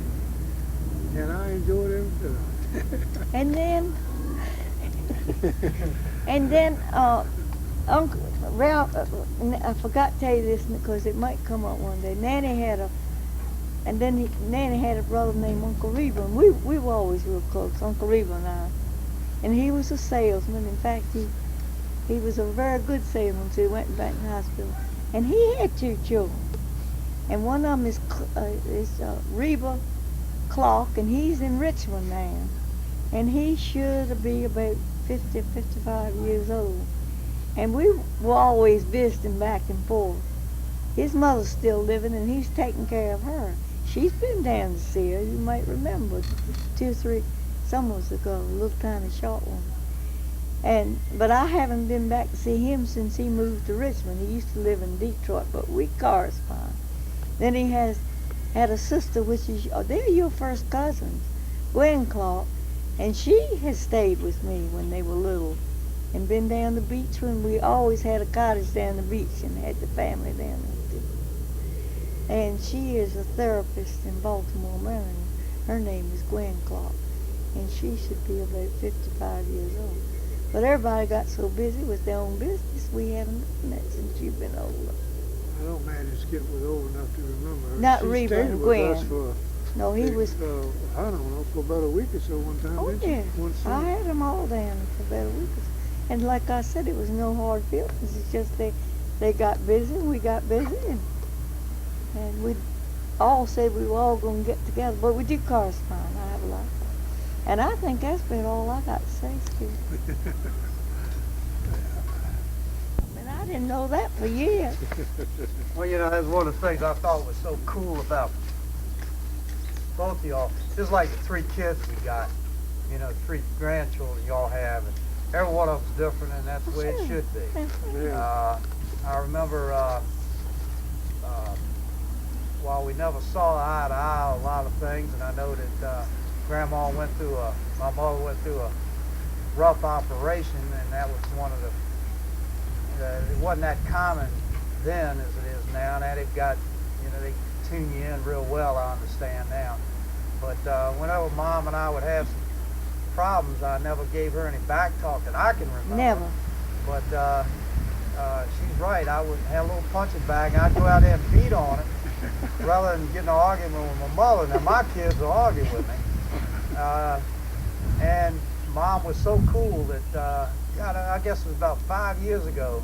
and I enjoyed every time. And then Uncle Ralph, I forgot to tell you this because it might come up one day. Nanny had a brother named Uncle Reba, and we were always real close, Uncle Reba and I. And he was a salesman. In fact, he was a very good salesman, so he went back to the hospital. And he had 2 children. And one of them is Reba Clark, and he's in Richmond now. And he should be about 50, 55 years old. And we were always visiting back and forth. His mother's still living, and he's taking care of her. She's been down to see her, you might remember, 2 or 3 summers ago, a little tiny short one. But I haven't been back to see him since he moved to Richmond. He used to live in Detroit, but we correspond. Then he had a sister, which is, they're your first cousins. Gwen Clark, and she has stayed with me when they were little, and been down the beach when we always had a cottage down the beach and had the family down there too. And she is a therapist in Baltimore, Maryland. Her name is Gwen Clark, and she should be about 55 years old. But everybody got so busy with their own business, we haven't done that since you've been older. I don't manage Skip was old enough to remember her. Not She Reba, stayed with Gwen. us for, No, he was. I don't know, for about a week or so one time. Oh didn't she? yeah, One I summer. had them all down for about a week. And like I said, it was no hard feelings. It's just they got busy, we got busy, and we all said we were all going to get together. But we do correspond. I have a lot. And I think that's been all I got to say, Steve. And I didn't know that for years. Well, you know, that's one of the things I thought was so cool about both of y'all. Just like the 3 kids we got, you know, 3 grandchildren y'all have, and every one of them's different, and that's the way it should be. Yeah. I remember while we never saw eye to eye on a lot of things, and I know that Grandma my mother went through a rough operation, and that was one of it wasn't that common then as it is now. Now they've got, you know, they tune you in real well, I understand now. But whenever Mom and I would have some problems, I never gave her any back talk that I can remember. Never. But she's right. I would have a little punching bag, and I'd go out there and beat on it rather than getting an argument with my mother. Now my kids will argue with me. And Mom was so cool that God, I guess it was about 5 years ago.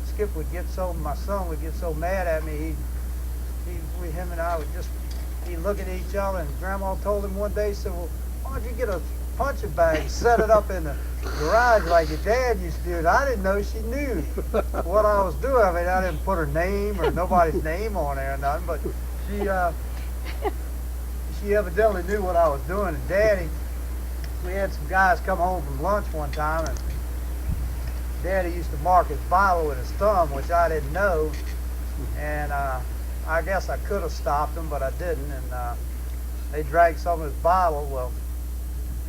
Skip would get my son would get so mad at me. Him and I would he'd look at each other, and Grandma told him one day, said, "Well, why don't you get a punching bag and set it up in the garage like your dad used to do?" And I didn't know she knew what I was doing. I mean, I didn't put her name or nobody's name on there or nothing, but she evidently knew what I was doing. And Daddy, we had some guys come home from lunch one time, and Daddy used to mark his bottle with his thumb, which I didn't know, and I guess I could have stopped them, but I didn't, and they drank some of his bottle. Well,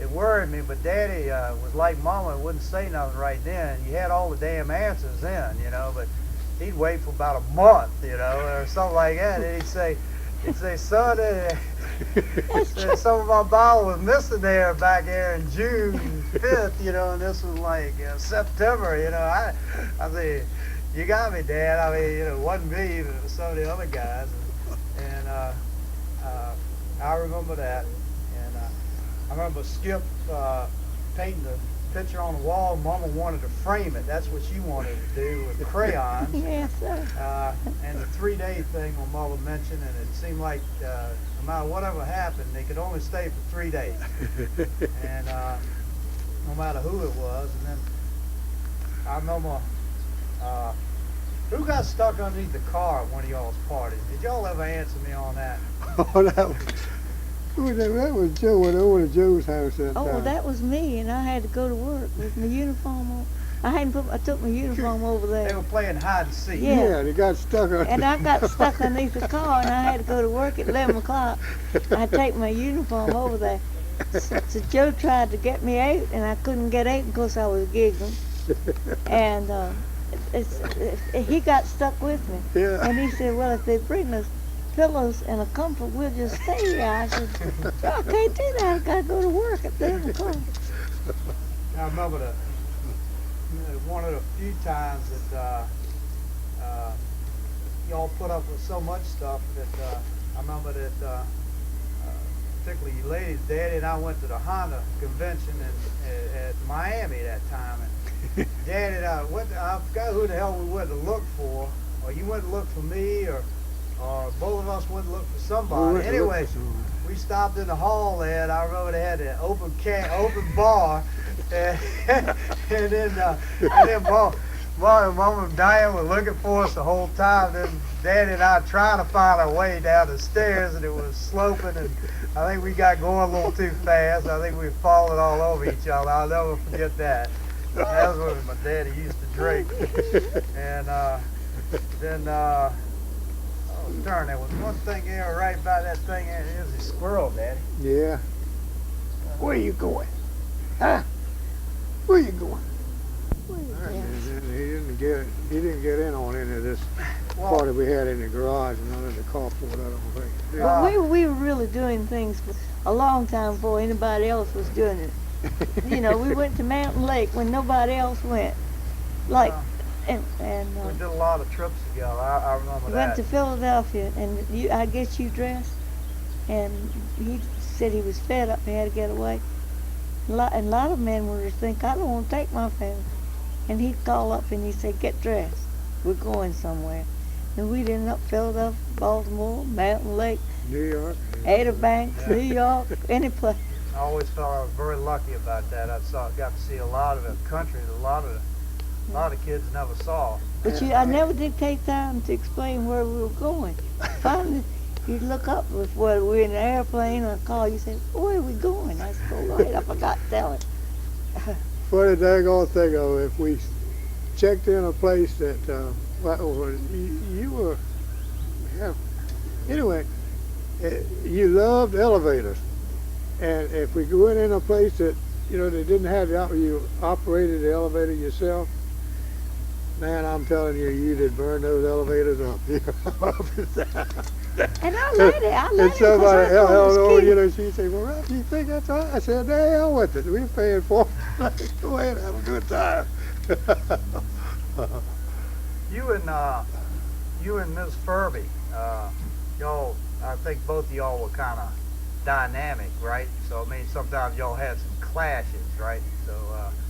it worried me, but Daddy was like Mama and wouldn't say nothing right then. You had all the damn answers then, you know, but he'd wait for about a month, you know, or something like that, and he'd say, "Son, some of my bottle was missing there back there in June 5th, you know, and this was like September, you know." I said, "You got me, Dad." I mean, you know, it wasn't me, but it was some of the other guys. And I remember that. And I remember Skip painting the picture on the wall. Mama wanted to frame it. That's what she wanted to do with crayons. Yes, sir. And the 3-day thing my mother mentioned, and it seemed like no matter whatever happened, they could only stay for 3 days. And no matter who it was. And then I remember who got stuck underneath the car at one of y'all's parties? Did y'all ever answer me on that? Oh, that was Joe went over to Joe's house that Oh, time. that was me, and I had to go to work with my uniform on. I took my uniform over They there. were playing hide and seek. Yeah. Yeah, they got stuck on. And I got stuck underneath the car, and I had to go to work at 11 o'clock. I take my uniform over there. So Joe tried to get me out, and I couldn't get out because I was giggling. And he got stuck with me. Yeah. And he said, "Well, if they bring us pillows and a comfort, we'll just stay here." I said, "Joe, I can't do that. I got to go to work at 11 o'clock. I remember one of the few times that y'all put up with so much stuff that I remember that particularly you ladies, Daddy and I went to the Honda convention at Miami that time, and Daddy and I forgot who the hell we went to look for, or you went to look for me, or both of us went to look for somebody. Anyway, we stopped in the hall there, and I remember they had an open bar, and then Mama and Diane were looking for us the whole time. Then Daddy and I trying to find our way down the stairs, and it was sloping, and I think we got going a little too fast. I think we were falling all over each other. I'll never forget that. That was when my daddy used to drink. And then, darn, there was one thing right about that thing. It was a squirrel, Daddy. Yeah. Where you going? Huh? Where you going? He didn't get in on any of this party we had in the garage and none of the carport, I don't think. But we were really doing things for a long time before anybody else was doing it. You know, we went to Mountain Lake when nobody else went. Like, and We did a lot of trips together. I remember we that. went to Philadelphia, and I guess you dressed, and he said he was fed up, he had to get away. And a lot of men would think, I don't want to take my family. And he'd call up and he'd say, get dressed, we're going somewhere. And we'd end up Philadelphia, Baltimore, Mountain Lake, New York. Ada Banks, New York, any place. I always felt I was very lucky about that. Got to see a lot of the country that a lot of kids never saw. But I never did take time to explain where we were going. Finally, you'd look up if whether we were in an airplane or a car, you say, where are we going? I said, go right, I forgot to tell it. Funny daggone thing, though, if we checked in a place that, you were, yeah. Anyway, you loved elevators. And if we went in a place that, you know, they didn't have you operated the elevator yourself, man, I'm telling you, you did burn those elevators up. And I let it. And somebody, you know, she said, well, Ralph, you think that's all right? I said, the hell with it. We're paying for it. Go ahead and have a good time. You and Ms. Furby, y'all, I think both of y'all were kind of dynamic, right? So, I mean, sometimes y'all had some clashes, right? So,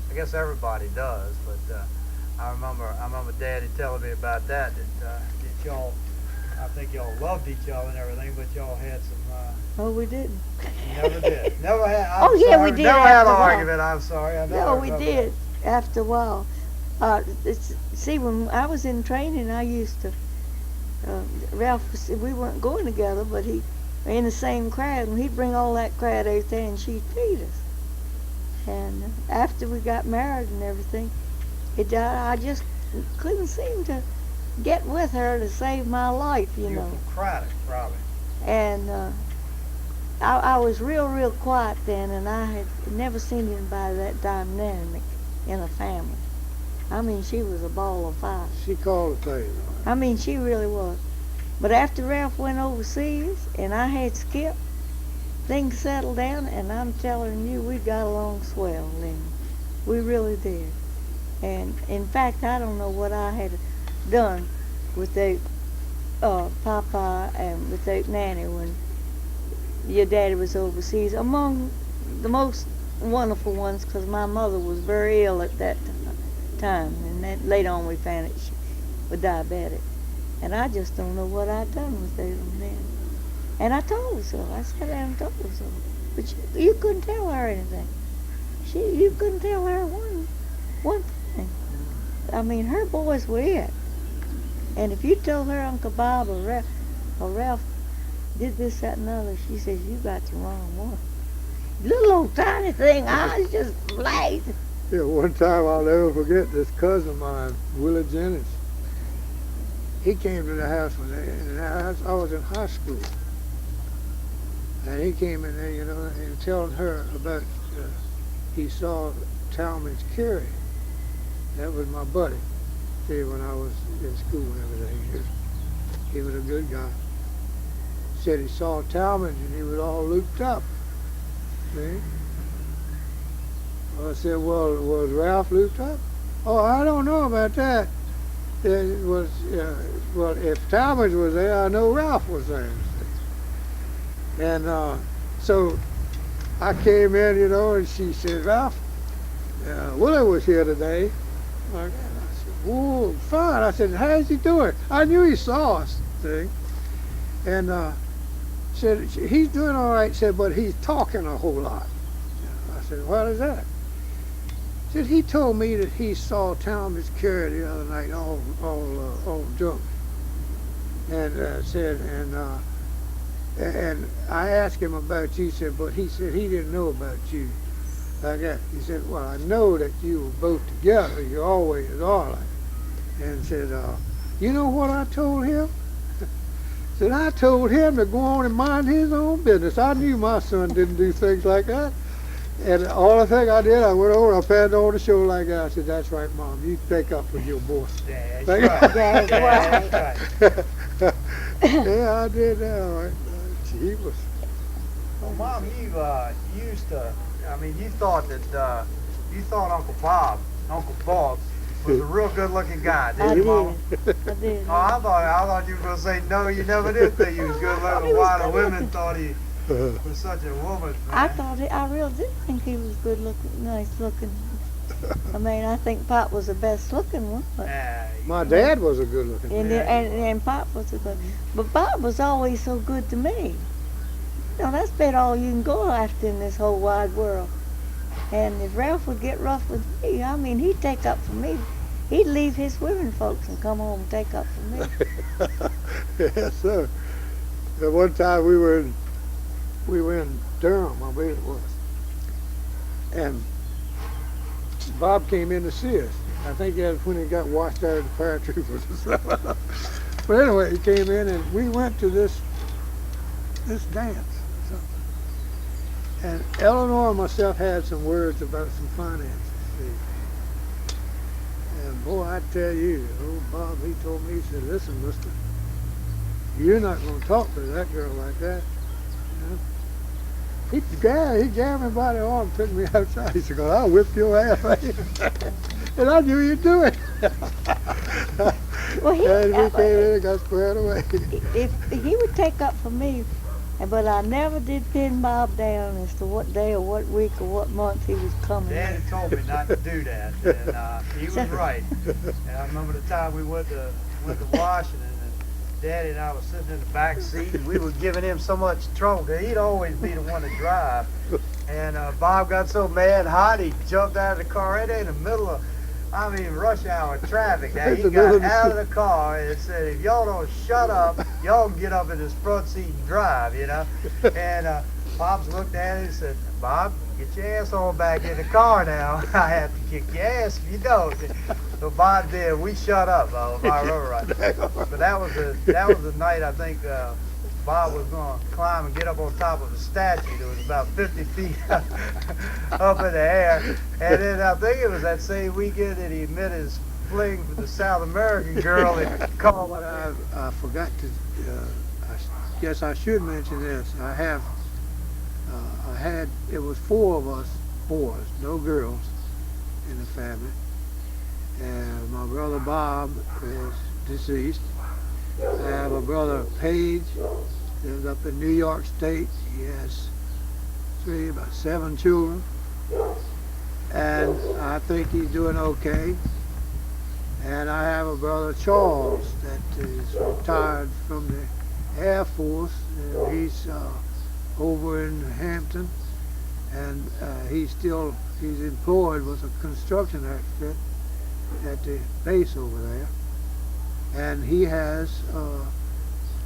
I guess everybody does, but I remember Daddy telling me about that y'all, I think y'all loved each other and everything, but y'all had some. Oh, we didn't. Never did. Never had. We did. Never had an after a while. argument. I'm sorry. No, we did after a while. See, when I was in training, I used to. Ralph, we weren't going together, but he in the same crowd, and he'd bring all that crowd out there, and she'd feed us. And after we got married and everything, I just couldn't seem to get with her to save my life, you know. Euphratic, probably. And I was real quiet then, and I had never seen anybody that dynamic in a family. I mean, she was a ball of fire. She called the thing. I mean, she really was. But after Ralph went overseas and I had Skip, things settled down, and I'm telling you, we got along swell then. We really did. And in fact, I don't know what I had done without Papa and without Nanny when your daddy was overseas. Among the most wonderful ones, because my mother was very ill at that time, and then later on we found out she was diabetic. And I just don't know what I'd done without them then. And I told her so. I sat down and told her so. But you couldn't tell her anything. You couldn't tell her one thing. I mean, her boys were it. And if you told her Uncle Bob or Ralph did this, that, and other, she says, you got the wrong one. Little old tiny thing, I was just light. Yeah, one time I'll never forget this cousin of mine, Willie Jennings. He came to the house I was in high school. And he came in there, you know, and telling her about, he saw Talmadge Carey. That was my buddy, see, when I was in school and everything. He was a good guy. Said he saw Talmadge and he was all looped up. See? I said, well, was Ralph looped up? Oh, I don't know about that. It was, well, if Talmadge was there, I know Ralph was there. And so I came in, you know, and she said, Ralph, Willie was here today. I said, whoa, fine. I said, how's he doing? I knew he saw us, see? And said, he's doing all right, said, but he's talking a whole lot. I said, what is that? Said, he told me that he saw Talmadge Carey the other night, all drunk. And said, and I asked him about you, said, but he said he didn't know about you. Like that. He said, well, I know that you were both together. You always are like. And said, you know what I told him? Said, I told him to go on and mind his own business. I knew my son didn't do things like that. And the only thing I did, I went over, I patted over the shoulder like that. I said, "That's right, Mom. You take up with your boy." Yeah, Thank that's you. right. That's Yeah, that's right. Yeah, I did that. All right. He was. Well, Mom, you used to, I mean, you thought Uncle Bob was a real good-looking guy, I didn't you, Mama? did. I did. Oh, I thought you were gonna say no. You never did think he was He good-looking. was Why the good-looking. women thought he was such a woman? I really did think he was good looking, nice looking. I mean, I think Pop was the best looking one. But My dad was a good looking man. and Pop was a good, but Bob was always so good to me. You know, that's about all you can go after in this whole wide world. And if Ralph would get rough with me, I mean, he'd take up for me. He'd leave his women folks and come home and take up for me. Yes, sir. At one time we were in Durham, I believe it was, and Bob came in to see us. I think that's when he got washed out of the paratroopers or something. But anyway, he came in and we went to this dance. And Eleanor and myself had some words about some finances. See. And boy, I tell you, old Bob, he told me, he said, "Listen, mister, you're not going to talk to that girl like that." You know? He grabbed me by the arm and took me outside. He said, "I'll whip your ass." And I knew you'd do it. Well, And we came in and got squared away. if he would take up for me, but I never did pin Bob down as to what day or what week or what month he was coming. Daddy told me not to do that, and he was right. And I remember the time we went to Washington, and Daddy and I was sitting in the back seat, and we were giving him so much trouble because he'd always be the one to drive. And Bob got so mad and hot, he jumped out of the car right in the middle of, rush hour traffic. Now, he got out of the car and said, "If y'all don't shut up, y'all can get up in this front seat and drive," you know. And Pops looked at it and said, "Bob, get your ass on back in the car now. I have to kick your ass if you don't." So Bob did. We shut up, if I remember right. But that was the night I think Bob was going to climb and get up on top of a statue that was about 50 feet up in the air. And then I think it was that same weekend that he met his fling for the South American girl that called. But I forgot to, I guess I should mention this. It was 4 of us boys, no girls in the family. And my brother Bob is deceased. I have a brother Page, lives up in New York State. He has about 7 children. And I think he's doing okay. And I have a brother Charles that is retired from the Air Force. And he's over in Hampton. And he's employed with a construction outfit at the base over there. And he has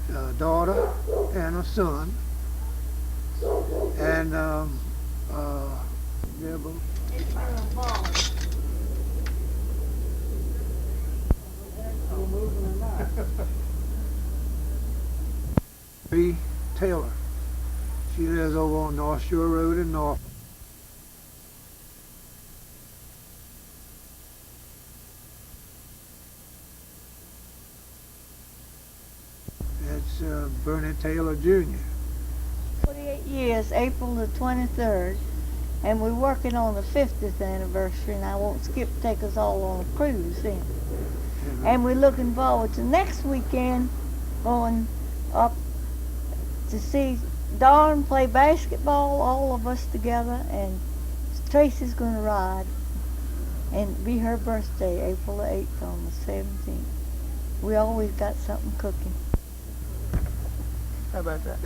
a daughter and a son. And they're both. Bree Taylor. She lives over on North Shore Road in North. That's Bernie Taylor Jr. 48 years, April the 23rd, and we're working on the 50th anniversary, and I won't take us all on a cruise then. And we're looking forward to next weekend going up to see Dawn play basketball, all of us together, and Tracy's going to ride, and be her birthday, April the 8th on the 17th. We always got something cooking. How about that?